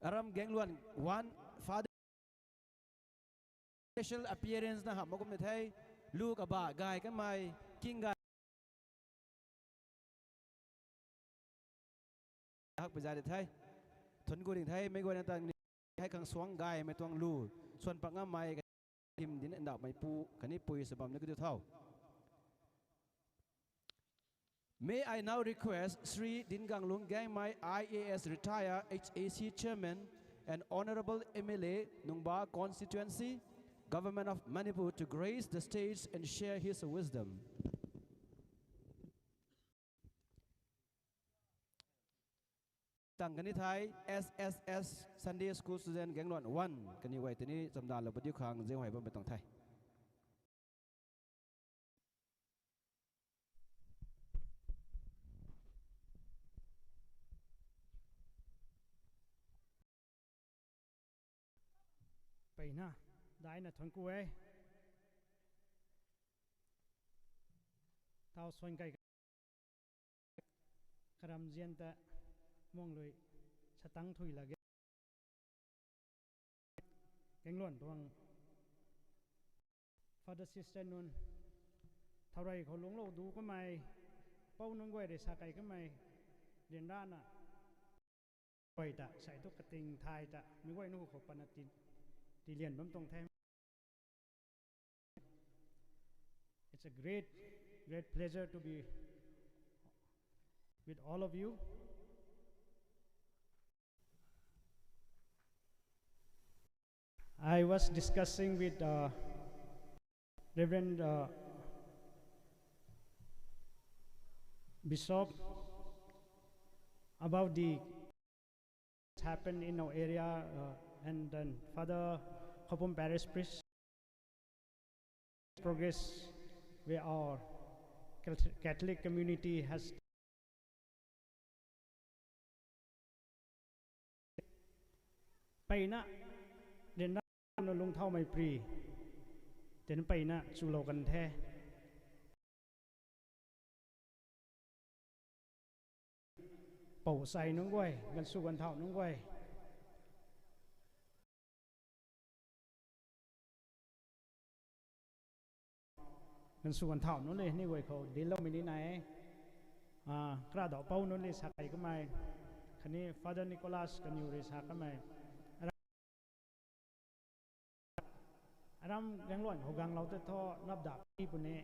Speaker 1: Aram geng luan one father special appearance นะฮะมกุมในไทยลูกอบะกายกันไหมกิ้งกายฮักไปใจในไทยทนกูในไทยไม่กวนต่างให้ขังสวงกายไม่ต้องลู่ส่วนปังงามไม่กันทิมดินอันดับไม่ปูคันนี้ปุยสบัมนึกดูเท่า May I now request Sri Dinganglung Gangmai IAS Retire HAC Chairman and Honorable MLA Nungba Constituency Government of Manipur to grace the stage and share his wisdom. ตั้งกันที่ไทย SSS Sunday School Student แกงหลวน1กันนี้ไว้ทีนี้จำดานเราไปที่คางเจ้าหอยบนไปตองไทย
Speaker 8: ไปนะได้นะทนกูเอ้เท่าส่วนไก่กระดำเจียนแต่มองเลยสตังถุยละแกงล้วนตัวง Father Sister นุ่นเท่าไรเขาหลงโลกดูก็ไม่เป้านุ่งไว้ได้สาไก่ก็ไม่เรียนด้านน่ะไปแต่ใส่ตุกติงไทยแต่ไม่ไว้นู่นขบปนติที่เรียนบ้างตรงแท้ It's a great pleasure to be with all of you. I was discussing with Reverend Bishop about the happened in our area and then Father Khopum Parish Priest progress where our Catholic community hasไปนะเดินน้ำลงเท่าไม่ปรีเดินไปนะสู่เรากันแท้เป่าใส่น้องก้อยกันสู่กันเท่าน้องก้อยกันสู่กันเท่าน้องเลยนี่ก้อยเขาเดินเราไม่ได้ไหนกระดาษเป่าน้องเลยสักไก่ก็ไม่คันนี้ Father Nicholas กันอยู่เลยสักก็ไม่รำยังล้วนหัวกังเราจะท่อนับดาบที่ปุ่นนี้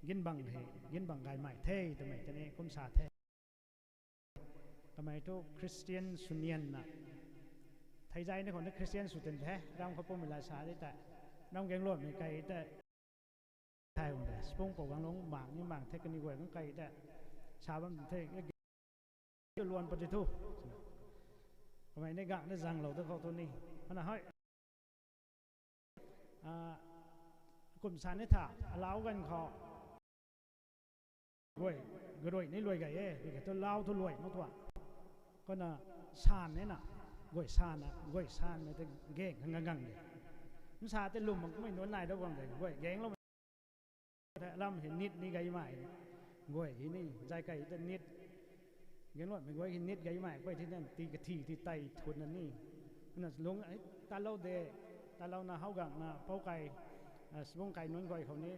Speaker 8: ยินบังเทยินบังกายใหม่เท่ทำไมจะเนี่ยคุ้มสาเท่ทำไมทุกคริสเตียนสุนียนน่ะไทยใจในคนที่คริสเตียนสุดเต็มแท้รำเขาปุ่มเวลาสาได้แต่รำยังล้วนไม่ไกลแต่ไทยคนเดียวสปงปกังลงบางนี่บางเทคนิคไว้ก็ไกลแต่ชาวบ้านเท่ก็ล้วนปฏิทุทำไมในกะในจังเราต้องเข้าตัวนี้มันอะไรกลุ่มสารนิถาเล้ากันเขารวยก็รวยนี่รวยกันเอ้ดีกับตัวเล้าตัวรวยมากกว่าก็น่ะชานนี่น่ะรวยชานน่ะรวยชานไม่ต้องเก่งงังเลยมันชาแต่ลุมมันก็ไม่นวลนายได้บ้างเลยรวยแกงแล้วแต่ลำเห็นนิดนี่ไกลใหม่รวยที่นี่ใจไก่แต่นิดเงี้ยว่าไม่รวยเห็นนิดไกลใหม่ไปที่นั่นตีกะทิที่ไตทุนนั่นนี่นั่นลงไอ้ตาเล่าเดแต่เราหน้าเฮากังหน้าเป้าไก่สมองไก่นุ่นก่อยเขานี้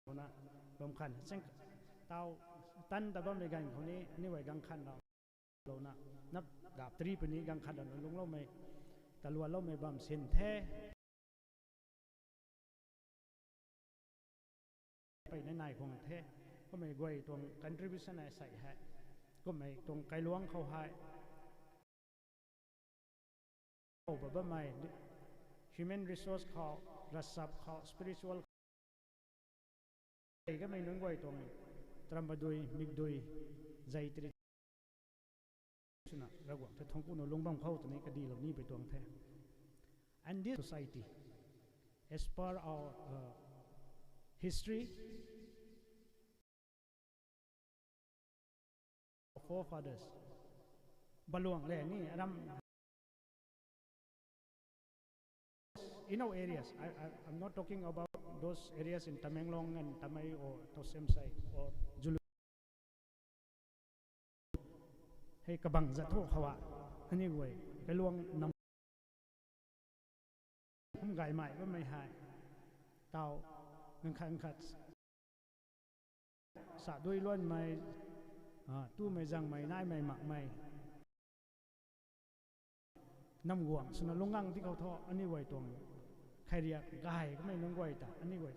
Speaker 8: คนน่ะรวมขันซึ่งเตาตันแต่บ้านในกันเขานี้นี่ไว้กังขันเราน่ะนับดาบตรีปีนี้กังขันเราลงเราไม่ตะลวนเราไม่บำเพ็ญแท้ไปในของแท้ก็ไม่ก่อยตรง contribution ใส่ให้ก็ไม่ตรงไก่ล้วงเขาให้โอ้แบบไม่human resource เขารัศบเขา spiritual ไอ้ก็ไม่นึกไว้ตรงตรำบดุยมิกดุยใจตรีชนะระหว่างที่ท้องกูนลงบ้างเขาตัวนี้ก็ดีเหล่านี้ไปตัวแท้ and this society as per our history forefathers บลวงเลยนี่รำin our areas, I'm not talking about those areas in Tamenglong and Tamai or Tosemsai or Julu. Hey, kabang zato kawa. Anyway, kaluang nam ไก่ใหม่ก็ไม่หายเต่าหนึ่งขันขัดสะด้วยล้วนไม่ตู้ไม่จังไม่น่ายไม่หมักไม่น้ำห่วงสนลงงังที่เขาทออันนี้ไว้ตรงใครเรียกไก่ก็ไม่น้องไว้แต่อันนี้ไว้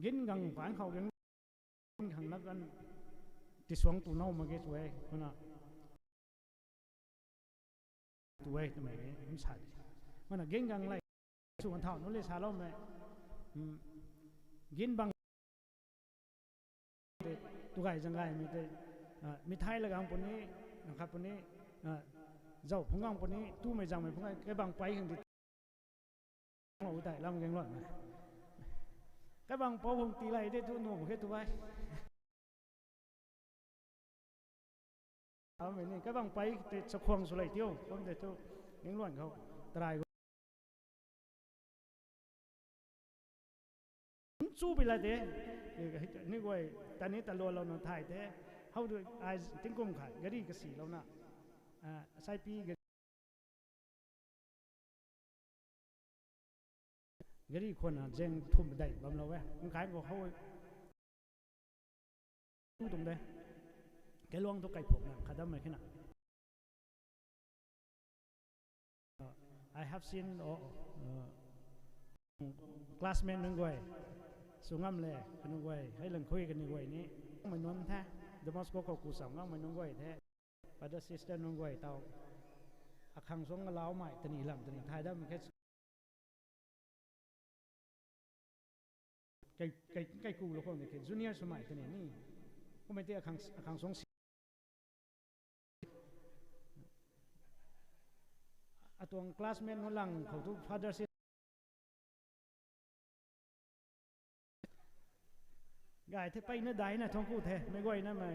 Speaker 8: กินกังฝันเขายังขังนักกันที่สวงตัวน้องมาเกสไว้คนน่ะตัวไว้ทำไมไม่ใช่มันน่ะกินกังไรส่วนเท่านั้นเลยชาล้อมไหมกินบางตัวไก่จังไงมีไทยละกังปนนี้นะครับปนนี้เจ้าพงกังปนนี้ตู้ไม่จังไม่พงกังแค่บางไปอย่างที่เราได้ลำยังหล่อนนะแค่บางพอผมตีไรได้ตู้หนุ่มแค่ตัวไว้เอาแบบนี้แค่บางไปแต่สะควงสุไลเที่ยวผมแต่ตู้ยังหล่อนเขาตรายสู้ไปละเด้นี่ไว้ตอนนี้ตะโลเราหนุนถ่ายเด้เขาดูไอ้ทิ้งกุ้งขายกระดิ่งกระสีเราน่ะใส่ปีกระดิ่งคนเจงทุ่มได้บำเราไว้มันขายก็เขาตู้ตรงได้แกลวงตัวไก่ผมนะขาดไม่ขนาด I have seen classmate นึงไว้สูงง่ำเลยกันนึงไว้ให้เรื่องคุยกันนึงไว้นี้มันนวลแท้เดมอสโกก็กูสองง่ำมันนึงไว้แท้ปัดเดอร์ซิสเตอร์นึงไว้เตาอักขังสงกันเล้าใหม่ตนีหลังตนีไทยได้มันแค่ไก่กูแล้วก็เนี่ยคือจูเนียร์สมัยตนีนี่ก็ไม่ได้อักขังสงตัวคลาสเมทนั่งเขาทุกฟาเดอร์ซิกายเทไปเนื้อได้นะท้องกูเทไม่ก่อยนะไม่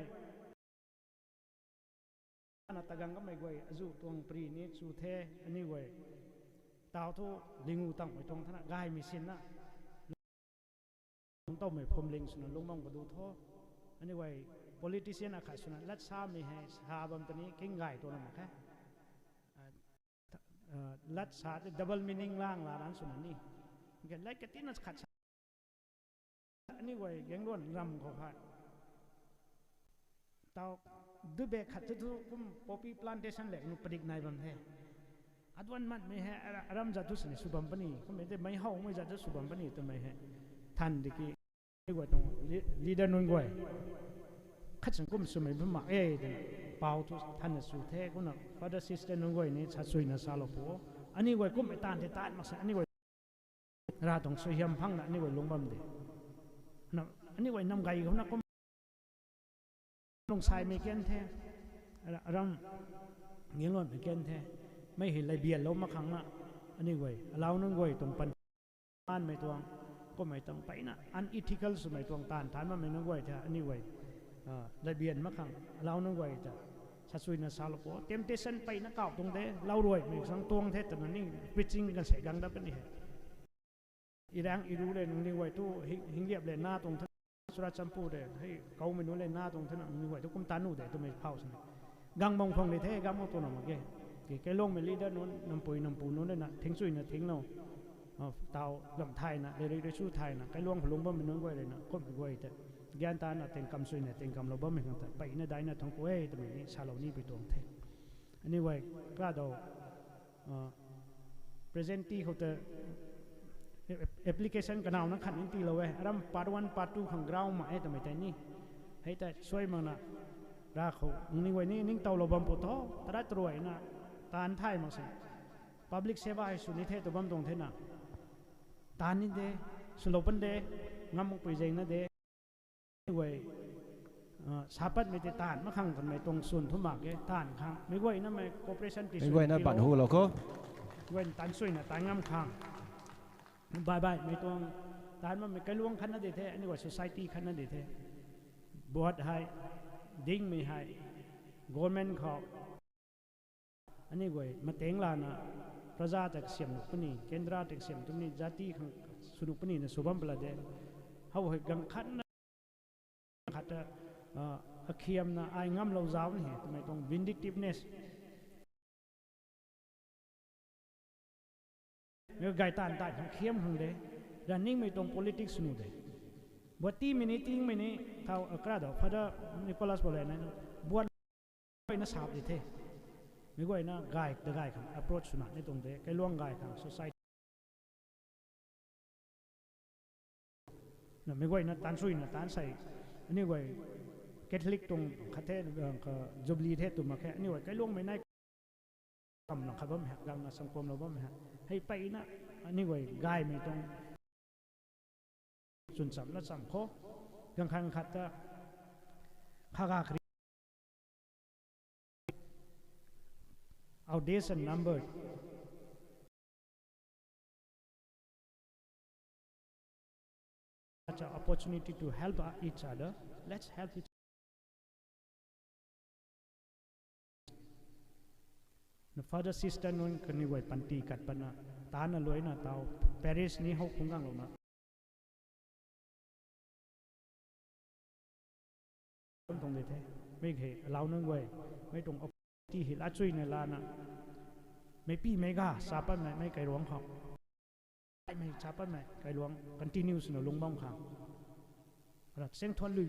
Speaker 8: นาตะกังก็ไม่ก่อยจู่ตัวปรีนี้จู่เทอันนี้ก่อยตาวทุลิงูตั้งไว้ตรงท่านกายมีสินนะต้องไม่พรมลิงสุนันลงมองกระดูท่ออันนี้ก่อย politician อาคาสุนันลัดซามีให้ชาบัมตัวนี้กิ้งไก่ตัวนั้นแค่ลัดชาดับเบิลมินิ่งล่างลาร้านสุนันนี่เกิดไล่กระตินัดขัดอันนี้ไว้ยังล้วนรำเขาพายเตาดูเบขัดทุกคุ้มป๊อปปี้พลานเทชันเหล็กนุปดิกนายบัมเทอัดวันมันไม่ให้รำจัดทุกสิ่งสุบัมปนีก็ไม่ได้ไม่ห้องไม่จัดสุบัมปนีตัวไม่ให้ทันดีกี่ไอ้ไว้ตรงลีดเดอร์นุ่งไว้ขัดสังคมสมัยพม่าเป่าทุกทันสุเทก็นักฟาเดอร์ซิสเตอร์นุ่งไว้นี่ชัดสุยนะซาลโปอันนี้ไว้กุ้มไอ้ตานที่ตานมาสักอันนี้ไว้ราตรงสุยมพังนะอันนี้ไว้ลงบัมดีอันนี้ไว้นำไก่เขานะก็ลงทรายไม่เกินแท้รำเงี้ยล้วนไม่เกินแท้ไม่เห็นอะไรเบียดล้มมาครั้งละอันนี้ไว้เรานึ่งไว้ตรงปันบ้านไม่ตวงก็ไม่ต้องไปนะอันอิทิคัลสมัยตวงตานฐานมันไม่นึ่งไว้แท้อันนี้ไว้อะไรเบียดมาครั้งเรานึ่งไว้จะชัดสุยนะซาลโปเต็มเตชันไปนักเก่าตรงเด้เรารวยไม่สังตวงแท้แต่มันนี่วิจิงกันเสกังได้เป็นนี่อีแรงอีรู้เลยนึงไว้ตู้หิงเรียบเลยหน้าตรงท่านสุราจัมพูเลยให้เขาไม่นู้เลยหน้าตรงท่านนึงไว้ทุกคนตาหนูเลยตัวไม่เผาสิกังมองคงเลยเท่กังมองตัวหนุ่มแกลงเป็นลีดเดอร์นู้นนำปุยนำปูนู้นเลยนะทิ้งสุยนะทิ้งเราเตาลำไทยนะเรื่อยๆสู้ไทยนะแกลงพลุงบ่เป็นนู้นไว้เลยนะก็ไม่ไว้แต่แกนตานะเต็งกำสุยนะเต็งกำเราบ่ไม่กันแต่ไปเนี่ยได้นะทั้งกูตัวนี้ชาเรานี่ไปตัวเท่อันนี้ไว้กล้าดูpresenti เขาจะapplication กันเอานะขันอินทีเราเว้ยรำ part 1 part 2ขังกราวมาให้แต่ไม่แต่นี่ให้แต่ช่วยมันนะราเขานี่ไว้นี่นิ่งเตาเราบัมปุถอตระตรวยนะตานไทยมั้งสิ public เซวาให้สุนิเทตัวบัมตรงเท่น่ะตานนี่เดสโลปันเดงามมุกไปเจงนะเดไว้สาปัดไม่ได้ตานมาขังกันไม่ตรงส่วนทุ่มหมากเกตานขังไม่ไว้นะไม่ cooperation ติดไม่
Speaker 1: ไว้นะบัตรหูเราก็
Speaker 8: ไว้ตานช่วยนะตานงามขังบายไม่ต้องตานมันไม่กระลวงขันนั่นเด็ดแท้อันนี้ว่า society ขันนั่นเด็ดแท้บวชให้ดิ้งไม่ให้ government เขาอันนี้ก็มาเต็งลานะประชาจากเสียมตุนี่เคन्द्ราจากเสียมตุนี่จัติขังสุนุปนี่นะสุบัมเปล่าเดเขาให้กังขันนะขัดอักเขียมนะไอ้งามเราจ้าวนี่ทำไมต้อง vindictiveness me gai tan tan khiam hang de running me tong politics nu de buat ti mini ting mini thau akra do phada Nicholas bole na buat na sap de the me goi na gai the gai kham approach na ni tong de kai luang gai kham society na me goi na tan sui na tan sai ani goi Catholic tong khathe ka Jubilee the tu ma khe ani goi kai luang me nai kam na khabam ha gang na sangkom lo bam ha hei pai na ani goi gai me tong chun sam na sam kho gang khang khat ta khaga khri our days are numbered such an opportunity to help each other. Let's help each the further sister nun kani wai panti kat pana ta na loi na tau Paris ni ho khungang lo na tong de the me khe lao nang wai me tong opportunity hi la chui na la na me pi me ga sa pa me kai rong khong me cha pa me kai rong continues no lung bang khang rat seng thon lui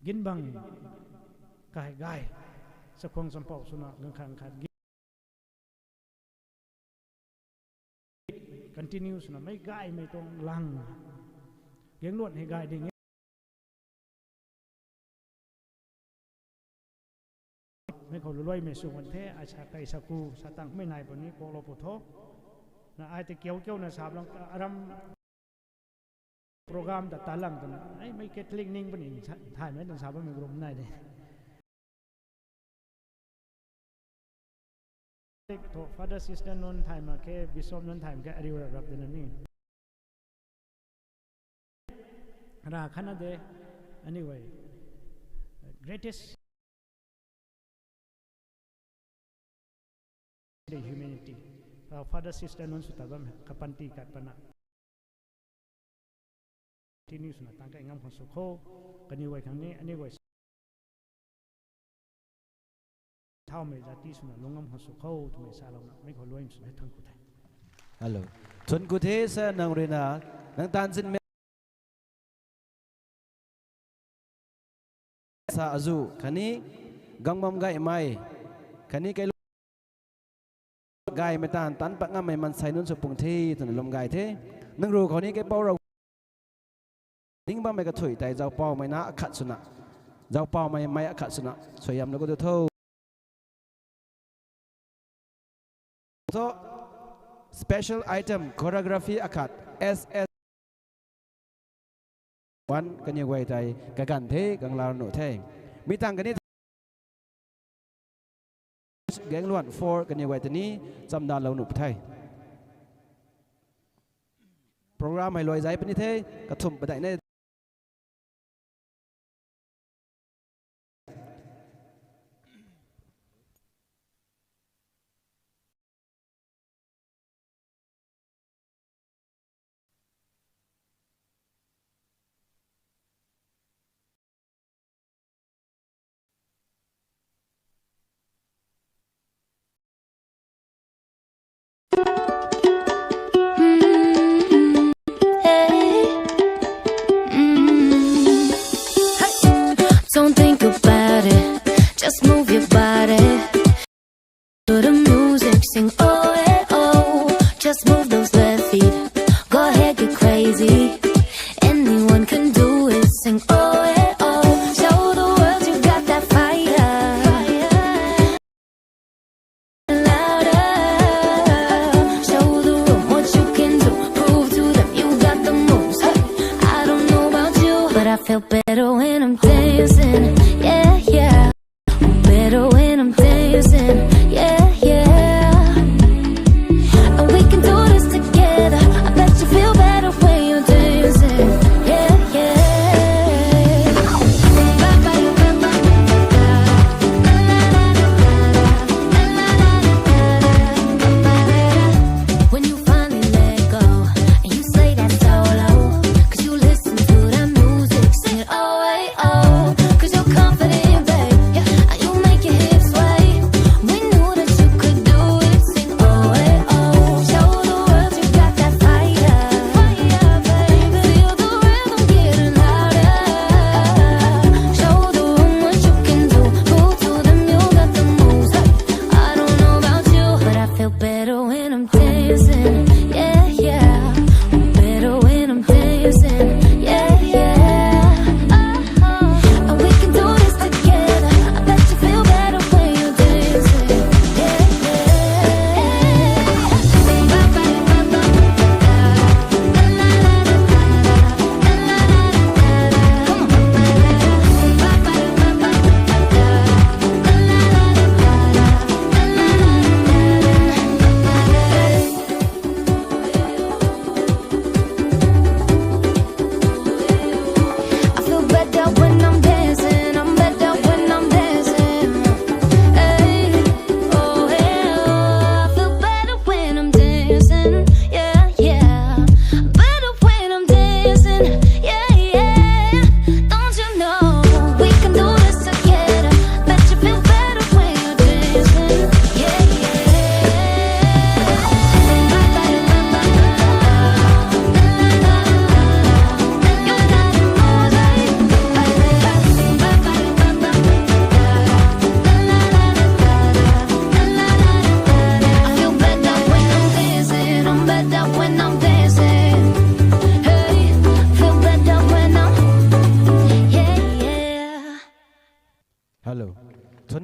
Speaker 8: gin bang kai gai sa khong sam pau suna gang khang khat continues na mai gai me tong lang geng luat he gai dingไม่เขาลอยไม่สูงวันเทอาชาไกสกูสตังไม่นายปนี้โกโลปุโธนะไอแต่เกี่ยวนะสาบลังอารมโปรแกรมแต่ตาลังตัวนั้นไอไม่เก็ตลิงนิ่งปนี้ถ่ายไม่ต้องสาบไม่กลุ่มนายเลยเด็กโถฟาเดอร์ซิสเตอร์นนถ่ายมาแค่บิชอปนนถ่ายมาแค่อริวรับเดือนนี้ราคานาเด anyway greatest the humanity father sister non sutabam kapanti kat pana tini suna tangka ngam khon sukho kani wai khang ni ani wai thau me jati suna longam khon sukho tu me sa long me kho loim suna thang ku thai
Speaker 1: hello chun ku the sa nang rena nang tan sin me sa azu khani gangmam gai mai khani kai gaiไม่ตานตันปะงามไม่มันใส่นุ่นสปุงเทถนนลมกายเทนังรู้เขานี้แกเป้าเราดิ้งบ้าไม่กระถุยแต่เจ้าเป้าไม่น่าขัดสุนัขเจ้าเป้าไม่ขัดสุนัขสวยยำแล้วก็จะเท่าโซ่ special item choreography อขัด SS วันกันยังไงใจกันเทกันลาวหนูเทมีตังกันนี้แกงล้วน4กันยังไงตัวนี้จำดานเราหนุบไทยโปรแกรมให้ลอยใจเป็นนิเทศกระทุ่มไปได้ใน
Speaker 9: Don't think about it, just move your body to the music, sing oh eh oh. Just move those left feet, go ahead get crazy. Anyone can do it, sing oh eh oh. Show the world you got that fire. Louder, show the room what you can do. Prove to them you got the moves. Hey, I don't know about you, but I feel better when I'm dancing. Yeah, yeah. Better when I'm dancing. Yeah, yeah. And we can do this together. I bet you feel better when you're dancing. Yeah, yeah. When you finally let go and you say that solo, 'cause you listen to that music, sing it oh, hey, oh. 'Cause you're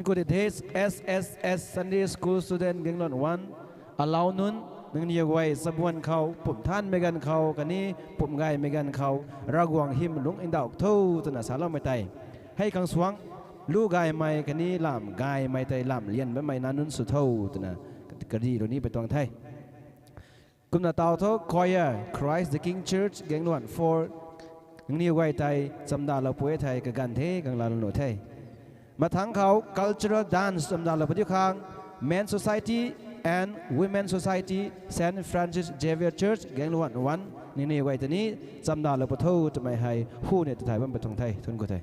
Speaker 1: กูเดส SSS Sunday School Student เก่งล้วนวันallow นุนนึงเดียวไว้สมวนเขาปุ่มท่านไม่กันเขากันนี้ปุ่มไงไม่กันเขาระกวงหิมลุงอินดาวเท่าตนะสารไม่ไตให้ขังสวงลูกไงไม่กันนี้ลำไงไม่ไตลำเลียนไม่ไม่นั้นนุนสุดเท่าตนะกระดีตัวนี้ไปตวงไทยกุมนาตาวทคอยChrist the King Church เก่งล้วนfor นึงเดียวไว้ไตจำดาเราป่วยไทยกับกันเทกันลาลโนไทยมาทั้งเขา cultural dance จำดาเราปฏิคัง Men Society and Women Society Saint Francis Xavier Church แกงล้วนวันนี่ไว้ตัวนี้จำดาเราปะทูจะไม่ให้ผู้เนี่ยจะถ่ายวันไปทางไทยทุนกูไทย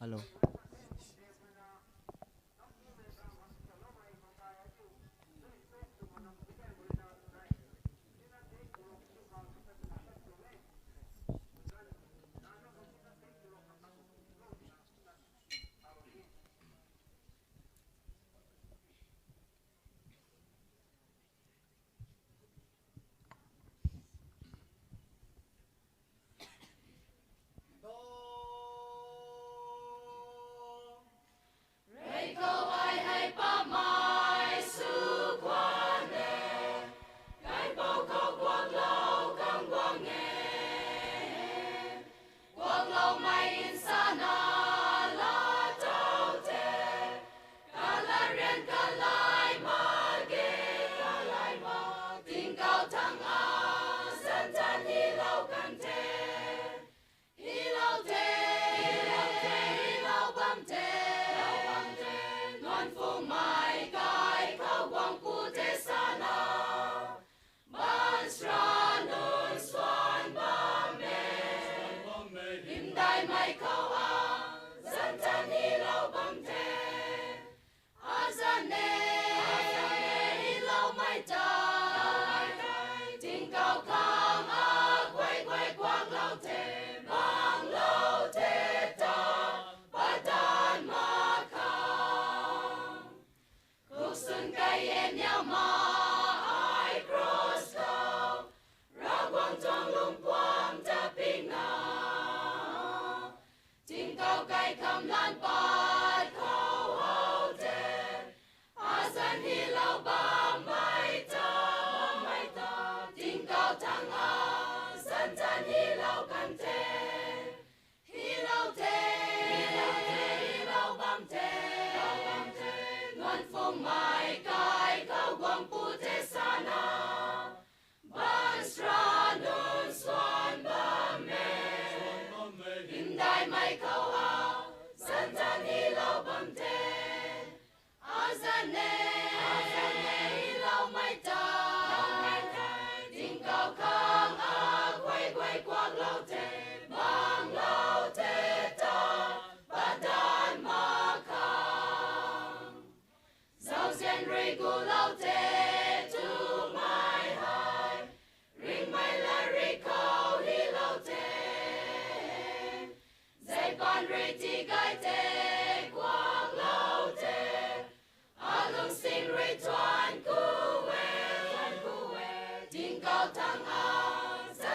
Speaker 7: ฮัลโหล
Speaker 9: Jingle tang a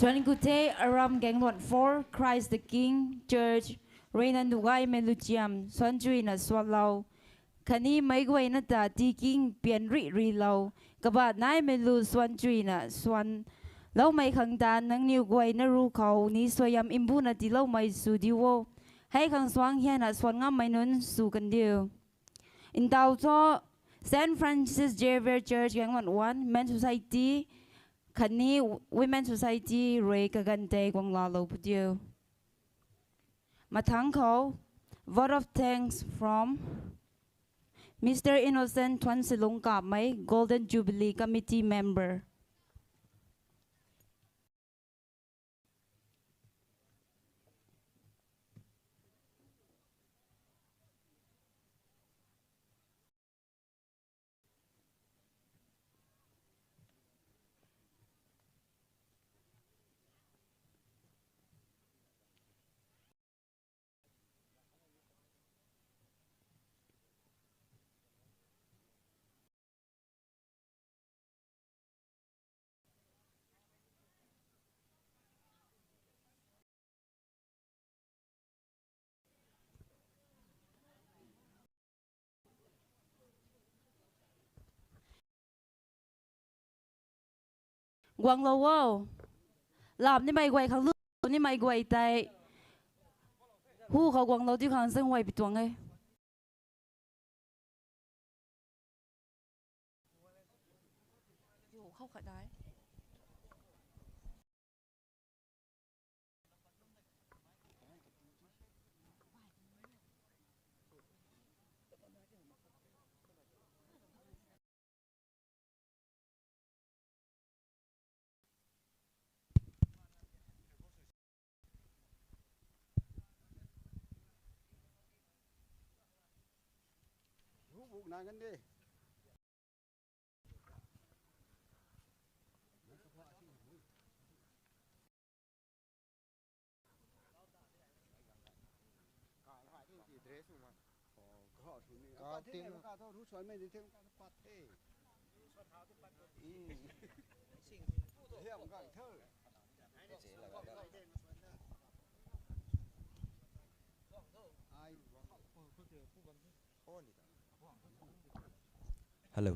Speaker 4: Tuan Gute Aram Genglon 4 Christ the King Church Reina Nugai Meluciam Swan Juina Swallow Kani Maigway Nata Ti King Pian Ri Lau Kabat Nai Melu Swan Juina Swan Lau Mai Khang Dan Nang Niu Gway Naru Kau Ni Soyam Imbu Na Ti Lau Mai Su Diwo Hai Khang Swang Hiana Swan Ngam Mai Nun Su Kan Diu In Tao To St. Francis Xavier Church Genglon 1 Men's Society Kani Women's Society Ray Kagante Gwang La Lo Pudio Matangko Vote of Thanks from Mr. Innocent Tuan Silong Kamay Golden Jubilee Committee Member Gwang Lo Wo Làm ni mai quay khang lu ni mai quay tại hu khẩu Gwang Lo tiêu khang sinh quay bị tuang ấy không phải đấy
Speaker 5: vụ nào ngân đi có tiếng có thôi rút xoay mấy thì tiếng phát thế hiểm gọi thơ
Speaker 1: Hello.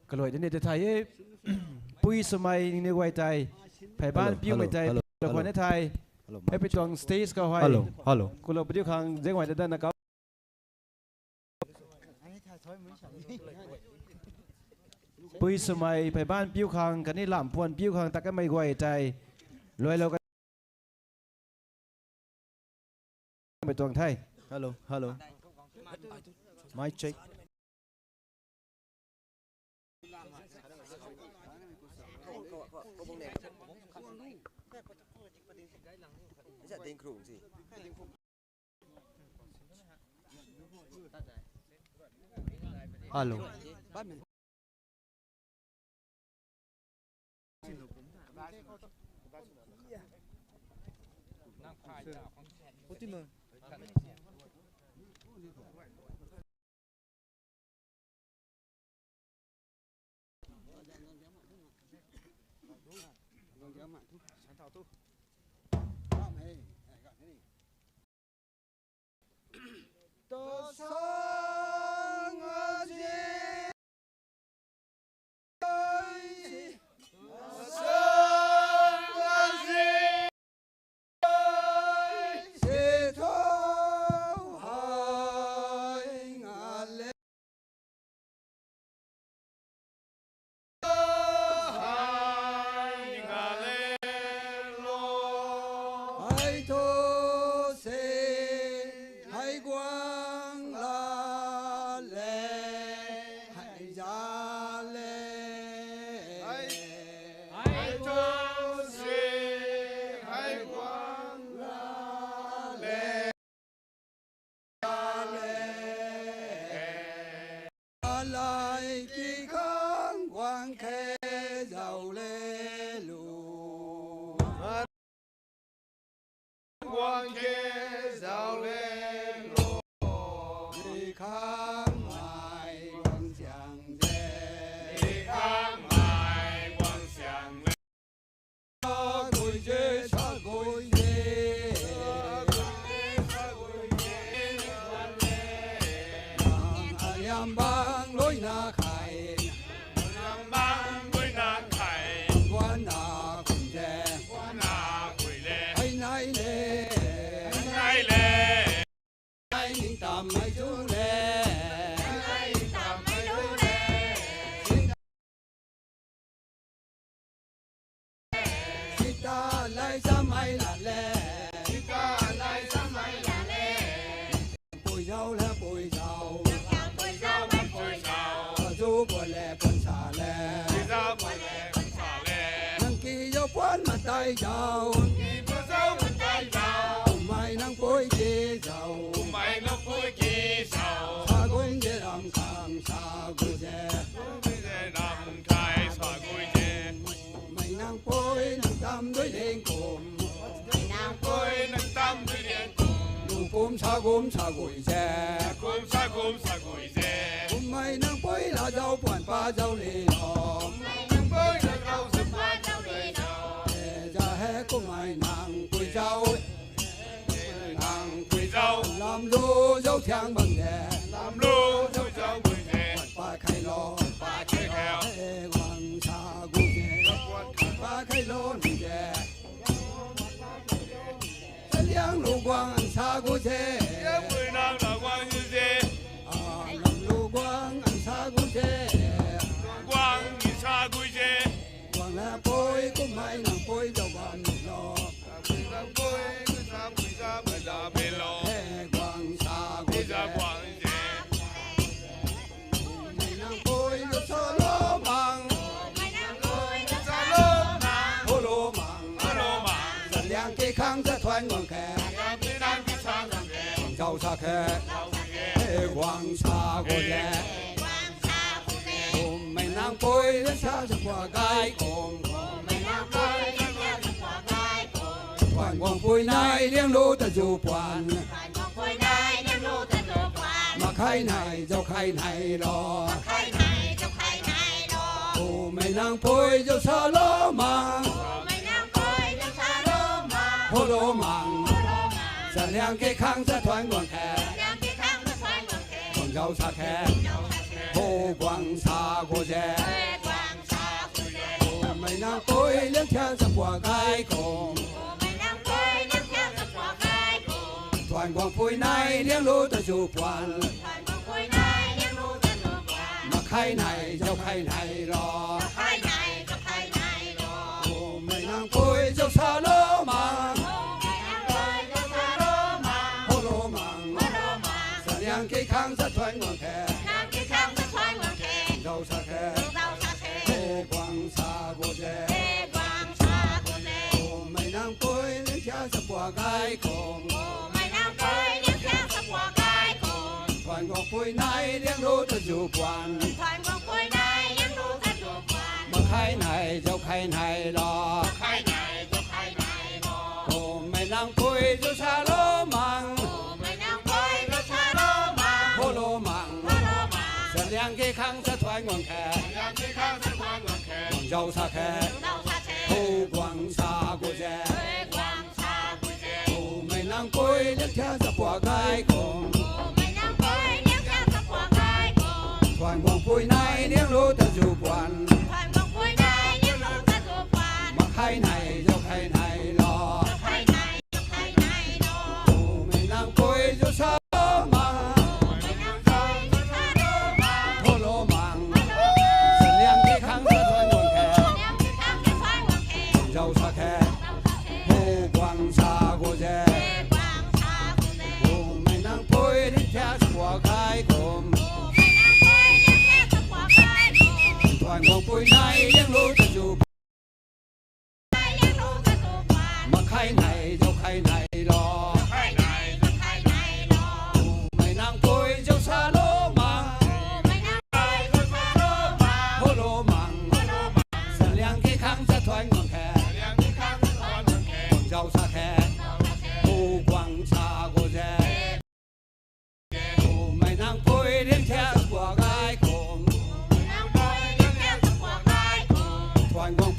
Speaker 1: Cái loại đến đây thấy Pui Sumai như quay tay phải ban piu mấy tay được quan tay Happy Tuang Stage câu hỏi
Speaker 3: hello
Speaker 1: cô lộ biểu khang dễ ngoài đây là có Pui Sumai phải ban piu khang cái này làm buồn piu khang ta cái mấy quay tay lôi lâu cái mấy tuang thay
Speaker 3: hello mic check
Speaker 1: Hello.
Speaker 10: tay giàu mày năng bối kê giàu xa gối dê làm khang xa gối dê mày năng bối năng tâm đối đen cùng đủ cốm xa gối dê mày năng bối là dâu quản ba dâu lì hò ra hết của mày nàng quỳ dâu làm lô dâu thiang bằng đè ba khai lo hoàng sa gu dê ba khai lo nì dê liang lô quang ăn sa gu dê làm lô quang ăn sa gu dê quang là bôi của mày nàng bôi dâu bằng lo quang sa gu dê mày nàng bôi dâu sa lô bằng hô lô bằng dần liang kê khang ra thoan quang khe dâu sa khe quang sa gu dê mày nàng bôi lên xa ra qua gai cùng toàn quang bôi này liang lô ta dù quan mà khai này dâu khai này lo mày nàng bôi dâu xa lô mang hô lô mang sa liang kê khang sa thoan quang khe quang dâu sa khe hô quang sa gu dê mày nàng bôi lên theo sa qua gai cùng toàn quang bôi này liang lô ta dù quan mà khai này dâu khai này lo mày nàng bôi dâu sa lô mang hô lô mang sa liang kê khang sa thoan quang khe dâu sa khe hô quang sa gu dê mày nàng bôi lên theo sa qua gai cùng toàn quang bôi này liang lô ta dù quan mà khai này dâu khai này lo mày nàng bôi dâu sa lô mang hô lô mang sa liang kê khang sa thoan quang khe dâu sa khe hô quang sa gu dê mày nàng bôi lên theo sa qua gai cùng toàn quang bôi này liang lô ta dù quan mà khai này dâu khai này lo mày nàng bôi dâu sa lô mang hô lô mang sa liang kê khang sa thoan quang khe dâu sa khe hô quang sa gu dê mày nàng bôi lên theo sa qua gai cùng toàn quang bôi này liang lô ta dù mà khai này dâu khai này lo mày nàng bôi dâu sa lô mang hô lô mang sa liang kê khang sa thoan quang khe dâu sa khe hô quang sa gu dê mày nàng bôi lên theo qua gai cùng toàn quang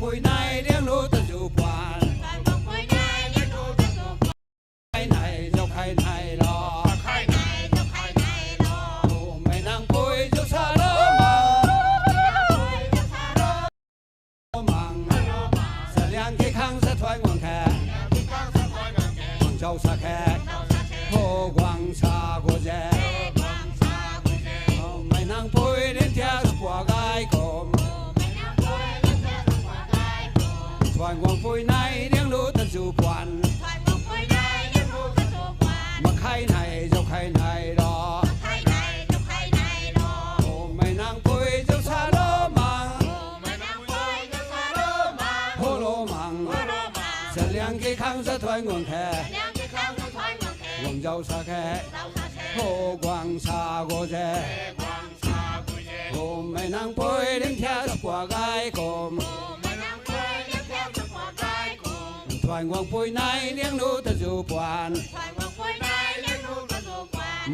Speaker 10: bôi này liang lô ta dù quan khai này dâu khai này lo mày nàng bôi dâu sa lô mang sa liang kê khang sa thoan quang khe dâu sa khe hô quang sa gu dê mày nàng bôi lên theo qua gai cùng toàn quang bôi này liang lô ta dù quan mà khai này dâu khai này lo mày nàng bôi dâu sa lô mang hô lô mang 两给康是团光开，光照沙开，火光茶过节，我们能背领天是挂盖公，团光背奶两路的主管，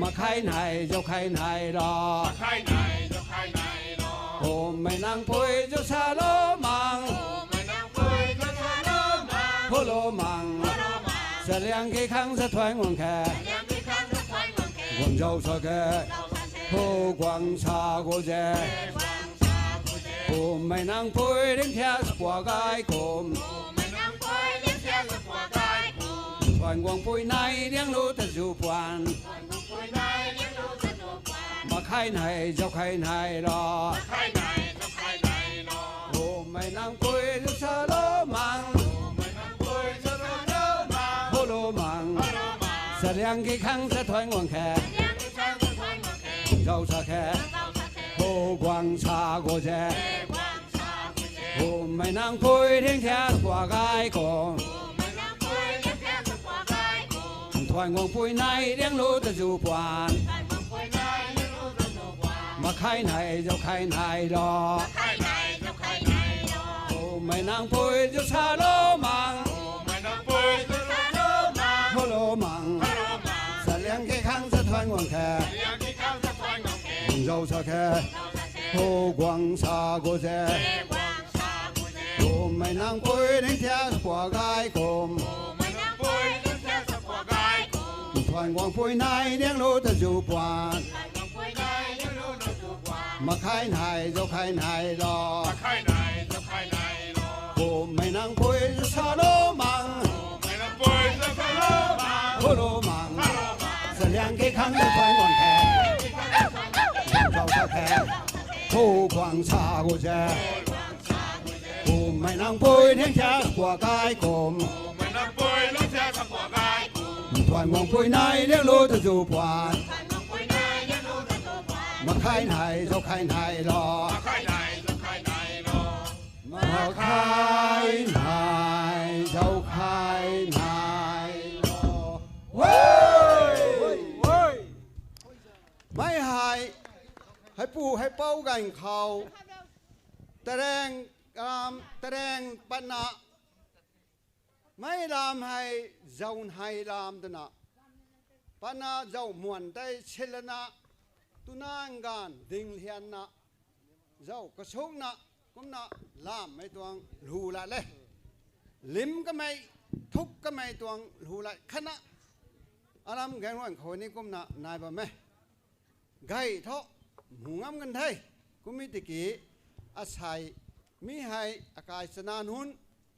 Speaker 10: มาขายไหนเจ้าขายไหนรอโอ้ไม่นางปุยเจ้าชาโลมังโฮโลมังเสลียงกี่ครั้งสะท้อนงวงแค่กวงเจ้าชาแค่โฮกวางชาโกเจโอ้ไม่นางปุยเลี้ยงแค่สปวกายกลมทวนกวงปุยไหนเลี้ยงลูกแต่จูปวนมาขายไหนเจ้าขายไหนรอโอ้ไม่นางปุยเจ้าชาโลมังโฮโลมังแสดงกี่ครั้งสะท้อนงวงแค่เจ้าชาแค่โฮกวางชาโกเจโอ้ไม่นางปุยเลี้ยงแค่กว่ากายกงทวนงวงปุยไหนเลี้ยงลูกแต่จูปวนมาขายไหนเจ้าขายไหนรอโอ้ไม่นางปุยเจ้าชาโลมังโฮโลมังแสดงกี่ครั้งสะท้อนงวงแค่เจ้าชาแค่โฮกวางชาโกเจโอ้ไม่นางปุยเลี้ยงแค่กว่ากายกลมทวนกวางปุยไหนเลี้ยงลูกแต่จูปวนมาขายไหนเจ้าขายไหนรอโอ้ไม่นางปุยเจ้าชาโลมังโฮโลมังแสดงกี่ครั้งจะทวนกวางแค่เจ้าชาแค่โฮกวางชาโกเจโอ้ไม่นางปุยเลี้ยงแค่กว่ากายกลมทวนกวางปุยไหนเลี้ยงลูกแต่จูปวนมาขายไหนเจ้าขายไหนรอมาขายไหนเจ้าขายไหนรอเว้ยไม่หายให้ปู่ให้เป้ากันเขาตะแรงตะแรงปัญหาไม่รามให้เจ้าให้รามตนะปัญหาเจ้ามวนได้เชลนะตุนางการดิ่งเฮียนนะเจ้ากระชุกนะกุมนะลามไม่ตวงรูละเลยลิมก็ไม่ทุกก็ไม่ตวงรูละขณะอารมณ์แกงวันคนนี้กุมนะนายบ่แม่ไก่เทาะหูงำกันไทยกุมิติกีอาศัยมีให้อากาศสนานหุน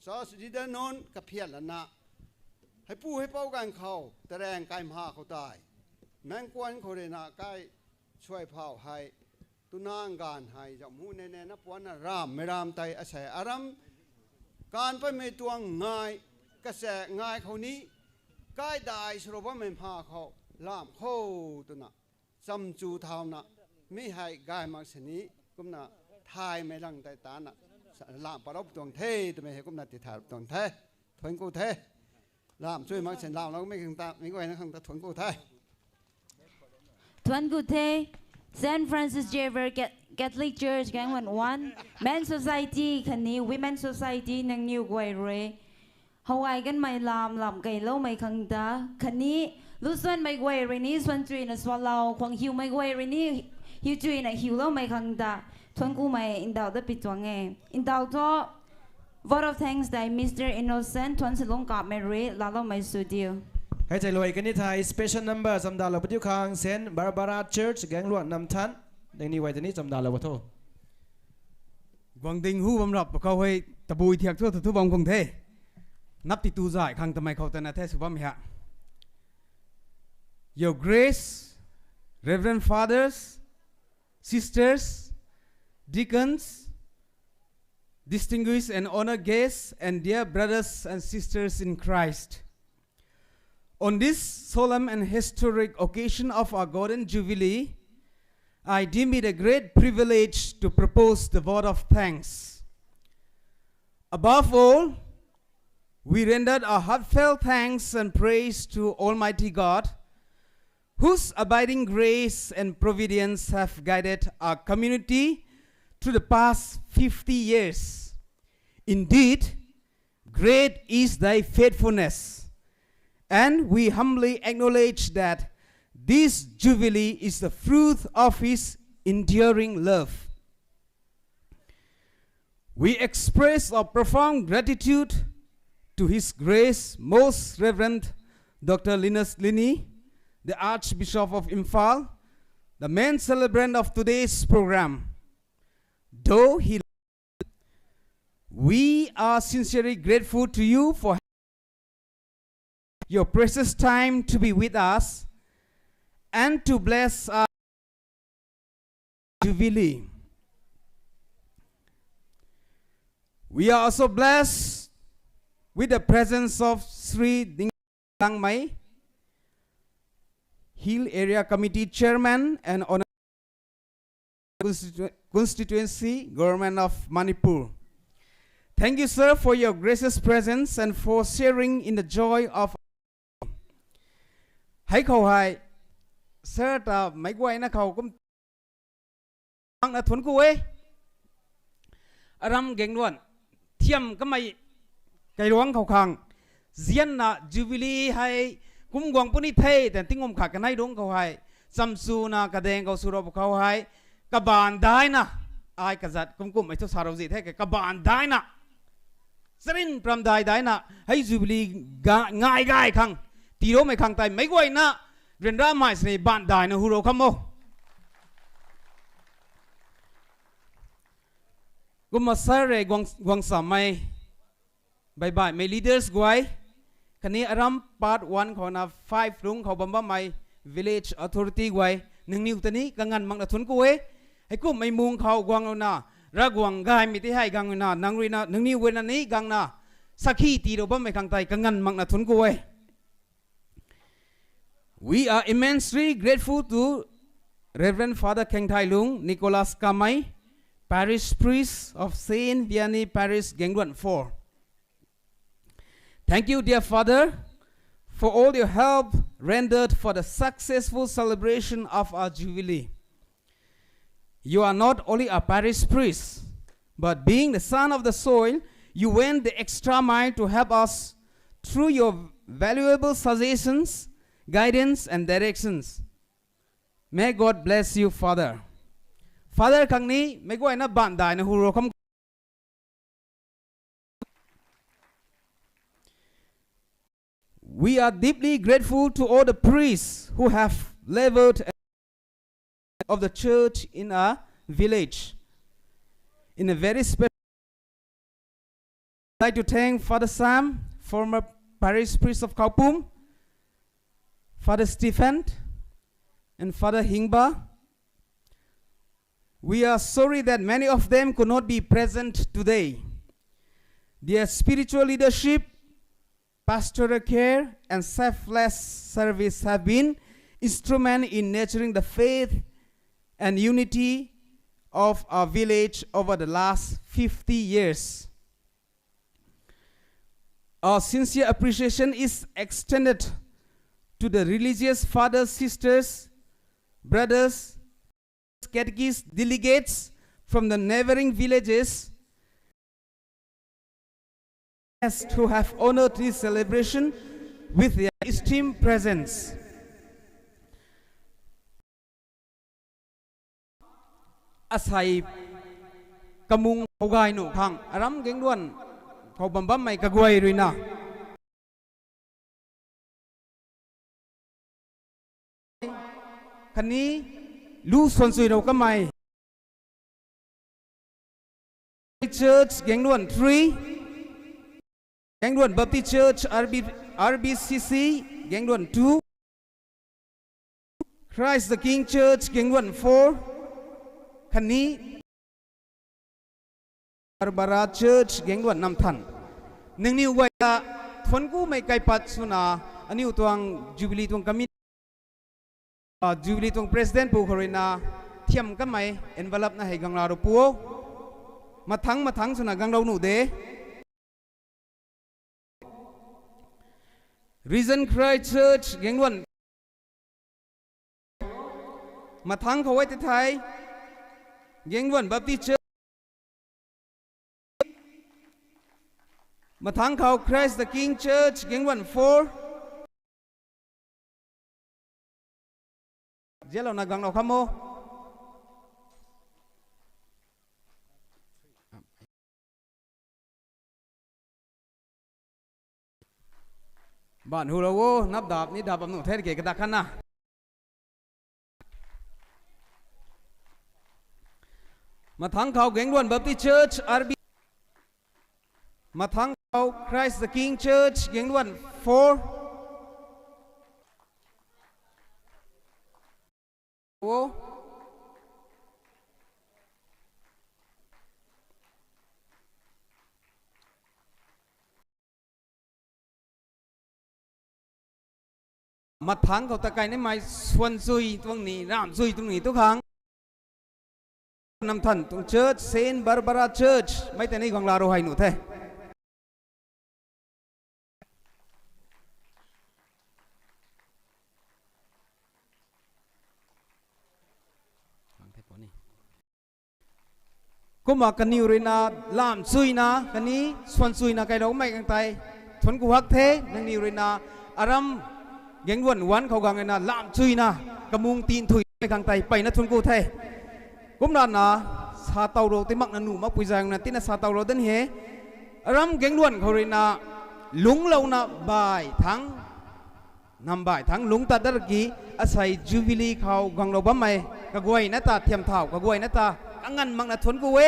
Speaker 10: สอสดีเดนนกับเพียรละนะให้ปูให้เป้ากันเขาแต่แรงกายมหาเขาตายแมงกวนเขาเลยนะกายช่วยเผาให้ตุนางการให้จมูกแน่ๆนับวันรามไม่รามไตอาศัยอารมณ์การไปไม่ตวงง่ายกระแสง่ายเขานี้กายได้สรุปว่าไม่พาเขาลามเข้าตัวน่ะจำจูเท้าน่ะไม่ให้กายมักชนี้กุมน่ะทายไม่รังไตตาน่ะลามปรบตวงเทตัวไม่ให้กุมน่ะติดถ่ายตวงเททวนกูเทลามช่วยมักเช่นลามเราไม่ขังตาไม่ก็ไอ้นั่งขังตาทวนกูเท
Speaker 4: ทวนกุเท Saint Francis Xavier Catholic Church แกงวันวัน Men Society คันนี้ Women Society นังนิวไกวเรฮาวายกันไม่ลามลำไก่เล่าไม่ขังตาคันนี้ลูกส่วนไม่ไกวเรนี้ส่วนจุยน่ะสวาลาวควงหิวไม่ไกวเรนี้หิวจุยน่ะหิวเล่าไม่ขังตาทวนกูไม่อินดาวได้ปิดตัวไงอินดาวก็ Vote of thanks ได้ Mr. Innocent ทวนสลงกับเมรีลาเล่าไม่สุดเดียว
Speaker 1: ให้ใจรวยกันนี่ไทย special number จำดาวเราไปที่คางเซนต์บาร์บาราเชิร์ชแกงล้วนนำทันในนี้ไว้ที่นี้จำดาวเราวัตถุ
Speaker 11: กวางดิงหูบำรับเขาให้ตะบุยเทียกทั่วทุบองคงเทนับติตูจ่ายครั้งทำไมเขาแต่นาเทสุบะมิฮะ Your Grace Reverend Fathers Sisters Deacons Distinguished and honored guests and dear brothers and sisters in Christ On this solemn and historic occasion of our Golden Jubilee, I deem it a great privilege to propose the vote of thanks. Above all, we rendered our heartfelt thanks and praise to Almighty God, whose abiding grace and providence have guided our community through the past 50 years. Indeed, great is thy faithfulness, and we humbly acknowledge that this jubilee is the fruit of his enduring love. We express our profound gratitude to His Grace Most Reverend Dr. Linus Lini, the Archbishop of Imphal, the main celebrant of today's program. Though he, we are sincerely grateful to you for your precious time to be with us and to bless our Jubilee. We are also blessed with the presence of Sri Ding Mai, Hill Area Committee Chairman and Honorable Constituency Government of Manipur. Thank you, sir, for your gracious presence and for sharing in the joy of. Hãy khẩu hài, sir ta mấy quay na khẩu cũng ang na thuần cô ấy, aram geng luan, thiam cái mày cái luang khẩu khang, zian na jubilee hay cũng quăng puni thay,แต่ tiếng ông khạc cái này đúng khẩu hài, samsu na cái đèn khẩu sura khẩu hài, cái bàn đai na, ai cái giật cũng mấy thứ sao gì thế cái bàn đai na, srin pram đai na, hay jubilee ngay gai khang. Tiro mai khang tai mai goi na rendra mai sne ban dai na huro khamo gumma sare gwang samai bye bye mai leaders goi khani aram part 1 khona 5 rung khau bamba mai village authority goi ningniu tani kangan mang na thun ko e hai ku mai mung khau gwang na ra gwang gai mi ti hai gang na nangri na ningniu wen na ni gang na sakhi tiro bam mai khang tai kangan mang na thun ko e. We are immensely grateful to Reverend Father Keng Thai Lung Nicholas Kamai, Parish Priest of Saint Vianney Parish, Gengduan 4. Thank you, dear Father, for all your help rendered for the successful celebration of our Jubilee. You are not only a parish priest, but being the son of the soil, you went the extra mile to help us through your valuable suggestions, guidance and directions. May God bless you, Father. Father Kangni, may go na bandai na huro kam. We are deeply grateful to all the priests who have labored of the church in our village. In a very special, I'd like to thank Father Sam, former parish priest of Kaupum, Father Stephen and Father Hingba. We are sorry that many of them could not be present today. Their spiritual leadership, pastoral care, and selfless service have been instrumental in nurturing the faith and unity of our village over the last 50 years. Our sincere appreciation is extended to the religious fathers, sisters, brothers, catechists, delegates from the neighboring villages who have honored this celebration with their esteemed presence. Asai kamung hogai no khang aram gengduan khau bambam mai kagwai ruina. Kani lu son sui đâu kamai Church Gengduan 3, Gengduan Baptist Church RBCC Gengduan 2, Christ the King Church Gengduan 4, Kani Barbara Church Gengduan 5 than neng niu wai ta thon ku mai kai pat suna aniu tuang jubilee tuang kami Jubilee tuang President pu khorina thiam kan mai envelope na hai gangla ro puo mathang suna ganglo nu de Risen Christ Church เก่งวันมาทั้งเขาไว้ที่ไทยเก่งวัน Baptist Church มาทั้งเขา Christ the King Church เก่งวัน4เจ้าเรานักกังเราขโมบ้านฮูโรโวนับดาบนี่ดาบอำนุเทศเกกตะขันนะมาทั้งเขาเก่งล้วนบัพติสต์เชิร์ชอาร์บีมาทั้งเขา Christ the King Church เก่งล้วน4โอ้มาทั้งเขาตะไคร้ในไม้ส่วนซุยตรงนี้ร่ามซุยตรงนี้ทุกครั้งนำท่านตรงเชิร์ชเซนต์บาร์บาราเชิร์ชไม่แต่นี่ของลาโรไฮหนูเท่ก็มากันนิวเรนาล่ามซุยนะกันนี้ส่วนซุยนะไกลเราไม่กันไตทนกูฮักเทนังนิวเรนาอารัมเก่งวันเขากังเงินล่ามซุยนะกระมุงตีนถุยไปข้างไตไปนะทนกูเทกุมดานนะซาเตาโรติมักนันนูมักปุยจังนะตินะซาเตาโรดันเฮอารัมเก่งเขาเรนาลุงเรานะบ่ายทั้งนำบ่ายทั้งลุงตัดดรกีอาศัยจูบิลีเขากังเราบ้าไม่กะกวยนะตาเทียมเท้ากะกวยนะตาอังงันมังนะทนกูเว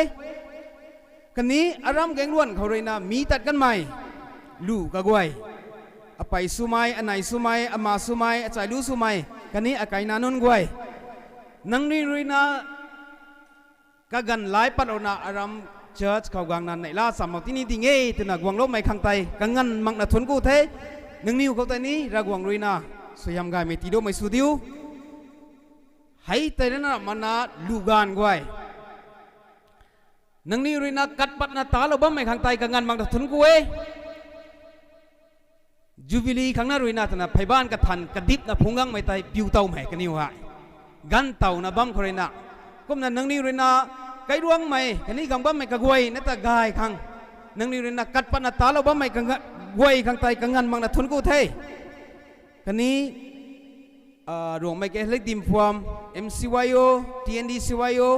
Speaker 11: กันนี้อารัมเก่งเขาเรนามีตัดกันใหม่ลูกกะกวยอไปสุไมอันไหนสุไมอามาสุไมอาจารย์ลูสุไมกันนี้อาไกนานุนกวยนังนี่เรนากะกันหลายปัดเอานาอารัมเชิร์ชเขากังนั้นในล่าสามที่นี่ติเงยตินักวังลบไม่ขังไตกังงันมังนะทนกูเทหนึ่งนิ้วเขาแต่นี้รักวังเรนาสยามกายไม่ตีโดไม่สุดิวให้แต่นั้นมันนะลูกานกวยนังนี่เรนากัดปัดนาตาเราบ้าไม่ขังไตกังงันมังนะทนกูเอจูบิลีขังนารุยนาตนะไพบ้านกระทันกระดิบนะพงกังไม่ไตปิวเต่าไม่กันนิวหายกันเต่านะบ้ามเขาเรนาก็นั้นนังนี่เรนาไกดวงไม่กันนี้กังบ้ามไม่กระกวยนั่นตะกายขังนังนี่เรนากัดปัดนาตาเราบ้ามไม่กังกวยขังไตกังงันมังนะทนกูเทกันนี้รวงไม่เกเล็กดิมฟวม MCYO TND CYO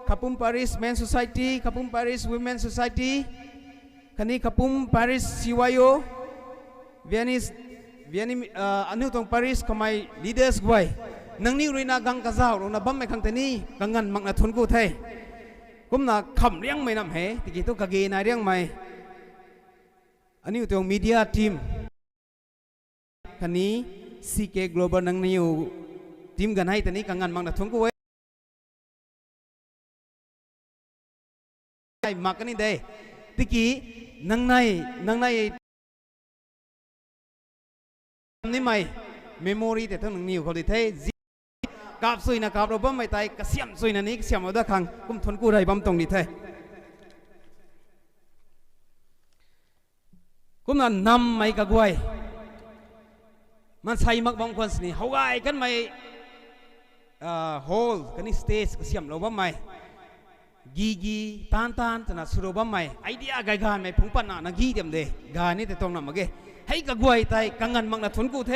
Speaker 11: Kapum Paris Men's Society Kapum Paris Women's Society คันนี้ Kapum Paris CYO Vienneseอันนี้ตรง Paris ขมาย leaders ไว้นังนี้เรนากังกะเจ้าลงนะบัมไม่ขังแต่นี้กังงันมักนะทนกูเทกุมนะคำเลี้ยงไม่นำเหติกิตุกะเกนายเลี้ยงไม่อันนี้ตรง media team คันนี้ CK Global นังนี้ทีมกันให้แต่นี้กังงันมังนะทงกูเว้ยมักกันนี่เด้ติกี้นังในนี่ไม่เมมโมรีแต่ทั้งนังนิ้วเขาดิเทกาบซุยนะกาบเราบ้าไม่ตายกระเสียมซุยนันนี้กระเสียมเอาด้วยครั้งกุมทนกูไรบ้าตรงดิเทกุมนั้นนำไม่กะกวยมันใส่มักบางคนสิเขาไอ้กันไม่โฮลกันนี่สเตจก็เสียมเราบ้าไม่กีตานจะน่าสุรบ้าไม่ไอเดียไกกันไม่พุ่งปันนักกีเดียมเดกานี่แต่ตรงนั้นมาเกให้กะกวยไตกังงันมังนะทนกูเท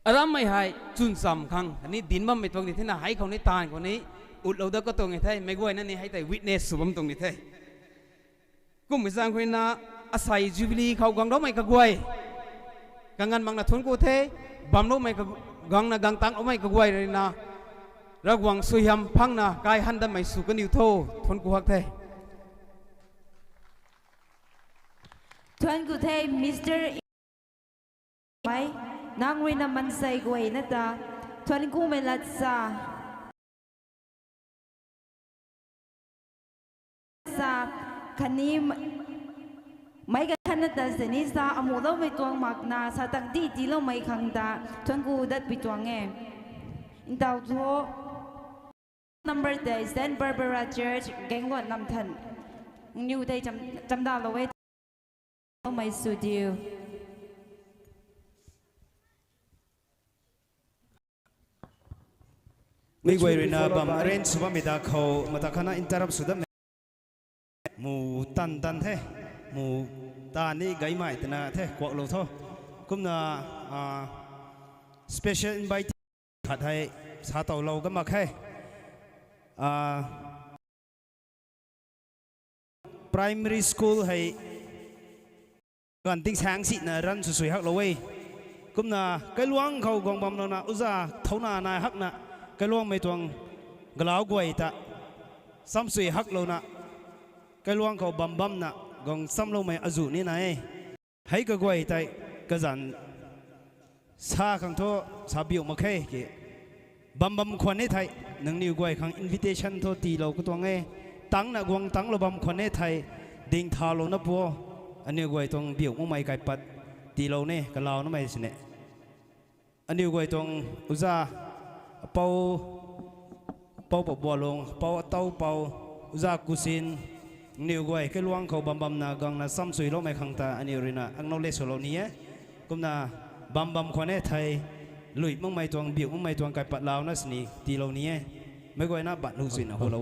Speaker 11: อารามไม่ให้จุนซ้ำครั้งอันนี้ดินบ้าไม่ตรงนี้ที่น่าให้เขาในตานคนนี้อุดเราเด็กก็ตรงนี้เทไม่กวยนั่นนี่ให้แต่วิทเนสสุบมตรงนี้เทกุมไปสร้างคนน่ะอาศัยจูบิลีเขากังเราไม่กะกวยกังงันมังนะทนกูเทบัมโลไม่กังนะกังตังเอาไม่กะกวยเลยนะระวังสุยำพังนะกายหันดันไม่สุกันอยู่โททนกูฮักเท
Speaker 4: ทวนกูเทมิสเตอร์ไปนางวินามันใส่กวยนะตาทวนกูไม่ลัดซาคันนี้ไม่กันทันนะแต่สินี้ซาอมูเราไม่ตัวมักนาซาตั้งที่จีเราไม่ขังตาทวนกูดัดไปตัวเงี้ยอินดาวทัว number day Saint Barbara Church เก่งกว่านำทันนิวได้จำได้เราไว้ไม่สุดเดียว
Speaker 3: ไม่กวยเลยนะบัมเรนสุบมิดาเขามาตะขณะอินเตอร์รับสุดมูตันเทมูตานี่ไกไม่แต่นะเทกวกโลท่อกุมนะspecial invite ขัดให้สาตัวเราก็มาแค่primary school ให้กันติ้งแสงสินะรันสวยๆฮักเราเว้ยกุมนะไกลวงเขากองบอมเรานะอุตส่าห์เท่านานาฮักนะไกลวงไม่ตวงกล่าวกวยตะซ้ำสวยฮักเรานะไกลวงเขาบัมนะกองซ้ำเราไม่อจุนี่นะให้ก็กวยแต่ก็จันซาขังโทซาบิวมาแค่บัมควันในไทยนังนิวกวยขัง invitation โทตีเราก็ตัวไงตั้งนะกวงตั้งเราบัมควันในไทยดิ่งทาเรานะปัวอันนี้กวยตรงบิวมุ่งไม่ไกลปัดตีเราเนี่ยกับเรานั่นไม่สิเนี่ยอันนี้กวยตรงอุตส่าห์เป่าปบัวลงเป่าเต้าเป่าอุตส่าห์กุศินนิวกวยแค่ลวงเขาบัมนะกังนะซ้ำสวยเราไม่ขังตาอันนี้เลยนะอังเราเล่สโลนี้กุมนะบัมคนในไทยลุยมุ่งไม่ตวงบิวมุ่งไม่ตวงไกลปัดเรานั่นสินี่ตีเรานี้ไม่กวยนะบัดหูสินะหัวเรา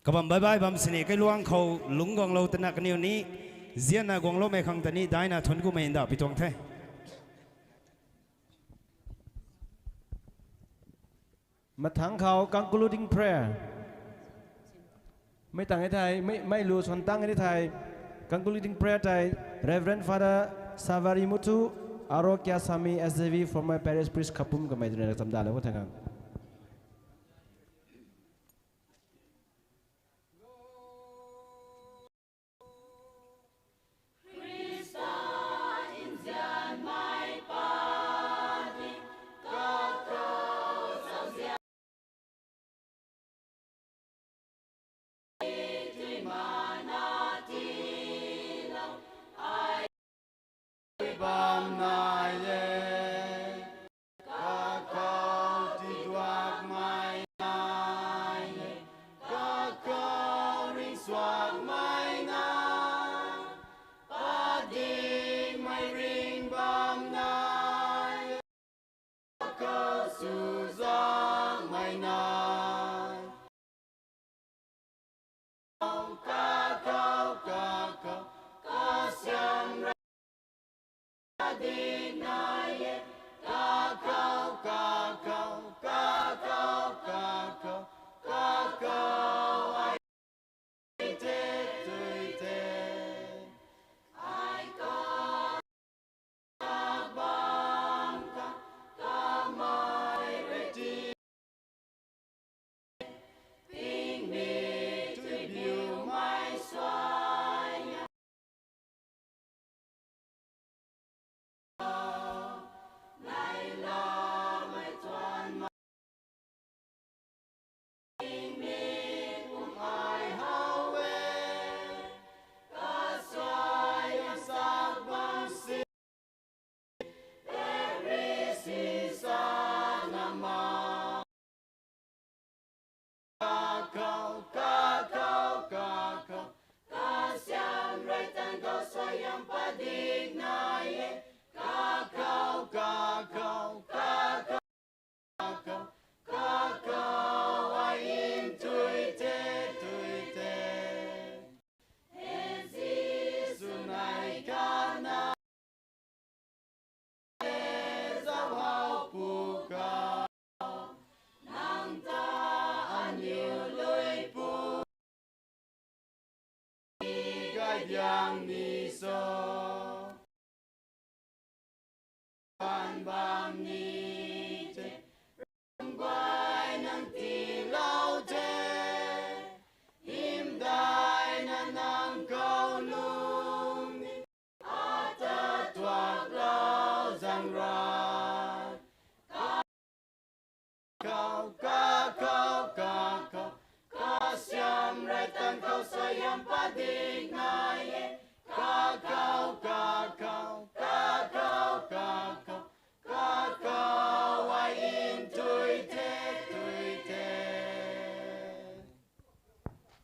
Speaker 3: กับบัมบายบัมสินี่ก็ลวงเขาลุงกองเราตนักนิ้วนี้เจียนกองเราไม่ขังตานี้ได้นะทนกูไม่เห็นดาวไปตวงแท้
Speaker 1: มาทั้งเขา concluding prayer ไม่ต่างให้ไทยไม่รู้ส่วนตั้งให้ไทย concluding prayer ไทย Reverend Father Savari Mutu Arokya Sami SJV from my parish priest Kapum กับไม่ได้จำได้แล้วว่าทาง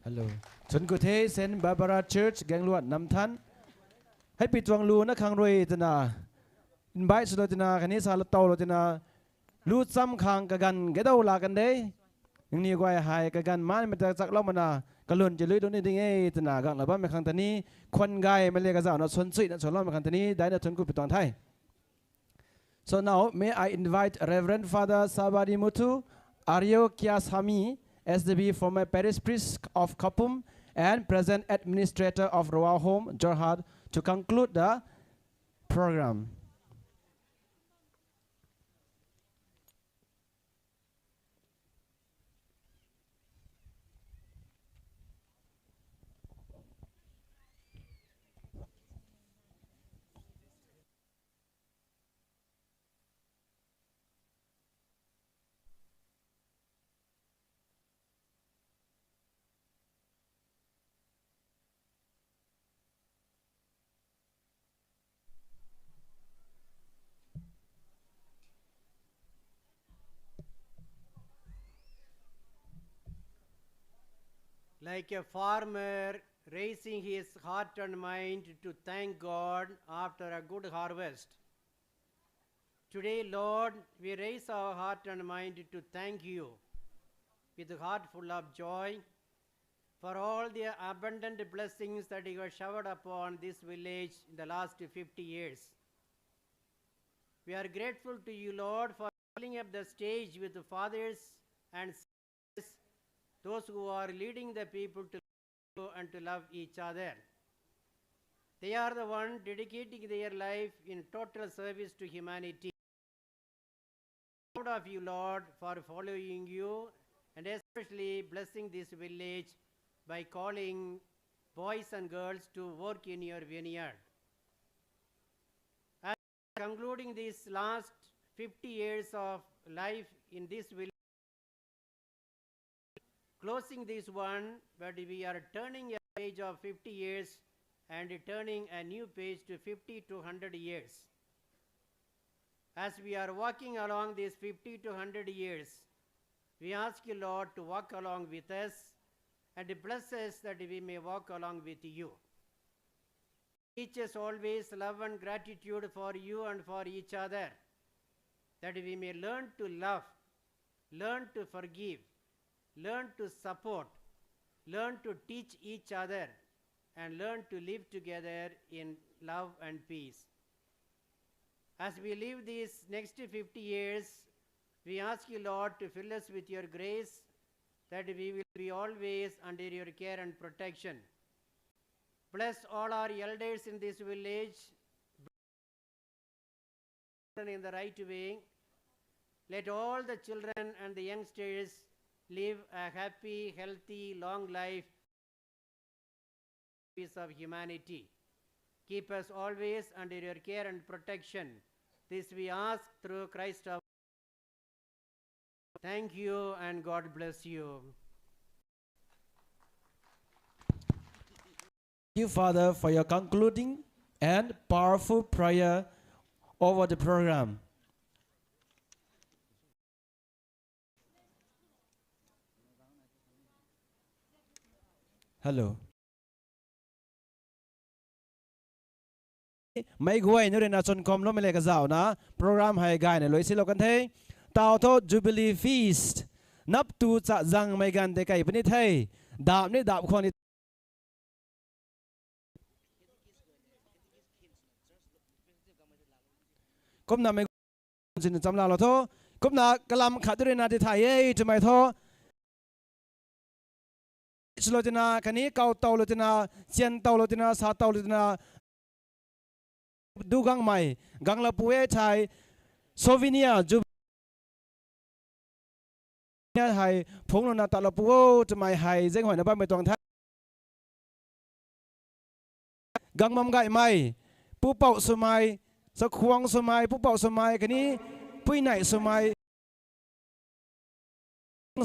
Speaker 1: ฮัลโหลชนกุเทเซนบาบาราเชิร์ชแกงลวดนำท่านให้ปิดจวงลูนะคังรวยตนาอินไบส์โลตนาคันนี้ซาลโตโลตนาลูดซ้ำคังกันเกดเอาลากันเด้ยังนี่ก็หายกันมันมันจะจักเล่ามานากะลุนจะลุยตรงนี้ดิ้งตนากันแล้วบ้านไม่คังตานี้คนไกมันเรียกกันเจ้านะชนสุยนะชนล้อมคังตานี้ได้นะชนกุปิดตอนไทย So now may I invite Reverend Father Sabari Mutu Aryo Kiasami SDB former parish priest of Kapum and present administrator of Royal Home Jorhat to conclude the program.
Speaker 12: Like a farmer raising his heart and mind to thank God after a good harvest. Today, Lord, we raise our heart and mind to thank you with a heart full of joy for all the abundant blessings that you have showered upon this village in the last 50 years. We are grateful to you, Lord, for filling up the stage with the fathers and those who are leading the people to love and to love each other. They are the ones dedicating their life in total service to humanity. Proud of you, Lord, for following you and especially blessing this village by calling boys and girls to work in your vineyard. As concluding these last 50 years of life in this village, closing this one, but we are turning a page of 50 years and turning a new page to 50 to 100 years. As we are walking along these 50 to 100 years, we ask you, Lord, to walk along with us and bless us that we may walk along with you. Teach us always love and gratitude for you and for each other, that we may learn to love, learn to forgive, learn to support, learn to teach each other, and learn to live together in love and peace. As we live these next 50 years, we ask you, Lord, to fill us with your grace, that we will be always under your care and protection. Bless all our elders in this village in the right way. Let all the children and the youngsters live a happy, healthy, long life piece of humanity. Keep us always under your care and protection. This we ask through Christ our Lord. Thank you and God bless you.
Speaker 1: Thank you, Father, for your concluding and powerful prayer over the program. Hello. ไม่กวยนี่เรนชนคอมล้มไม่เลยกระเจ้านะโปรแกรมให้กายเนี่ยลอยสิโลกันเทตาวโทจูบิลีฟีสต์นับตูจะจังไม่กันแต่ไก่ปนิเทดาบนี่ดาบคนนี้ก้มหน้าไม่จินจำลาเราโทก้มหน้ากะลำขัดด้วยนาที่ไทยจะไม่โทสโลจินาคันนี้เกาเตาโลจินาเซียนเตาโลจินาซาเตาโลจินาดูกังใหม่กังละปุเอชายโซวิเนียจูเนี่ยไฮพงลนาตาละปุโอจะไม่ไฮเจ้งหอยในบ้านไม่ตรงท่ากังมัมไก่ใหม่ผู้เป่าสมัยสักควงสมัยผู้เป่าสมัยคันนี้ปุ้ยไหนสมัย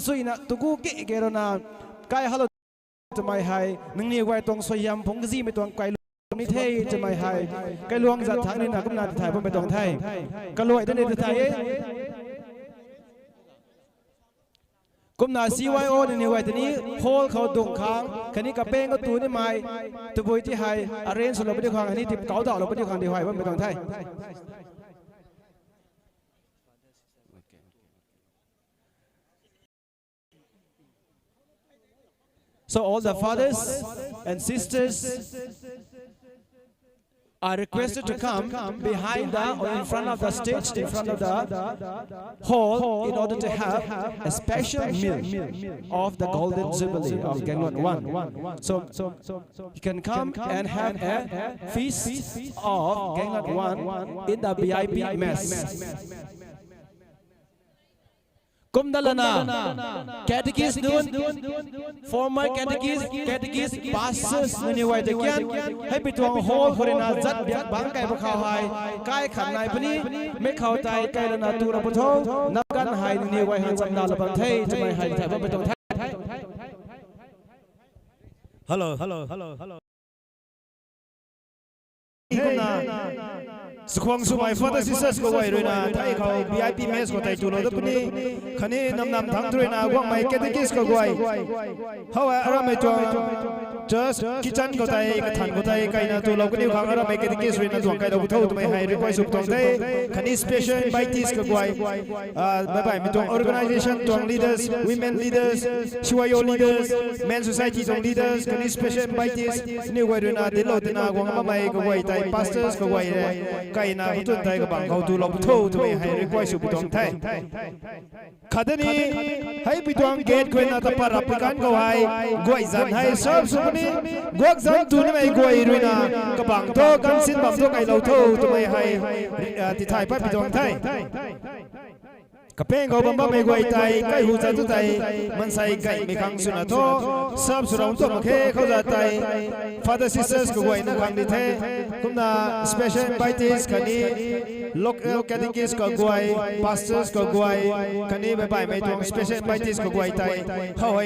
Speaker 1: สุยนะตุกูเกเกโรนาไก่ฮัลโหลจะไม่ไฮนึงนี่ไว้ตรงสยามพงกซีไม่ตรงไก่นี่เท่จะไม่ไฮไก่ลวงจัดทางนี่นะกุมนาถ่ายผมไปตรงไทยกะลวยตั้งแต่ไทย กุมนา CYO นี่ไว้ตัวนี้โฮลเขาดุงค้างคันนี้กับเป้งก็ตูนี่ไม่ตัวบุยที่ไฮอาเรนสุดเราไปด้วยความอันนี้ติดเก่าต่อเราไปด้วยความดีไฮว่าไม่ต้องไทย So all the fathers and sisters are requested to come behind or in front of the stage, in front of the hall, in order to have a special meal of the Golden Jubilee of Gangwon 1. So you can come and have a feast of Gangwon 1 in the VIP mess. Kumdalana, catechist noon, former catechist, pastors, anyway, they can happy to a whole Horina Zat Bankai Bakawai, Kai Kanai Pani, make out I Kailana Turapoto, Nagan Hide near way hands of Nalabante, to my high type of Hello. Sukwang sumai father sisters ko wai roina thai khau VIP mess ko tai tu lo dapni khani nam thang roina gwang mai catechist ko gwai hawa ara mai to just kitchen ko tai ka than ko tai kaina tu lo kni khang ara mai catechist roina tu kai lo thau tu mai hai request sup tong tai khani special invitees ko gwai bye bye mi tong organization tong leaders women leaders CYO leaders men society tong leaders khani special invitees ni wai roina de lo tina gwang ma mai ko gwai tai pastors ko gwai kai na hu tun tai ka bang khau tu lo tho tu mai hai request su butong thai khadani hai bitong gate ko na ta par apikan ko hai goi zan hai sab su ni gok zan tu ni mai goi ruina ka bang to kan sin bam to kai lo tho tu mai hai ti thai pa bitong thai kapeng go bamba mai goi tai kai hu za tu tai man sai kai mi khang su na tho sab su rong to ma khe khau za tai father sisters ko goi na khang di the kum na special invitees kani local catechists ko goi pastors ko goi kani bye bye mai to special invitees ko goi tai